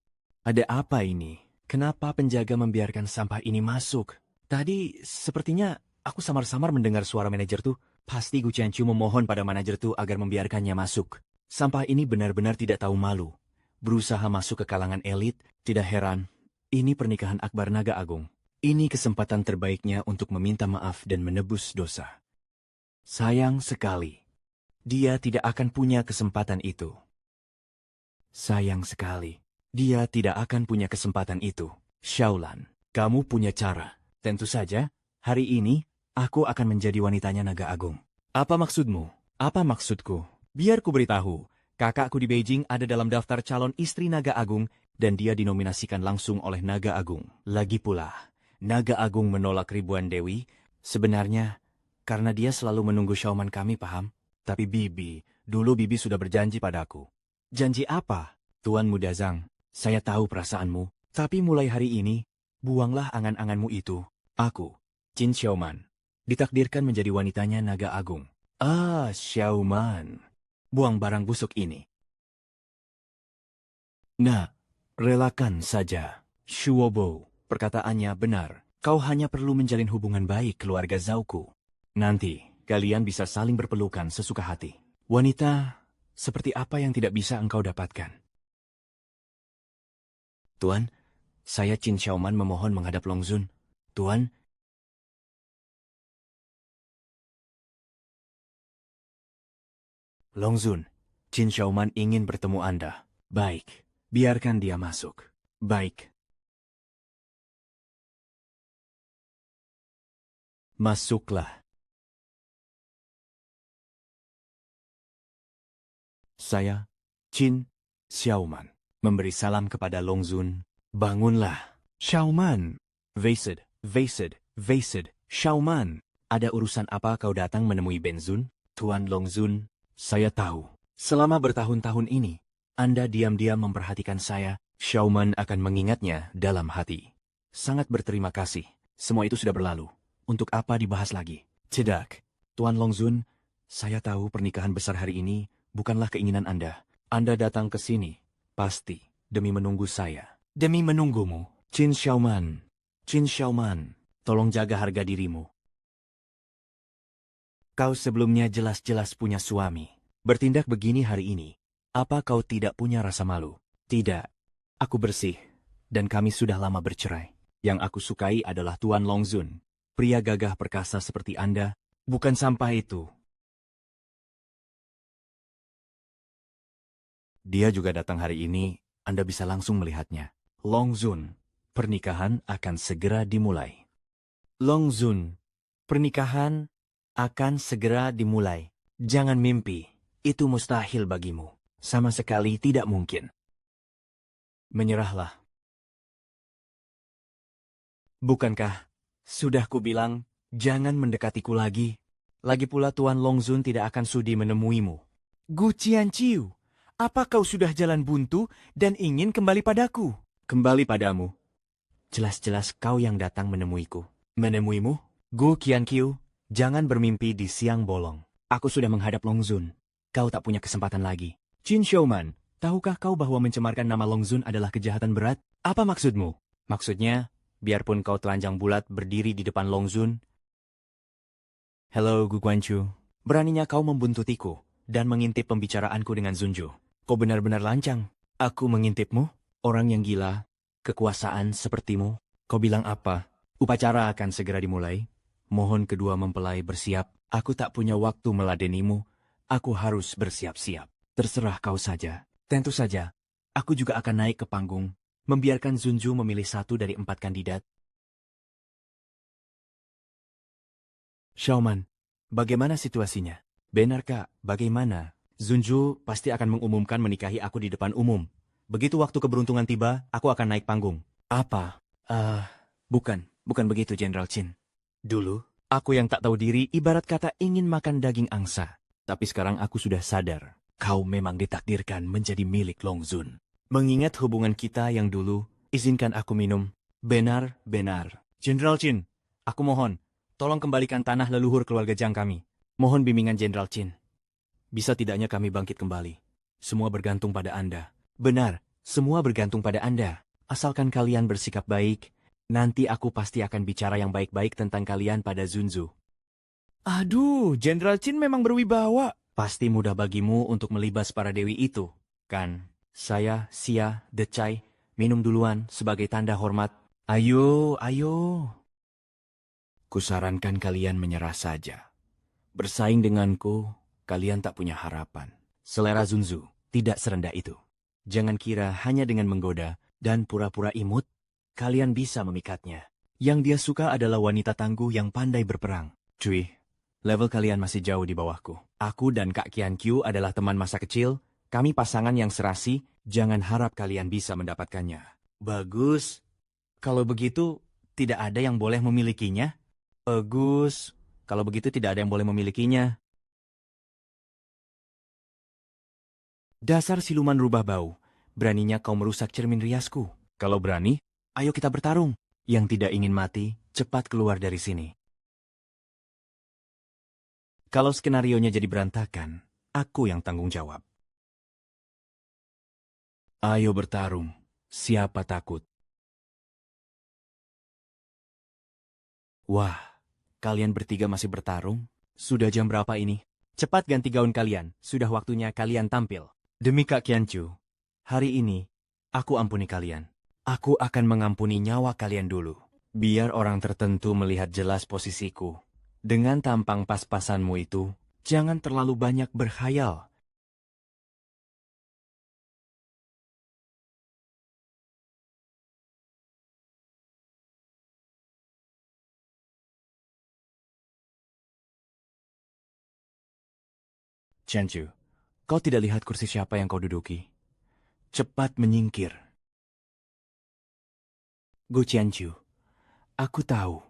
Ada apa ini? Kenapa penjaga membiarkan sampah ini masuk? Tadi sepertinya aku samar-samar mendengar suara manajer tuh. Pasti Gu Qianqiu memohon pada manajer tuh agar membiarkannya masuk. Sampah ini benar-benar tidak tahu malu. Berusaha masuk ke kalangan elit, tidak heran. Ini pernikahan akbar Naga Agung. Ini kesempatan terbaiknya untuk meminta maaf dan menebus dosa. Sayang sekali, dia tidak akan punya kesempatan itu. Sayang sekali. Dia tidak akan punya kesempatan itu. Xiaolan, kamu punya cara. Tentu saja, hari ini, aku akan menjadi wanitanya Naga Agung. Apa maksudmu? Apa maksudku? Biar ku beritahu, kakakku di Beijing ada dalam daftar calon istri Naga Agung, dan dia dinominasikan langsung oleh Naga Agung. Lagi pula, Naga Agung menolak ribuan dewi, sebenarnya, karena dia selalu menunggu Xiaoman kami, paham? Tapi Bibi, dulu Bibi sudah berjanji padaku. Janji apa? Tuan Muda Zhang, saya tahu perasaanmu, tapi mulai hari ini, buanglah angan-anganmu itu. Aku, Qin Xiaoman, ditakdirkan menjadi wanitanya Naga Agung. Ah, Xiaoman. Buang barang busuk ini. Nah, relakan saja. Shuobo, perkataannya benar. Kau hanya perlu menjalin hubungan baik keluarga Zhouku. Nanti, kalian bisa saling berpelukan sesuka hati. Wanita, seperti apa yang tidak bisa engkau dapatkan? Tuan, saya Qin Xiaoman memohon menghadap Long Zun. Tuan, Long Zun, Qin Xiaoman ingin bertemu Anda. Baik, biarkan dia masuk. Baik. Masuklah. Saya, Qin Xiaoman, memberi salam kepada Long Zun. Bangunlah. Xiaoman. Vasid, Xiaoman. Ada urusan apa kau datang menemui Ben Zun? Tuan Long Zun, saya tahu. Selama bertahun-tahun ini, Anda diam-diam memperhatikan saya. Xiaoman akan mengingatnya dalam hati. Sangat berterima kasih. Semua itu sudah berlalu. Untuk apa dibahas lagi? Tidak. Tuan Long Zun, saya tahu pernikahan besar hari ini bukanlah keinginan Anda. Anda datang ke sini, pasti, demi menunggu saya. Demi menunggumu. Qin Xiaoman, tolong jaga harga dirimu. Kau sebelumnya jelas-jelas punya suami. Bertindak begini hari ini, apa kau tidak punya rasa malu? Tidak. Aku bersih, dan kami sudah lama bercerai. Yang aku sukai adalah Tuan Long Zun. Pria gagah perkasa seperti Anda, bukan sampah itu. Dia juga datang hari ini, Anda bisa langsung melihatnya. Long Zun, pernikahan akan segera dimulai. Long Zun, pernikahan akan segera dimulai. Jangan mimpi, itu mustahil bagimu. Sama sekali tidak mungkin. Menyerahlah. Bukankah, sudah kubilang, jangan mendekatiku lagi. Lagi pula Tuan Long Zun tidak akan sudi menemuimu. Gu Qianqiu, apa kau sudah jalan buntu dan ingin kembali padaku? Kembali padamu. Jelas-jelas kau yang datang menemuiku. Menemuimu? Gu Qianqiu, jangan bermimpi di siang bolong. Aku sudah menghadap Long Zun. Kau tak punya kesempatan lagi. Qin Xiaoman, tahukah kau bahwa mencemarkan nama Long Zun adalah kejahatan berat? Apa maksudmu? Maksudnya, biarpun kau telanjang bulat berdiri di depan Long Zun. Hello, Gu Guanchu. Beraninya kau membuntutiku dan mengintip pembicaraanku dengan Zunju. Kau benar-benar lancang. Aku mengintipmu? Orang yang gila, kekuasaan sepertimu. Kau bilang apa? Upacara akan segera dimulai. Mohon kedua mempelai bersiap. Aku tak punya waktu meladenimu. Aku harus bersiap-siap. Terserah kau saja. Tentu saja, aku juga akan naik ke panggung, membiarkan Zunju memilih satu dari 4 kandidat. Xiaoman, bagaimana situasinya? Benar kak, bagaimana? Zunju pasti akan mengumumkan menikahi aku di depan umum. Begitu waktu keberuntungan tiba, aku akan naik panggung. Apa? Bukan begitu, Jenderal Qin. Dulu, aku yang tak tahu diri ibarat kata ingin makan daging angsa. Tapi sekarang aku sudah sadar. Kau memang ditakdirkan menjadi milik Long Zun. Mengingat hubungan kita yang dulu, izinkan aku minum. Benar. Jenderal Qin, aku mohon, tolong kembalikan tanah leluhur keluarga Zhang kami. Mohon bimbingan Jenderal Qin. Bisa tidaknya kami bangkit kembali. Semua bergantung pada Anda. Benar, semua bergantung pada Anda. Asalkan kalian bersikap baik, nanti aku pasti akan bicara yang baik-baik tentang kalian pada Zunzu. Aduh, Jenderal Qin memang berwibawa. Pasti mudah bagimu untuk melibas para dewi itu, kan? Saya, Xia, Decai, minum duluan sebagai tanda hormat. Ayo. Kusarankan kalian menyerah saja. Bersaing denganku, kalian tak punya harapan. Selera Zunzu tidak serendah itu. Jangan kira hanya dengan menggoda dan pura-pura imut, kalian bisa memikatnya. Yang dia suka adalah wanita tangguh yang pandai berperang. Cuy, level kalian masih jauh di bawahku. Aku dan Kak Qian Qiu adalah teman masa kecil, kami pasangan yang serasi, jangan harap kalian bisa mendapatkannya. Bagus. Kalau begitu, tidak ada yang boleh memilikinya? Bagus. Kalau begitu tidak ada yang boleh memilikinya. Dasar siluman rubah bau. Beraninya kau merusak cermin riasku. Kalau berani, ayo kita bertarung. Yang tidak ingin mati, cepat keluar dari sini. Kalau skenarionya jadi berantakan, aku yang tanggung jawab. Ayo bertarung. Siapa takut? Wah, kalian bertiga masih bertarung? Sudah jam berapa ini? Cepat ganti gaun kalian. Sudah waktunya kalian tampil. Demi Kak Qianchu, hari ini, aku ampuni kalian. Aku akan mengampuni nyawa kalian dulu. Biar orang tertentu melihat jelas posisiku. Dengan tampang pas-pasanmu itu, jangan terlalu banyak berkhayal. Qianchu, kau tidak lihat kursi siapa yang kau duduki? Cepat menyingkir. Gu Qianchu, aku tahu,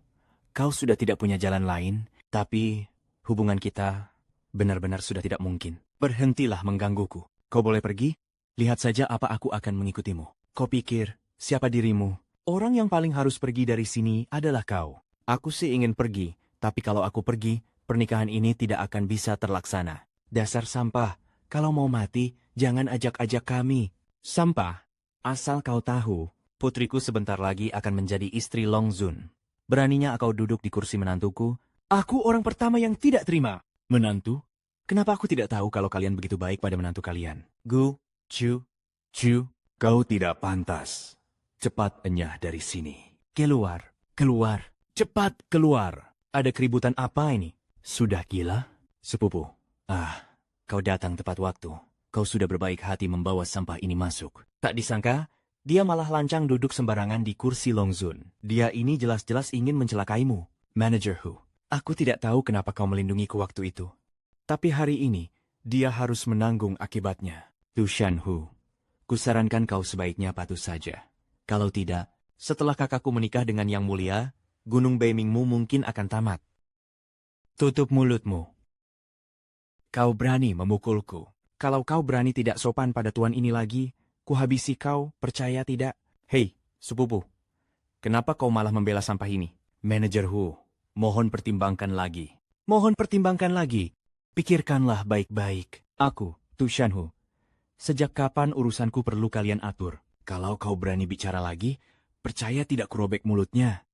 kau sudah tidak punya jalan lain, tapi hubungan kita benar-benar sudah tidak mungkin. Berhentilah menggangguku. Kau boleh pergi? Lihat saja apa aku akan mengikutimu. Kau pikir, siapa dirimu? Orang yang paling harus pergi dari sini adalah kau. Aku sih ingin pergi, tapi kalau aku pergi, pernikahan ini tidak akan bisa terlaksana. Dasar sampah, kalau mau mati, jangan ajak-ajak kami. Sampah, asal kau tahu, putriku sebentar lagi akan menjadi istri Long Zun. Beraninya kau duduk di kursi menantuku? Aku orang pertama yang tidak terima. Menantu? Kenapa aku tidak tahu kalau kalian begitu baik pada menantu kalian? Gu, Chu, kau tidak pantas. Cepat enyah dari sini. Keluar, keluar, cepat keluar. Ada keributan apa ini? Sudah gila? Sepupu. Kau datang tepat waktu. Kau sudah berbaik hati membawa sampah ini masuk. Tak disangka, dia malah lancang duduk sembarangan di kursi Long Zun. Dia ini jelas-jelas ingin mencelakaimu. Manager Hu, aku tidak tahu kenapa kau melindungiku waktu itu. Tapi hari ini, dia harus menanggung akibatnya. Tu Shan Hu, kusarankan kau sebaiknya patuh saja. Kalau tidak, setelah kakakku menikah dengan Yang Mulia, Gunung Beimingmu mungkin akan tamat. Tutup mulutmu. Kau berani memukulku. Kalau kau berani tidak sopan pada tuan ini lagi, kuhabisi kau, percaya tidak? Hei, sepupu, kenapa kau malah membela sampah ini? Manager Hu, mohon pertimbangkan lagi. Mohon pertimbangkan lagi. Pikirkanlah baik-baik. Aku, Tu Shan Hu. Sejak kapan urusanku perlu kalian atur? Kalau kau berani bicara lagi, percaya tidak kurobek mulutnya.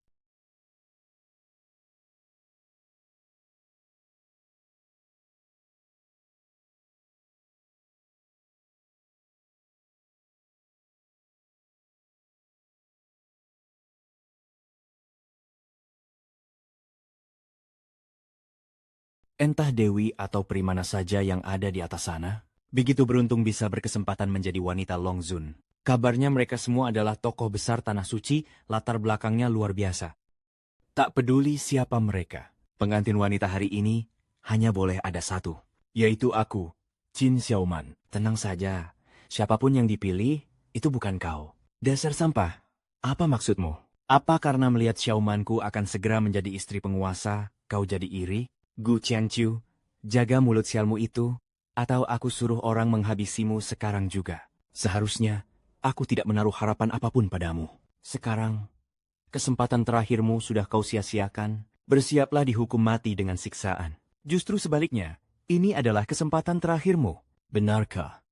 Entah Dewi atau Primana saja yang ada di atas sana, begitu beruntung bisa berkesempatan menjadi wanita Long Zun. Kabarnya mereka semua adalah tokoh besar Tanah Suci, latar belakangnya luar biasa. Tak peduli siapa mereka, pengantin wanita hari ini hanya boleh ada satu, yaitu aku, Qin Xiaoman. Tenang saja, siapapun yang dipilih, itu bukan kau. Dasar sampah, apa maksudmu? Apa karena melihat Xiaomanku akan segera menjadi istri penguasa, kau jadi iri? Gu Qianqiu, jaga mulut sialmu itu, atau aku suruh orang menghabisimu sekarang juga. Seharusnya, aku tidak menaruh harapan apapun padamu. Sekarang, kesempatan terakhirmu sudah kau sia-siakan, bersiaplah dihukum mati dengan siksaan. Justru sebaliknya, ini adalah kesempatan terakhirmu. Benarkah?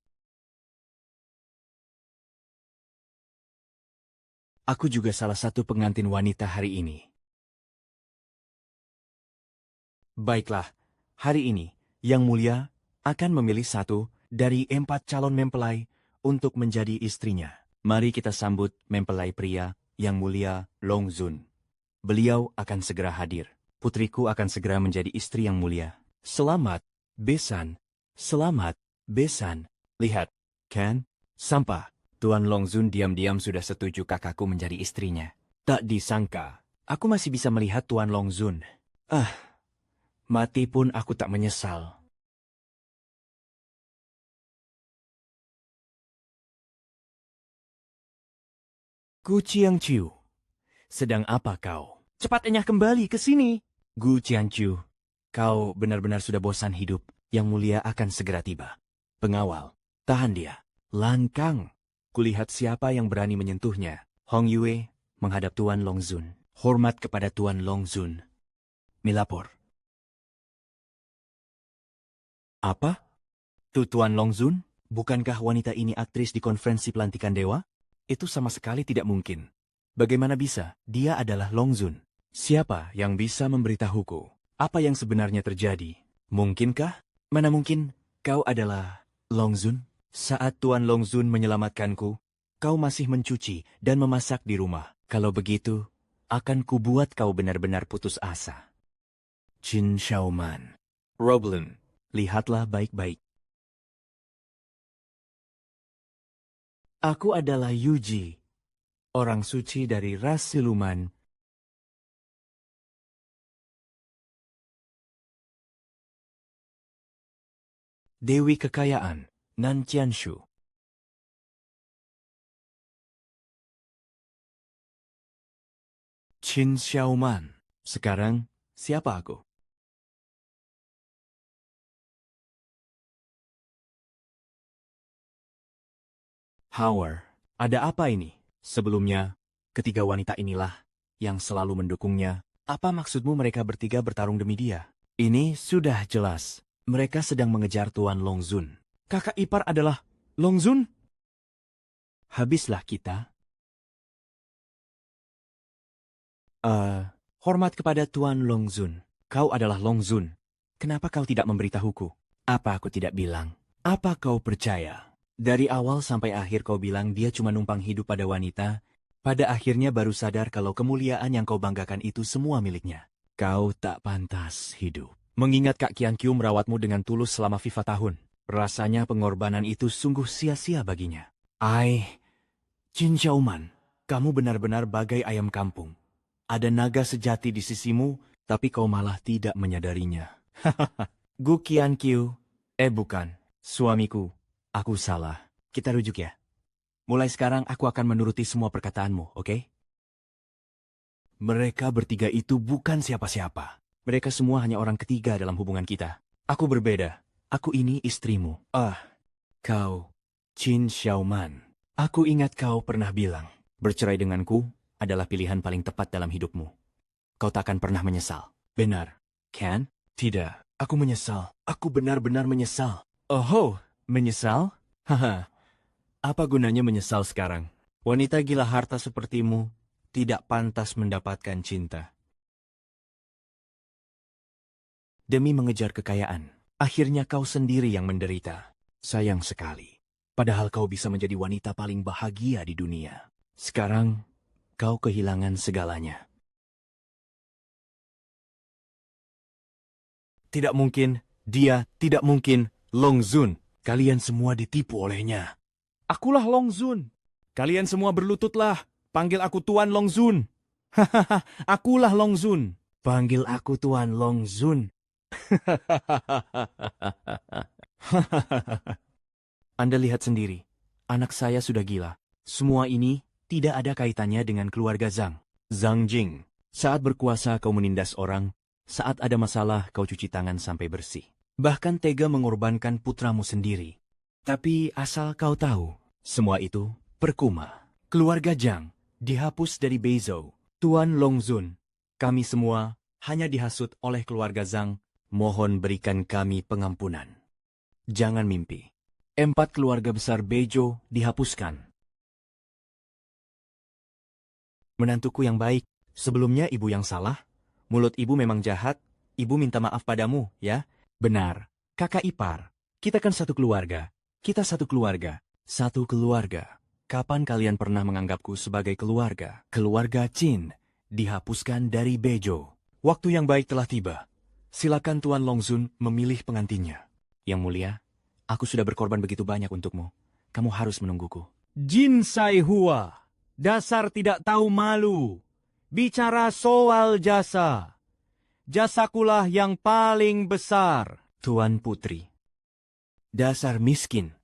Aku juga salah satu pengantin wanita hari ini. Baiklah, hari ini, Yang Mulia akan memilih satu dari 4 calon mempelai untuk menjadi istrinya. Mari kita sambut mempelai pria Yang Mulia Long Zun. Beliau akan segera hadir. Putriku akan segera menjadi istri Yang Mulia. Selamat, besan. Selamat, besan. Lihat, kan? Sampah. Tuan Longzun diam-diam sudah setuju kakakku menjadi istrinya. Tak disangka, aku masih bisa melihat Tuan Longzun. Mati pun aku tak menyesal. Gu Qiangqiu, sedang apa kau? Cepatnya kembali ke sini. Gu Qiangqiu, kau benar-benar sudah bosan hidup. Yang mulia akan segera tiba. Pengawal, tahan dia. Langkang. Kulihat siapa yang berani menyentuhnya. Hong Yue menghadap Tuan Longzun. Hormat kepada Tuan Longzun. Milapor. Apa? Tuan Longzun? Bukankah wanita ini aktris di konferensi pelantikan dewa? Itu sama sekali tidak mungkin. Bagaimana bisa? Dia adalah Longzun. Siapa yang bisa memberitahuku apa yang sebenarnya terjadi? Mungkinkah? Mana mungkin kau adalah Longzun? Saat Tuan Longzun menyelamatkanku, kau masih mencuci dan memasak di rumah. Kalau begitu, akan kubuat kau benar-benar putus asa. Qin Xiaoman. Roblin, lihatlah baik-baik. Aku adalah Yuji, orang suci dari ras siluman. Dewi Kekayaan, Nan Qianshu. Qin Xiaoman. Sekarang, siapa aku? Howard, ada apa ini? Sebelumnya, ketiga wanita inilah yang selalu mendukungnya. Apa maksudmu mereka bertiga bertarung demi dia? Ini sudah jelas. Mereka sedang mengejar Tuan Longzun. Kakak ipar adalah Longzun? Habislah kita. Hormat kepada Tuan Longzun. Kau adalah Longzun. Kenapa kau tidak memberitahuku? Apa aku tidak bilang? Apa kau percaya? Dari awal sampai akhir kau bilang dia cuma numpang hidup pada wanita. Pada akhirnya baru sadar kalau kemuliaan yang kau banggakan itu semua miliknya. Kau tak pantas hidup. Mengingat Kak Qianqiu merawatmu dengan tulus selama FIFA tahun. Rasanya pengorbanan itu sungguh sia-sia baginya. Qin Xiaoman, kamu benar-benar bagai ayam kampung. Ada naga sejati di sisimu, tapi kau malah tidak menyadarinya. Gu Qianqiu, bukan, suamiku, aku salah. Kita rujuk ya. Mulai sekarang aku akan menuruti semua perkataanmu, oke? Mereka bertiga itu bukan siapa-siapa. Mereka semua hanya orang ketiga dalam hubungan kita. Aku berbeda. Aku ini istrimu. Kau, Qin Xiaoman. Aku ingat kau pernah bilang, bercerai denganku adalah pilihan paling tepat dalam hidupmu. Kau tak akan pernah menyesal. Benar, Ken? Tidak, aku menyesal. Aku benar-benar menyesal. Oh, menyesal? Haha, apa gunanya menyesal sekarang? Wanita gila harta sepertimu tidak pantas mendapatkan cinta. Demi mengejar kekayaan, akhirnya kau sendiri yang menderita. Sayang sekali. Padahal kau bisa menjadi wanita paling bahagia di dunia. Sekarang, kau kehilangan segalanya. Tidak mungkin, dia tidak mungkin Longzun. Kalian semua ditipu olehnya. Akulah Longzun. Kalian semua berlututlah. Panggil aku Tuan Longzun. Hahaha, akulah Longzun. Panggil aku Tuan Longzun. Anda lihat sendiri, anak saya sudah gila. Semua ini tidak ada kaitannya dengan keluarga Zhang. Zhang Jing, saat berkuasa kau menindas orang, saat ada masalah kau cuci tangan sampai bersih. Bahkan tega mengorbankan putramu sendiri. Tapi asal kau tahu, semua itu percuma. Keluarga Zhang dihapus dari Beizhou. Tuan Longzun, kami semua hanya dihasut oleh keluarga Zhang. Mohon berikan kami pengampunan. Jangan mimpi. 4 keluarga besar Beizhou dihapuskan. Menantuku yang baik, sebelumnya ibu yang salah. Mulut ibu memang jahat, ibu minta maaf padamu, ya? Benar, kakak ipar. Kita kan satu keluarga. Kita satu keluarga. Satu keluarga. Kapan kalian pernah menganggapku sebagai keluarga? Keluarga Qin dihapuskan dari Beizhou. Waktu yang baik telah tiba. Silakan Tuan Longzun memilih pengantinnya. Yang mulia, aku sudah berkorban begitu banyak untukmu. kamu harus menungguku. Jin Sai Hua, dasar tidak tahu malu. Bicara soal jasa. Jasakulah yang paling besar. Tuan Putri. Dasar miskin.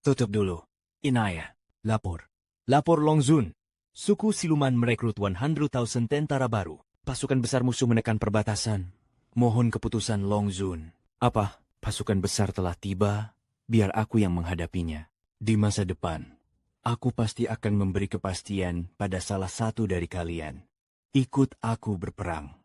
Tutup dulu. Inaya, lapor. Lapor Long Zun. Suku siluman merekrut 100,000 tentara baru. Pasukan besar musuh menekan perbatasan. Mohon keputusan Long Zun. Apa? Pasukan besar telah tiba, biar aku yang menghadapinya. Di masa depan, aku pasti akan memberi kepastian pada salah satu dari kalian. Ikut aku berperang.